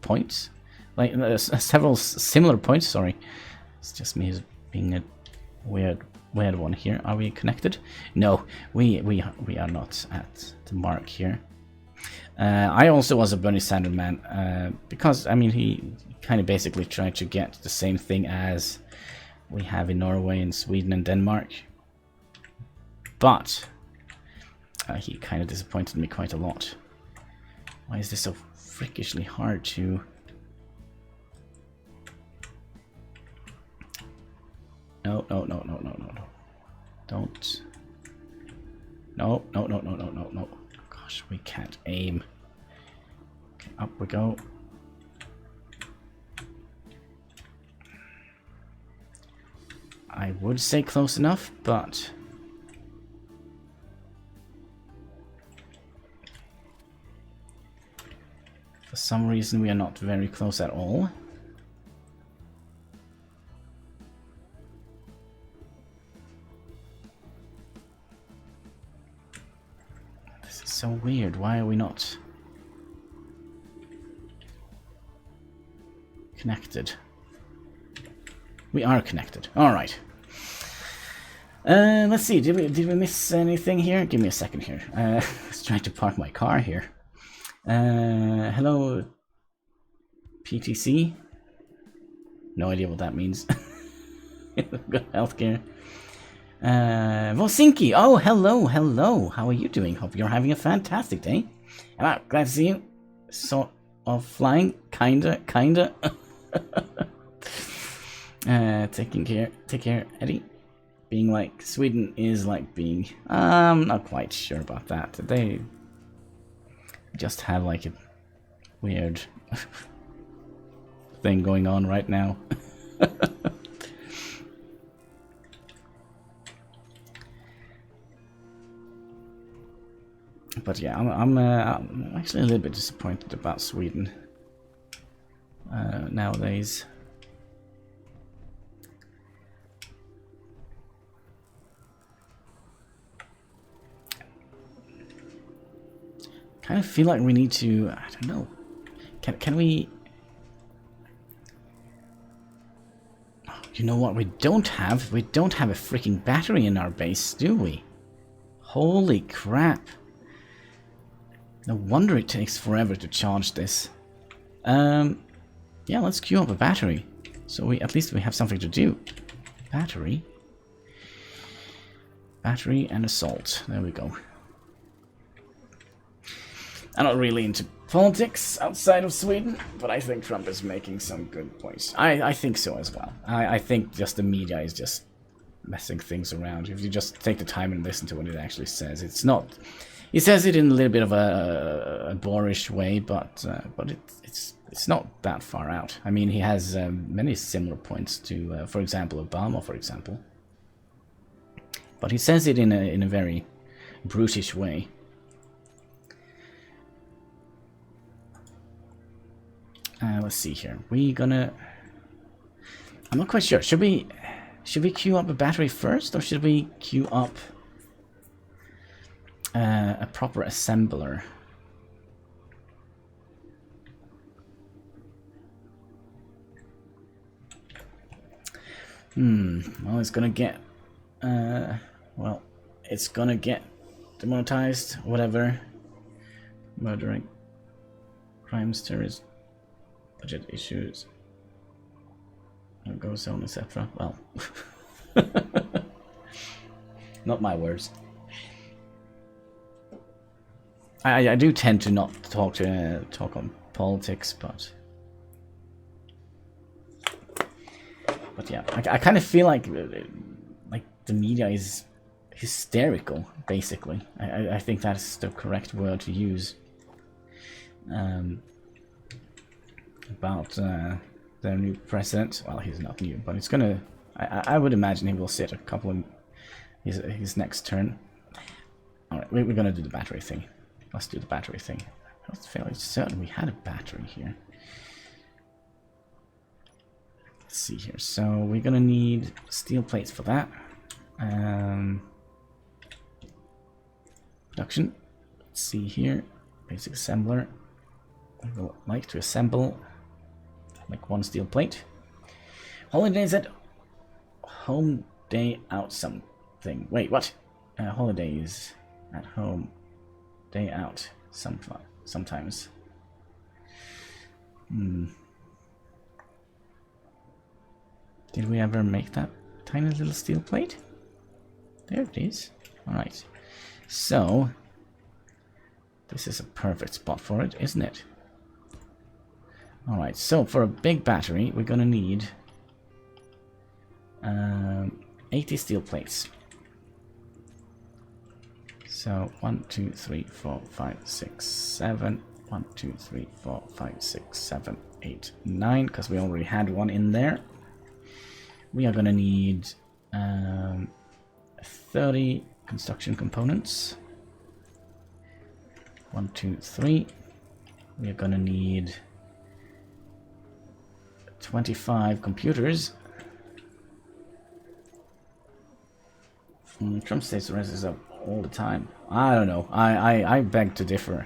points. Like several similar points. Sorry, it's just me being a weird one here. Are we connected? No, we are not at the mark here. I also was a Bernie Sanders man because I mean he kind of basically tried to get the same thing as we have in Norway and Sweden and Denmark, but he kind of disappointed me quite a lot. Why is this so freakishly hard to? No. Don't. No. Gosh, we can't aim. Okay, up we go. I would say close enough, but for some reason we are not very close at all. So weird. Why are we not connected? We are connected. All right. Let's see. Did we miss anything here? Give me a second here. Let's try to park my car here. Hello, PTC. No idea what that means. Good healthcare. Vosinki. Oh, hello, hello. How are you doing? Hope you're having a fantastic day. Hello, glad to see you. Sort of flying, kinda. Take care, Eddie. Being like Sweden is like being. I'm not quite sure about that. They just have like a weird thing going on right now. But yeah, I'm actually a little bit disappointed about Sweden nowadays. Kind of feel like we need to. I don't know. Can we? Oh, you know what? We don't have a freaking battery in our base, do we? Holy crap! No wonder it takes forever to charge this. Yeah, let's queue up a battery. So at least we have something to do. Battery and assault. There we go. I'm not really into politics outside of Sweden, but I think Trump is making some good points. I think so as well. I think just the media is just messing things around. If you just take the time and listen to what it actually says, it's not. He says it in a little bit of a boorish way, but it's not that far out. I mean, he has many similar points to, for example, Obama, for example. But he says it in a very brutish way. Let's see here. I'm not quite sure. Should we queue up a battery first, or should we queue up a proper assembler? Well, it's gonna get it's gonna get demonetized, whatever. Murdering, crimes, terrorism, budget issues, goes on, etc. Well, not my words. I do tend to not talk on politics, but yeah, I kind of feel like the media is hysterical. Basically, I think that's the correct word to use. About their new president. Well, he's not new, but it's gonna. I would imagine he will sit a couple of his next turn. All right, we're gonna do the battery thing. Let's do the battery thing. I was fairly certain we had a battery here. Let's see here. So we're gonna need steel plates for that. Production. Let's see here. Basic assembler. I would like to assemble like one steel plate. Holidays at home, day out something. Wait, what? Holidays at home, day out sometimes. Did we ever make that tiny little steel plate? There it is. Alright. So this is a perfect spot for it, isn't it? Alright, so for a big battery, we're gonna need 80 steel plates. So 1, 2, 3, 4, 5, 6, 7. 1, 2, 3, 4, 5, 6, 7, 8, 9, because we already had one in there. We are gonna need 30 construction components. 1, 2, 3. We are gonna need 25 computers. Trump states the rest is up all the time. I don't know. I beg to differ.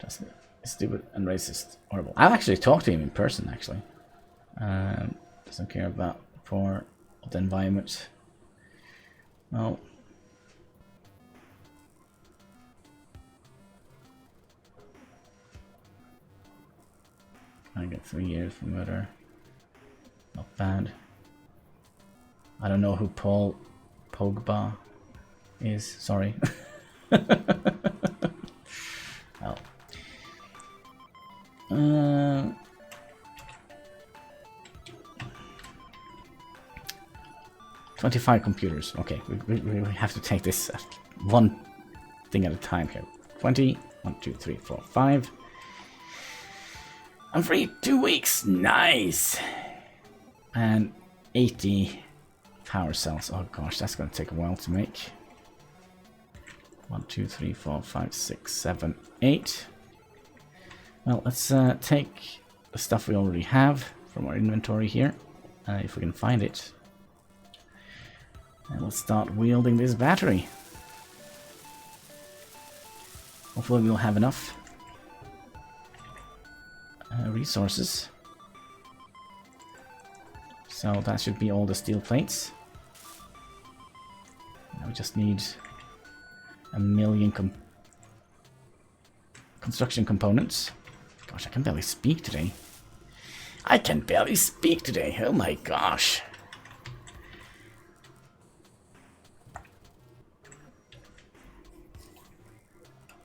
Just stupid and racist, horrible. I've actually talked to him in person, actually. Doesn't care about for the environment. No. I get 3 years for murder. Not bad. I don't know who Paul Pogba is. Sorry. Oh. 25 computers. Okay, we have to take this one thing at a time here. 20. 1, 2, 3, 4, 5. I'm free 2 weeks. Nice. And 80 power cells. Oh gosh, that's going to take a while to make. 1, 2, 3, 4, 5, 6, 7, 8. Well, let's take the stuff we already have from our inventory here, if we can find it. And let's start wielding this battery. Hopefully we'll have enough resources. So that should be all the steel plates. Now we just need a million construction components. Gosh, I can barely speak today. I can barely speak today. Oh my gosh.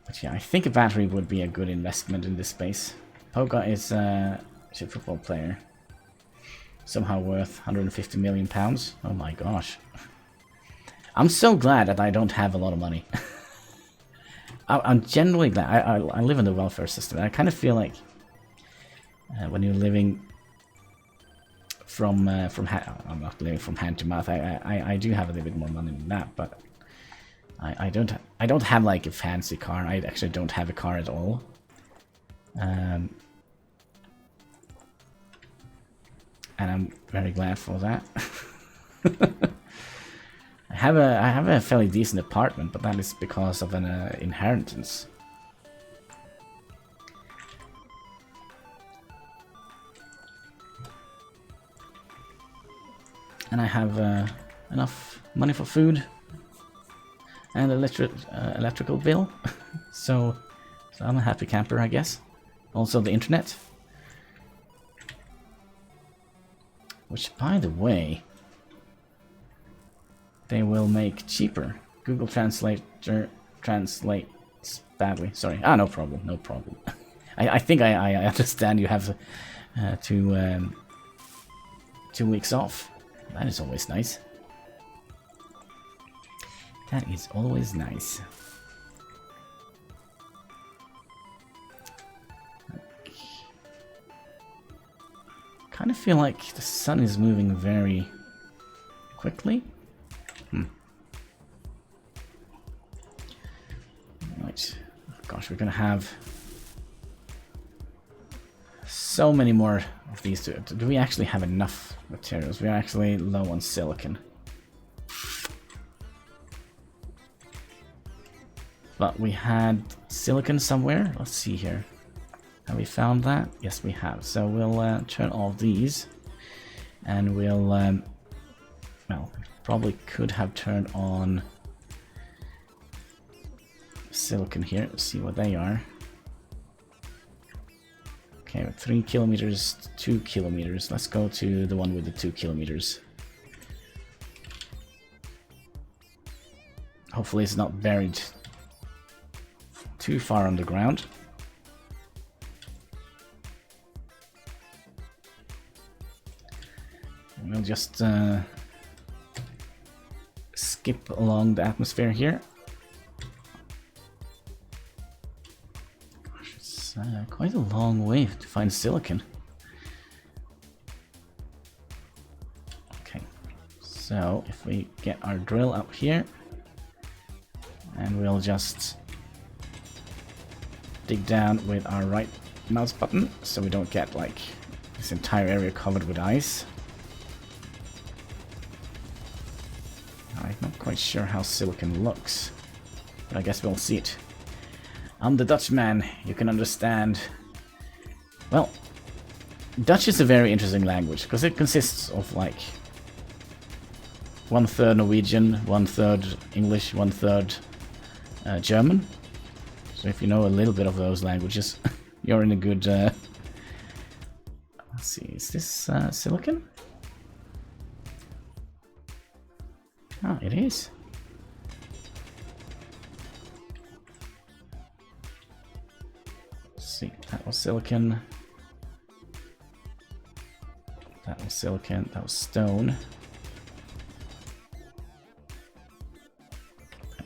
But yeah, I think a battery would be a good investment in this space. Poga is a football player. Somehow worth 150 million pounds. Oh my gosh. I'm so glad that I don't have a lot of money. I'm genuinely glad. I live in the welfare system, and I kind of feel like when you're living from I'm not living from hand to mouth. I do have a little bit more money than that, but I don't have like a fancy car. I actually don't have a car at all. And I'm very glad for that. I have a fairly decent apartment, but that is because of an inheritance. And I have enough money for food and electrical bill, so I'm a happy camper, I guess. Also the internet, which, by the way, they will make cheaper. Google Translator translates badly. Sorry. No problem. No problem. I think I understand you have 2 weeks off. That is always nice. That is always nice. Kind of feel like the sun is moving very quickly. Right. Gosh, we're gonna have so many more of these. Do we actually have enough materials? We're actually low on silicon. But we had silicon somewhere. Let's see here. Have we found that? Yes, we have. So we'll turn off these. And we'll... well, probably could have turned on silicon here. Let's see what they are. Okay, 3 kilometers, 2 kilometers. Let's go to the one with the 2 kilometers. Hopefully it's not buried too far underground. And we'll just skip along the atmosphere here. Gosh, it's quite a long way to find silicon. Okay, so if we get our drill up here, and we'll just dig down with our right mouse button so we don't get like this entire area covered with ice. I'm not quite sure how silicon looks, but I guess we'll see it. I'm the Dutchman, you can understand. Well, Dutch is a very interesting language because it consists of like 1/3 Norwegian, 1/3 English, 1/3 German. So if you know a little bit of those languages, you're in a good... Let's see, is this silicon? Ah, it is. Let's see, that was silicon. That was silicon, that was stone.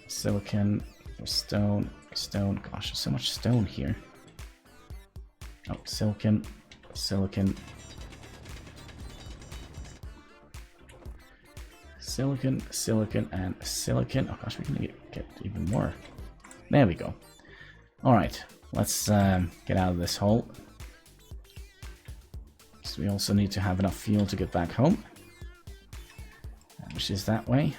Silicon, stone, stone. Gosh, there's so much stone here. Oh, silicon, silicon. Silicon, silicon, and silicon. Oh gosh, we can get even more. There we go. Alright, let's get out of this hole. So we also need to have enough fuel to get back home. Which is that way.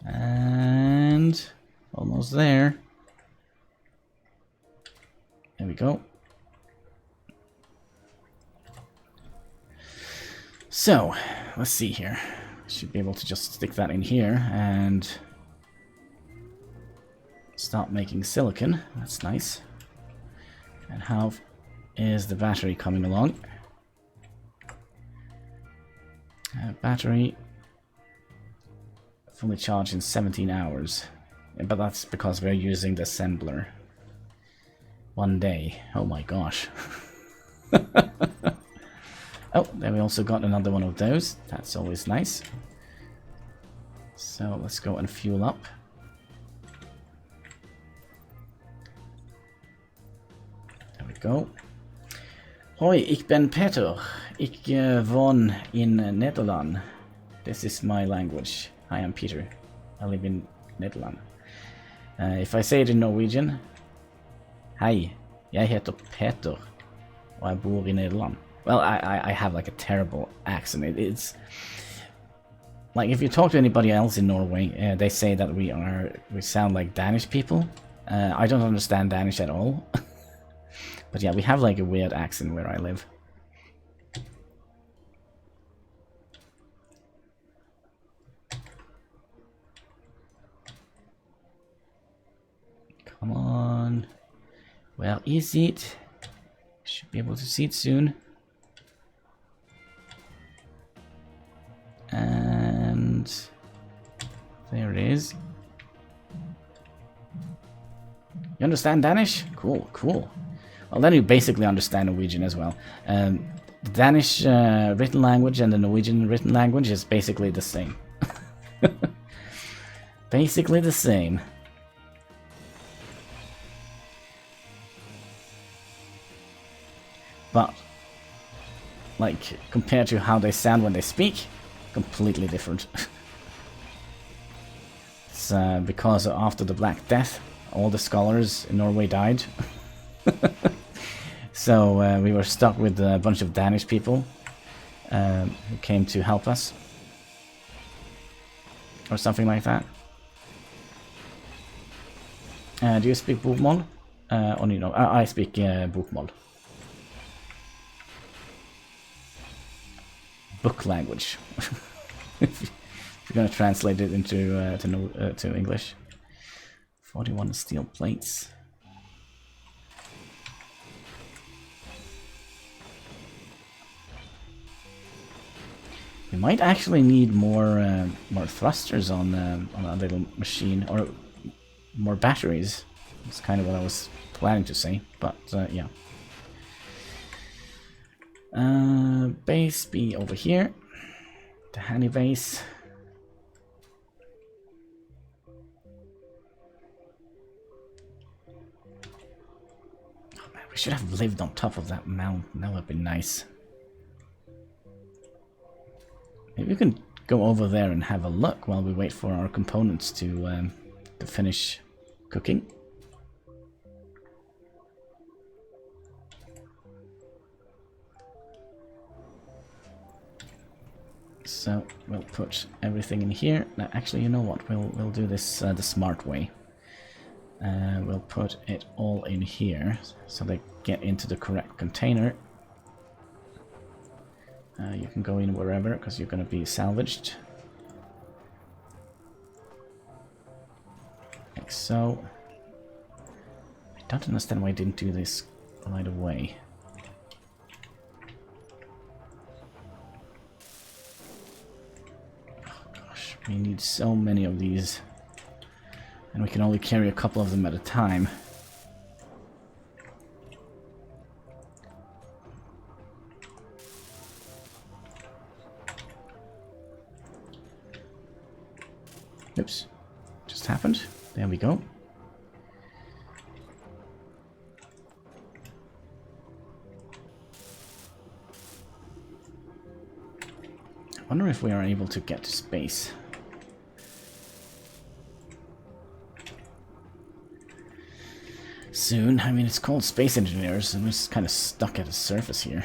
And almost there. There we go. So, let's see here. Should be able to just stick that in here and start making silicon. That's nice. And how is the battery coming along? Battery fully charged in 17 hours. But that's because we're using the assembler. 1 day. Oh my gosh. Oh, then we also got another one of those. That's always nice. So let's go and fuel up. There we go. Hoi, ik ben Peter. Ik woon in Nederland. This is my language. Hi, I'm Peter. I live in Netherlands. If I say it in Norwegian. Hei, jeg heter Peter. Og jeg bor i Nederland. Well, I have like a terrible accent. It's like if you talk to anybody else in Norway, they say that we sound like Danish people. I don't understand Danish at all. But yeah, we have like a weird accent where I live. Come on. Where is it? Should be able to see it soon. And there it is. You understand Danish? Cool, cool. Well, then you basically understand Norwegian as well. The Danish written language and the Norwegian written language is basically the same. Basically the same. But, like, compared to how they sound when they speak, completely different. It's because after the Black Death, all the scholars in Norway died. So we were stuck with a bunch of Danish people who came to help us. Or something like that. Do you speak bokmål? Only no, I speak bokmål. Book language. If you're going to translate it into to English. 41 steel plates. We might actually need more thrusters on our little machine, or more batteries. That's kind of what I was planning to say, but yeah. Base be over here. The honey base. Oh man, we should have lived on top of that mountain. That would have been nice. Maybe we can go over there and have a look while we wait for our components to finish cooking. So we'll put everything in here. Now, actually, you know what? We'll do this the smart way. We'll put it all in here so they get into the correct container. You can go in wherever because you're going to be salvaged. Like so. I don't understand why I didn't do this right away. Oh gosh, we need so many of these. And we can only carry a couple of them at a time. Oops. Just happened. There we go. I wonder if we are able to get to space. Soon. I mean, it's called Space Engineers, and we're just kind of stuck at the surface here.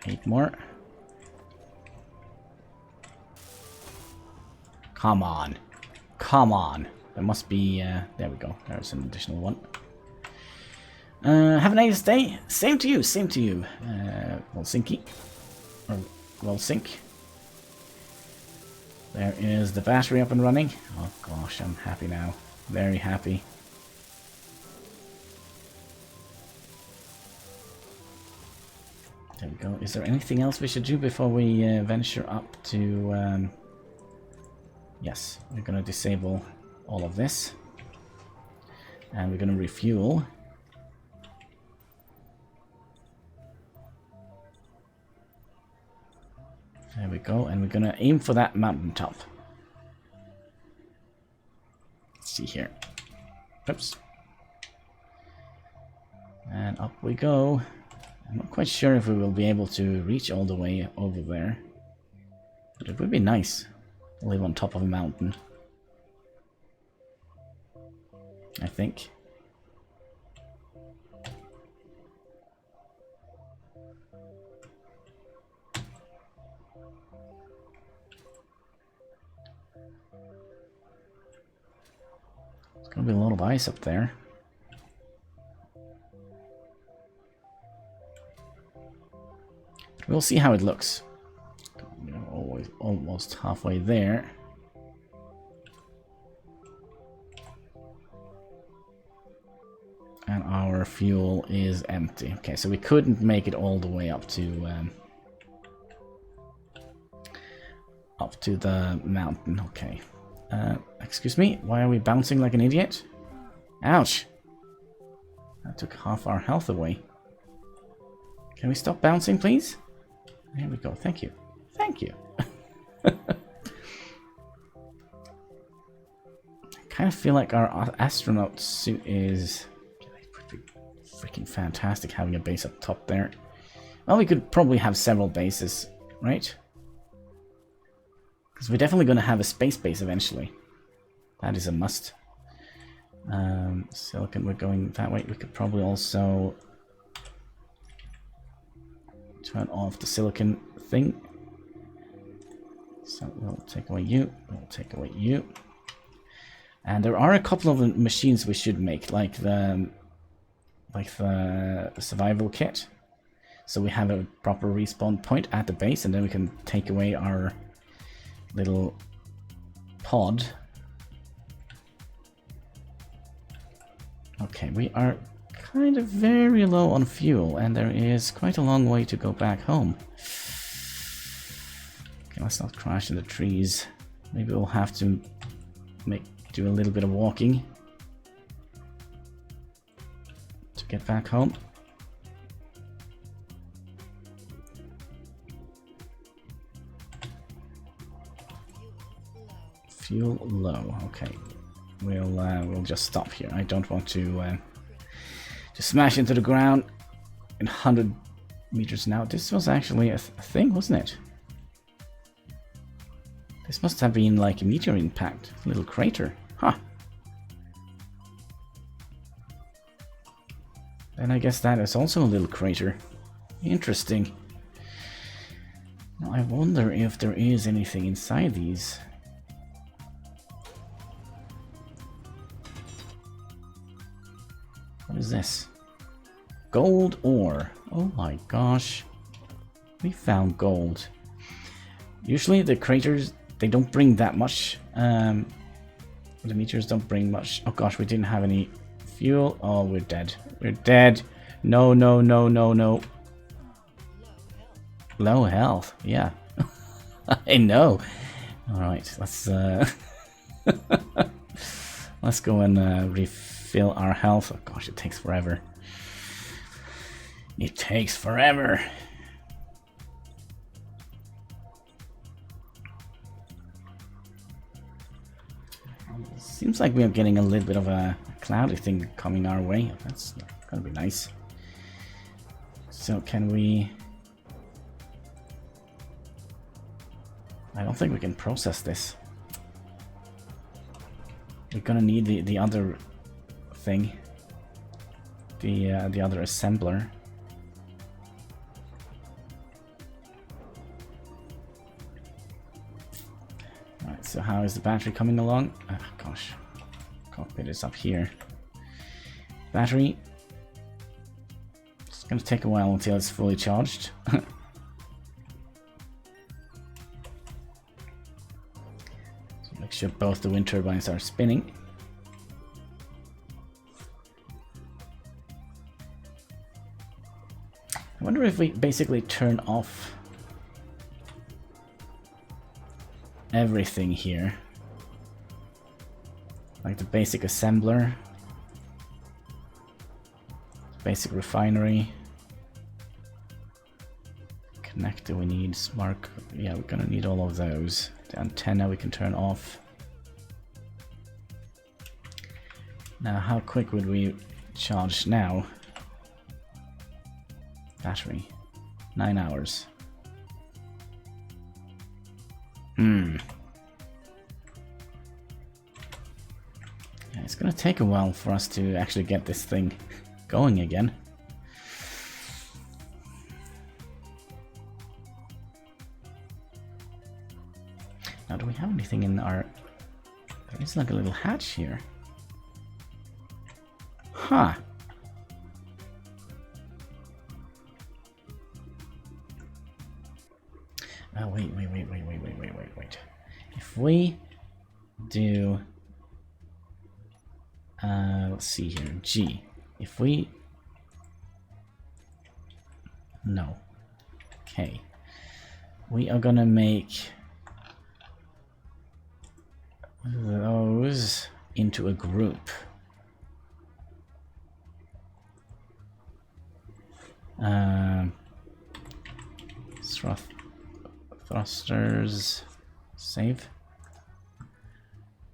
8 more. Come on. Come on. There must be... there we go. There's an additional one. Have a nice day. Same to you. Same to you. Helsinki. Or Helsinki. There is the battery up and running. Oh gosh, I'm happy now. Very happy. There we go. Is there anything else we should do before we venture up to... Yes, we're going to disable all of this. And we're going to refuel. There we go, and we're going to aim for that mountaintop. Let's see here. Oops. And up we go. I'm not quite sure if we will be able to reach all the way over there. But it would be nice to live on top of a mountain. I think. There's gonna be a lot of ice up there. We'll see how it looks. You know, almost halfway there. And our fuel is empty. Okay, so we couldn't make it all the way up to the mountain. Okay. Excuse me, why are we bouncing like an idiot? Ouch! That took half our health away. Can we stop bouncing, please? There we go. Thank you. Thank you. I kind of feel like our astronaut suit is freaking fantastic having a base up top there. Well, we could probably have several bases, right? Because we're definitely going to have a space base eventually. That is a must. Silicon, we're going that way. We could probably also turn off the silicon thing. So we'll take away you. We'll take away you. And there are a couple of machines we should make, like the survival kit. So we have a proper respawn point at the base, and then we can take away our little pod. Okay, we are kind of very low on fuel, and there is quite a long way to go back home. Okay, let's not crash in the trees. Maybe we'll have to do a little bit of walking to get back home. Fuel low. Okay, we'll just stop here. I don't want to smash into the ground in 100 meters an hour. This was actually a thing, wasn't it? This must have been like a meteor impact, a little crater. Huh. And I guess that is also a little crater. Interesting. Now I wonder if there is anything inside these. What is this? Gold ore. Oh my gosh. We found gold. Usually the craters, they don't bring that much. The meters don't bring much. Oh gosh, we didn't have any fuel. Oh, we're dead. We're dead. No, no, no, no, no. Low health. Yeah. I know. Alright, let's let's go and refill our health. Oh gosh, it takes forever. It takes forever. Seems like we are getting a little bit of a cloudy thing coming our way. That's gonna be nice. So can we... I don't think we can process this. We're gonna need the other thing. The other assembler. Alright, so how is the battery coming along? Oh, gosh. Cockpit is up here. Battery. It's gonna take a while until it's fully charged. Make sure both the wind turbines are spinning. I wonder if we basically turn off everything here. Like the basic assembler, basic refinery, connector we need, smart, yeah, we're gonna need all of those. The antenna we can turn off. Now how quick would we charge now? Battery, 9 hours. Yeah, it's gonna take a while for us to actually get this thing going again. Now, do we have anything in our... There is like a little hatch here. Huh. Oh, wait. If we do... let's see here. G. If we... No. Okay. We are gonna make those into a group. Thrusters, save,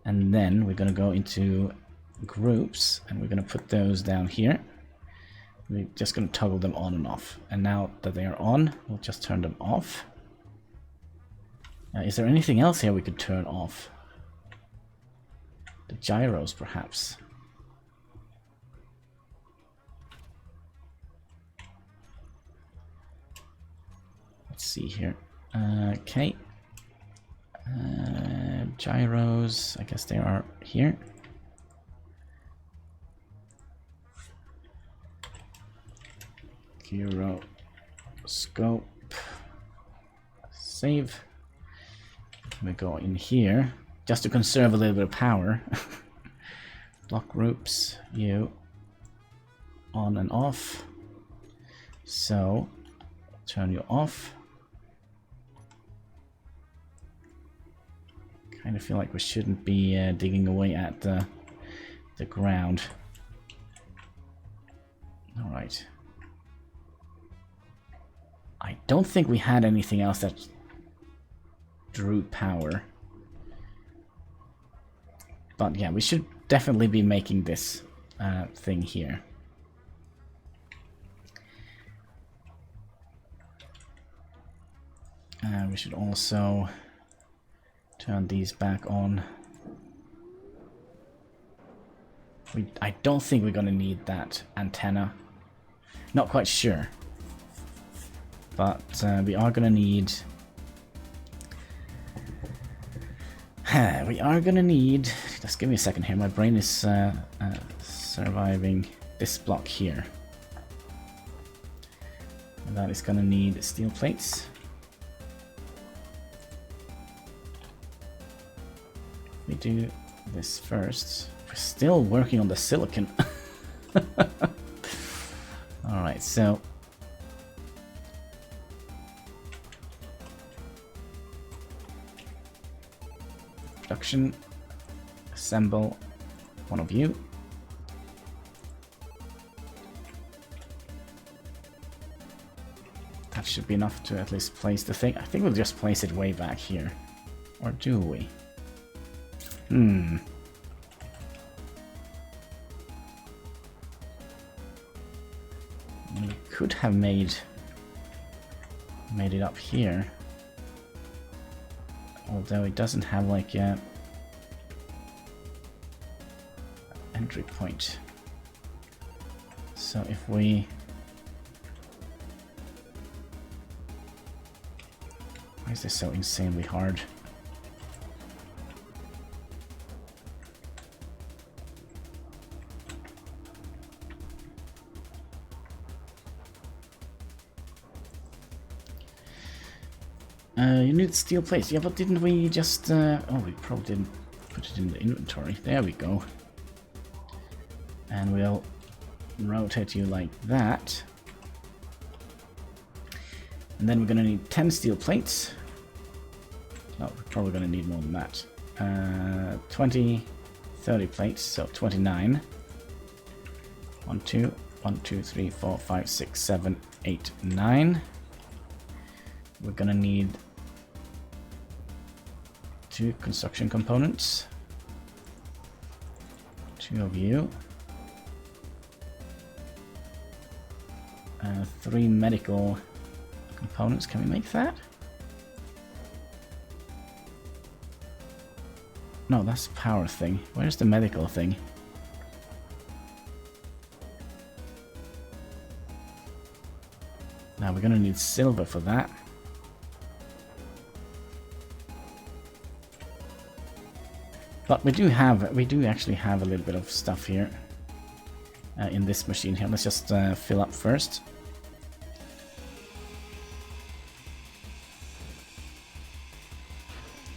and then we're gonna go into groups and we're gonna put those down here. We're just gonna toggle them on and off, and now that they are on, we'll just turn them off. Is there anything else here we could turn off? The gyros, perhaps. Let's see here. Okay. Gyros, I guess they are here. Gyroscope. Save. We go in here just to conserve a little bit of power. Block groups, you on and off. So turn you off. Kind of feel like we shouldn't be digging away at the ground. All right. I don't think we had anything else that drew power. But yeah, we should definitely be making this thing here. We should also turn these back on. I don't think we're gonna need that antenna Not quite sure. But we are gonna need... we are gonna need... Just give me a second here, my brain is surviving this block here. And that is gonna need steel plates. We do this first. We're still working on the silicon. Alright, so... Production. Assemble one of you. That should be enough to at least place the thing. I think we'll just place it way back here. Or do we? We could have made it up here. Although it doesn't have like a entry point. So if we... Why is this so insanely hard? You need steel plates. Yeah, but didn't we just... oh, we probably didn't put it in the inventory. There we go. And we'll rotate you like that. And then we're going to need 10 steel plates. No, we're probably going to need more than that. 20, 30 plates, so 29. 1, 2, 1, 2, 3, 4, 5, 6, 7, 8, 9. We're going to need 2 construction components. 2 of you. 3 medical components. Can we make that? No, that's a power thing. Where's the medical thing? Now we're gonna need silver for that. But we do actually have a little bit of stuff here in this machine here. Let's just fill up first.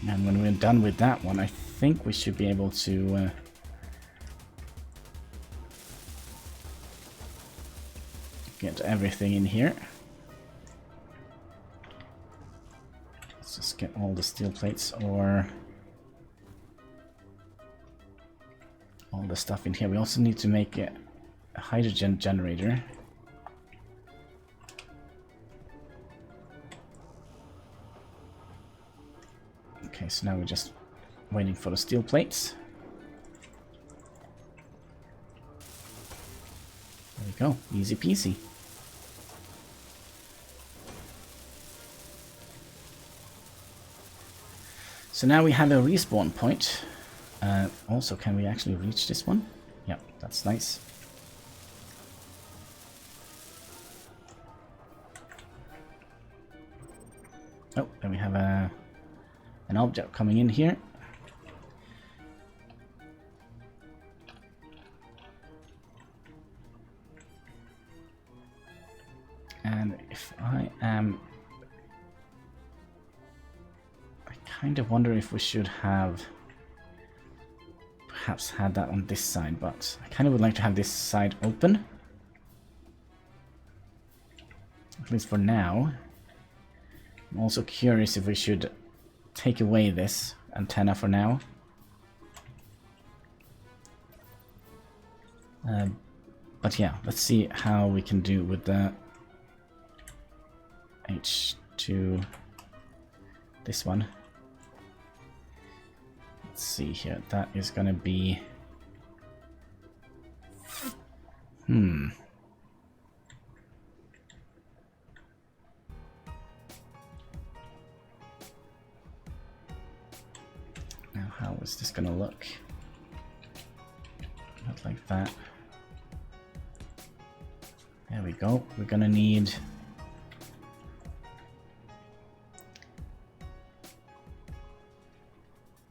And when we're done with that one, I think we should be able to get everything in here. Let's just get all the steel plates or all the stuff in here. We also need to make a hydrogen generator. Okay, so now we're just waiting for the steel plates. There we go, easy peasy. So now we have a respawn point. Also, can we actually reach this one? Yeah, that's nice. Oh, then we have an object coming in here. And if I kind of wonder if we should have perhaps had that on this side, but I kind of would like to have this side open. At least for now. I'm also curious if we should take away this antenna for now. But yeah, let's see how we can do with the H2, this one. Let's see here, that is gonna be... Now how is this gonna look? Not like that. There we go. We're gonna need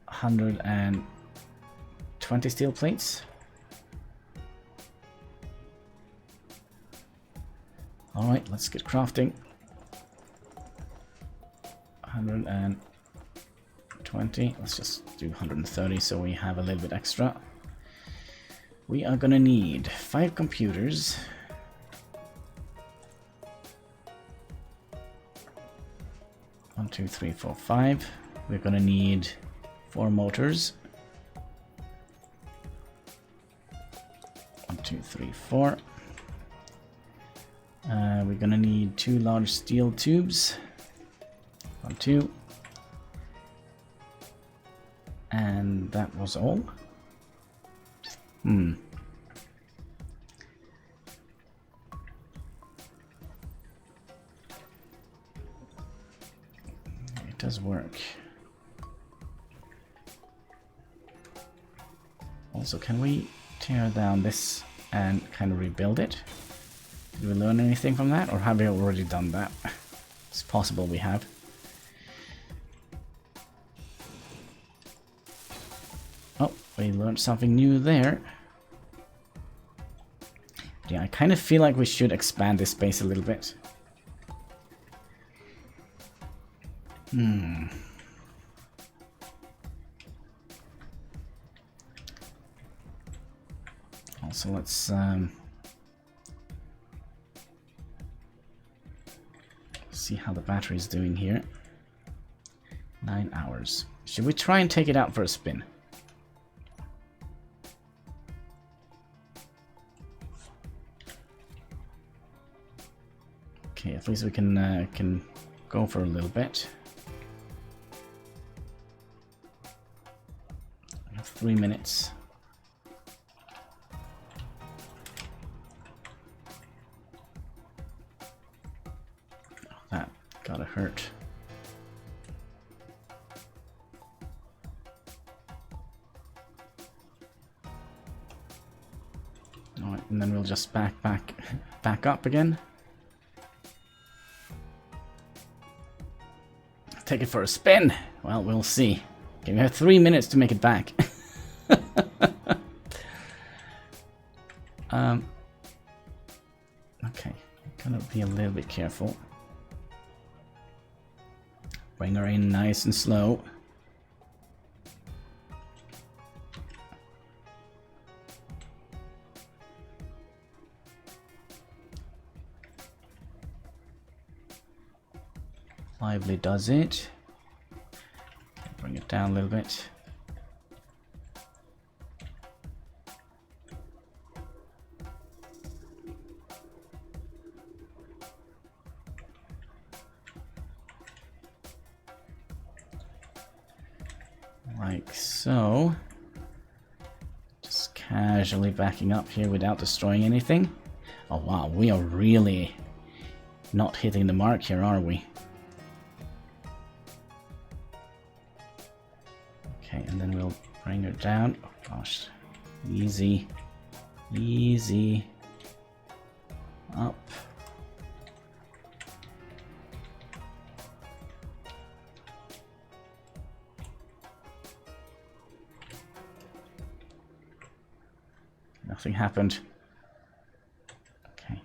120 steel plates. Alright, let's get crafting. 120. Let's just do 130 so we have a little bit extra. We are gonna need 5 computers. 1, 2, 3, 4, 5. We're gonna need 4 motors. 1, 2, 3, 4. We're gonna need 2 large steel tubes. 1, 2. And that was all. It does work. Also, can we tear down this and kind of rebuild it? Did we learn anything from that, or have we already done that? It's possible we have. Oh, we learned something new there. Yeah, I kind of feel like we should expand this base a little bit. Also, let's see how the battery is doing here. 9 hours. Should we try and take it out for a spin? Okay, at least we can go for a little bit. We have 3 minutes. Oh, that gotta hurt. Alright, and then we'll just back up again. Take it for a spin. Well, we'll see. Okay, we have 3 minutes to make it back. Okay, gotta be a little bit careful. Bring her in nice and slow. Lively does it. Bring it down a little bit. Like so. Just casually backing up here without destroying anything. Oh wow, we are really not hitting the mark here, are we? Okay, and then we'll bring her down. Oh gosh, easy, easy, up. Nothing happened. Okay.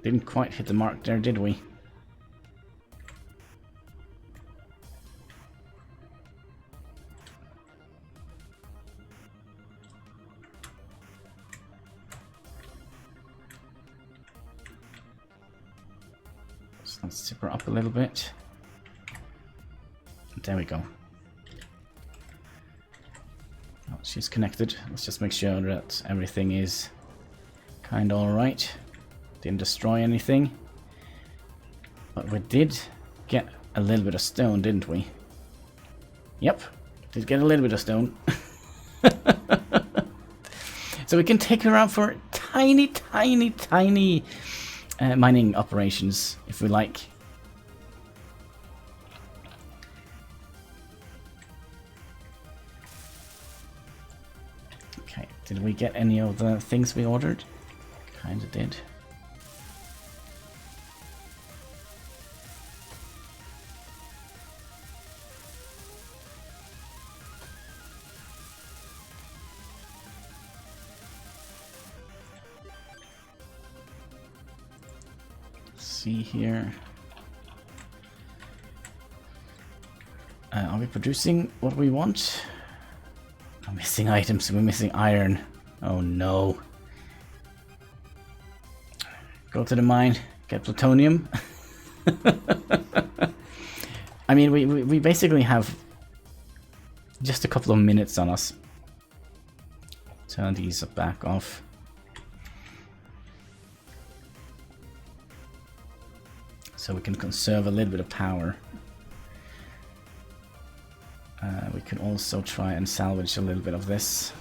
Didn't quite hit the mark there, did we? So let's tip her up a little bit. There we go. Oh, she's connected. Let's just make sure that everything is kind of alright. Didn't destroy anything. But we did get a little bit of stone, didn't we? Yep, did get a little bit of stone. So we can take her out for tiny, tiny, tiny mining operations, if we like. Okay, did we get any of the things we ordered? Kinda did. See here. Are we producing what we want? I'm missing items. We're missing iron. Oh no. Go to the mine. Get plutonium. I mean, we basically have just a couple of minutes on us. Turn these back off. So we can conserve a little bit of power. We can also try and salvage a little bit of this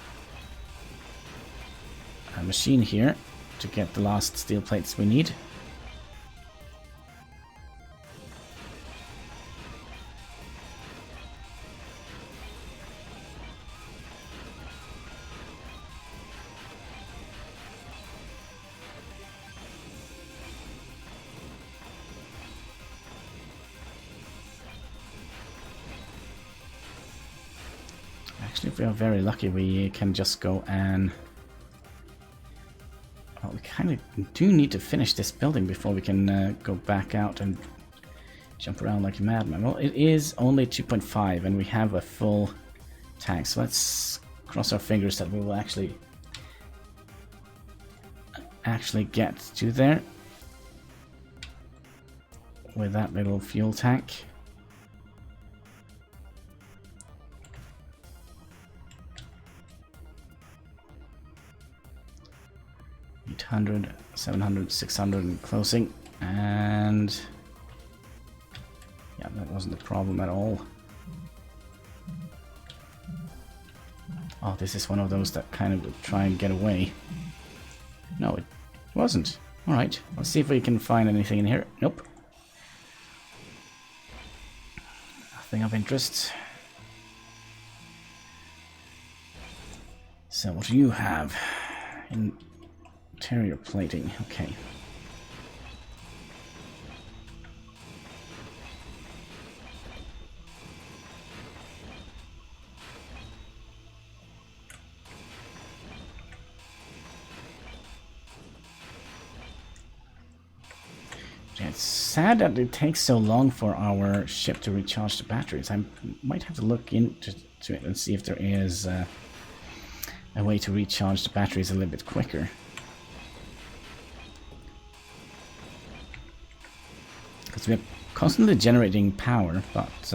machine here to get the last steel plates we need. Actually, if we are very lucky, we can just go and... Well, we kind of do need to finish this building before we can go back out and jump around like a madman. Well, it is only 2.5 and we have a full tank, so let's cross our fingers that we will actually get to there with that little fuel tank. 800, 700, 600 and closing, and yeah, that wasn't a problem at all. Oh, this is one of those that kind of try and get away. No, it wasn't. Alright, let's see if we can find anything in here. Nope. Nothing of interest. So what do you have? Interior plating, okay. It's sad that it takes so long for our ship to recharge the batteries. I might have to look into it and see if there is a way to recharge the batteries a little bit quicker. Because we're constantly generating power, but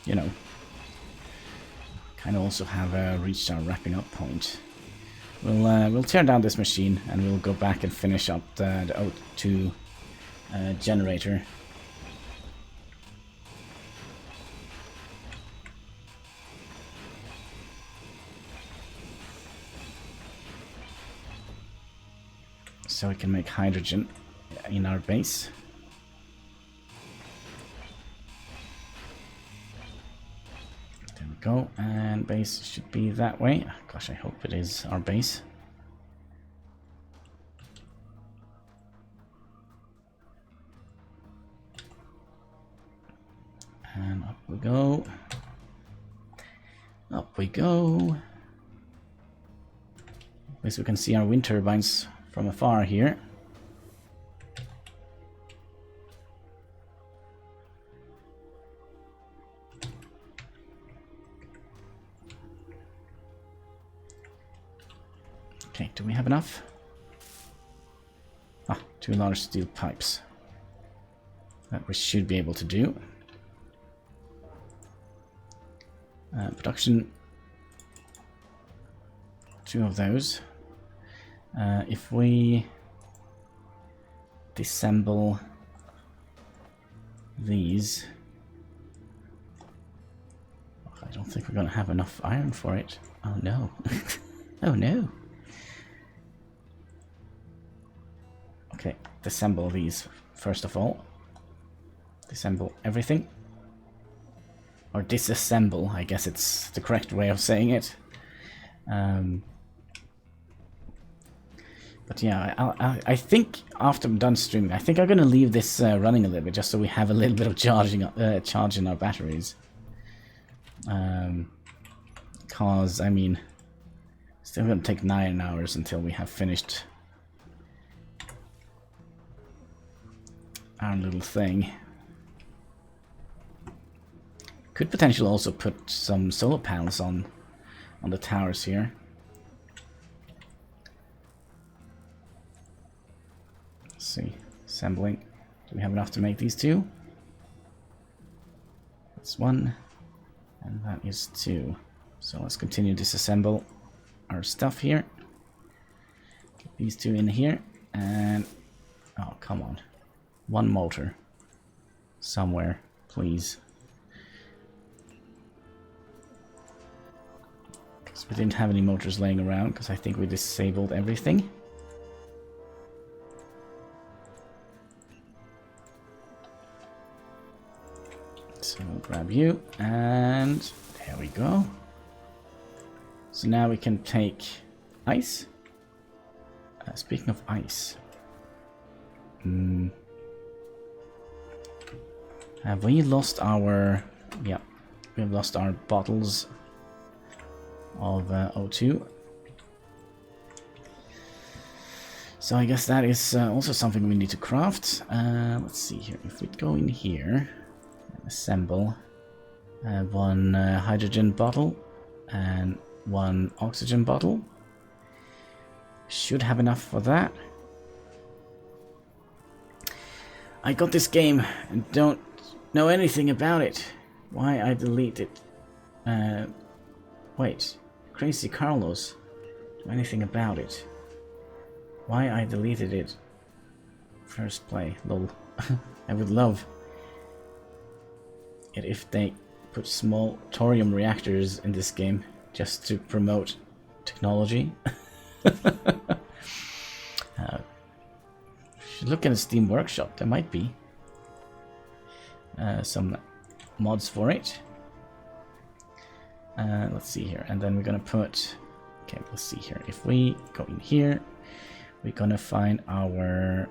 you know, kind of also have reached our wrapping up point. We'll tear down this machine and we'll go back and finish up the O2 generator. So we can make hydrogen in our base. There we go, and base should be that way. Gosh, I hope it is our base. And up we go. Up we go. At least we can see our wind turbines from afar here. Okay, do we have enough? Ah, 2 large steel pipes. That we should be able to do. Production, 2 of those. If we disassemble these, I don't think we're going to have enough iron for it. Oh no. Oh no. Okay, disassemble these first of all. Disassemble everything. Or disassemble, I guess it's the correct way of saying it. But yeah, I think after I'm done streaming, I think I'm going to leave this running a little bit, just so we have a little bit of charge in our batteries. Because, I mean, still going to take 9 hours until we have finished our little thing. Could potentially also put some solar panels on the towers here. Let's see, assembling. Do we have enough to make these 2? That's 1, and that is 2. So let's continue to disassemble our stuff here. Get these 2 in here, and oh, come on. 1 motor somewhere, please. Because we didn't have any motors laying around, because I think we disabled everything. So we'll grab you, and there we go. So now we can take ice. Speaking of ice, have we lost our... yeah, we've lost our bottles of O2. So I guess that is also something we need to craft. Let's see here. If we go in here and assemble 1 hydrogen bottle and 1 oxygen bottle. Should have enough for that. I got this game and don't know anything about it. Why I deleted? Wait, Crazy Carlos. Do anything about it? Why I deleted it? First play, lol. I would love it if they put small thorium reactors in this game just to promote technology. Should look at a Steam Workshop. There might be some mods for it. Let's see here, and then we're gonna put. Okay, let's see here. If we go in here, we're gonna find our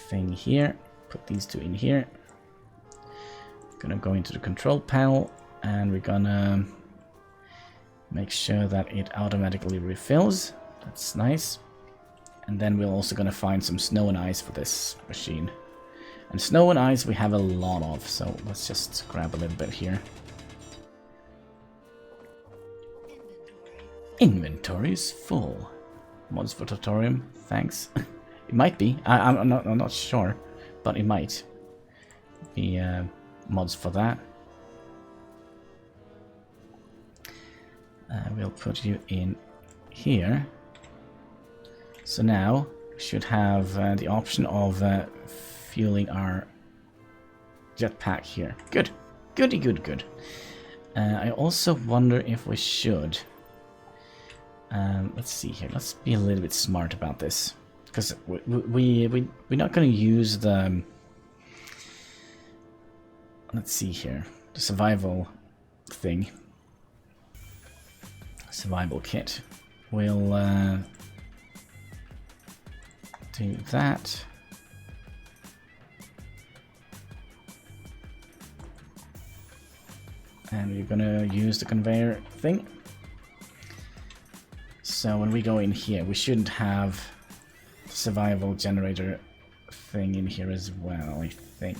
thing here. Put these 2 in here. Gonna go into the control panel, and we're gonna make sure that it automatically refills. That's nice. And then we're also gonna find some snow and ice for this machine. And snow and ice we have a lot of, so let's just grab a little bit here. Inventory is full. Mods for tutorium, thanks. It might be. I'm not sure, but it might be mods for that. We'll put you in here. So now we should have the option of fueling our jetpack here. Good. Goody good good. I also wonder if we should... let's see here. Let's be a little bit smart about this. Because we're not going to use the... Let's see here. The survival thing. Survival kit. We'll do that. And we're gonna use the conveyor thing. So when we go in here, we shouldn't have the survival generator thing in here as well, I think.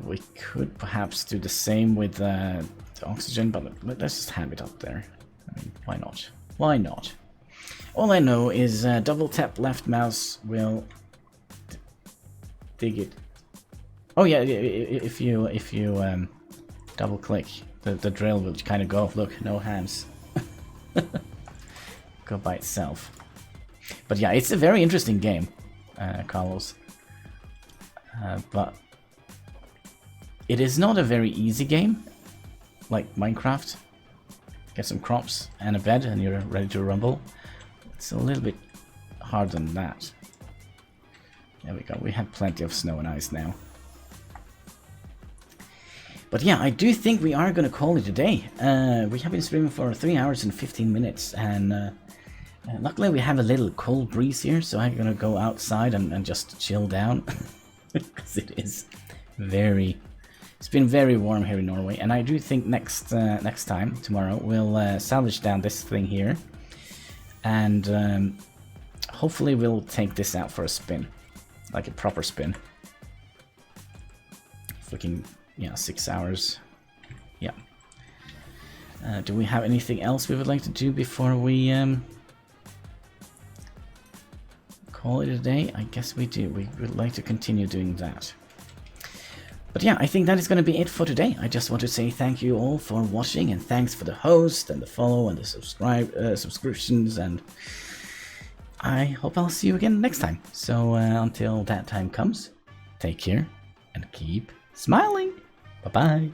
We could perhaps do the same with the oxygen, but let's just have it up there. I mean, why not? Why not? All I know is double tap left mouse will dig it. Oh yeah, if you double click, the drill will kind of go. Look, no hands. Go by itself. But yeah, it's a very interesting game, Carlos. But it is not a very easy game, like Minecraft. Get some crops and a bed and you're ready to rumble. It's a little bit harder than that. There we go. We have plenty of snow and ice now. But yeah, I do think we are going to call it a day. We have been streaming for 3 hours and 15 minutes, and luckily we have a little cold breeze here, so I'm going to go outside and just chill down. Because it's been very warm here in Norway, and I do think next time, tomorrow, we'll salvage down this thing here, and hopefully we'll take this out for a spin, like a proper spin. Freaking, yeah, 6 hours. Yeah. Do we have anything else we would like to do before we call it a day? I guess we do. We would like to continue doing that. But yeah, I think that is going to be it for today. I just want to say thank you all for watching, and thanks for the host and the follow and the subscriptions, and I hope I'll see you again next time. So until that time comes, take care and keep smiling. Bye-bye.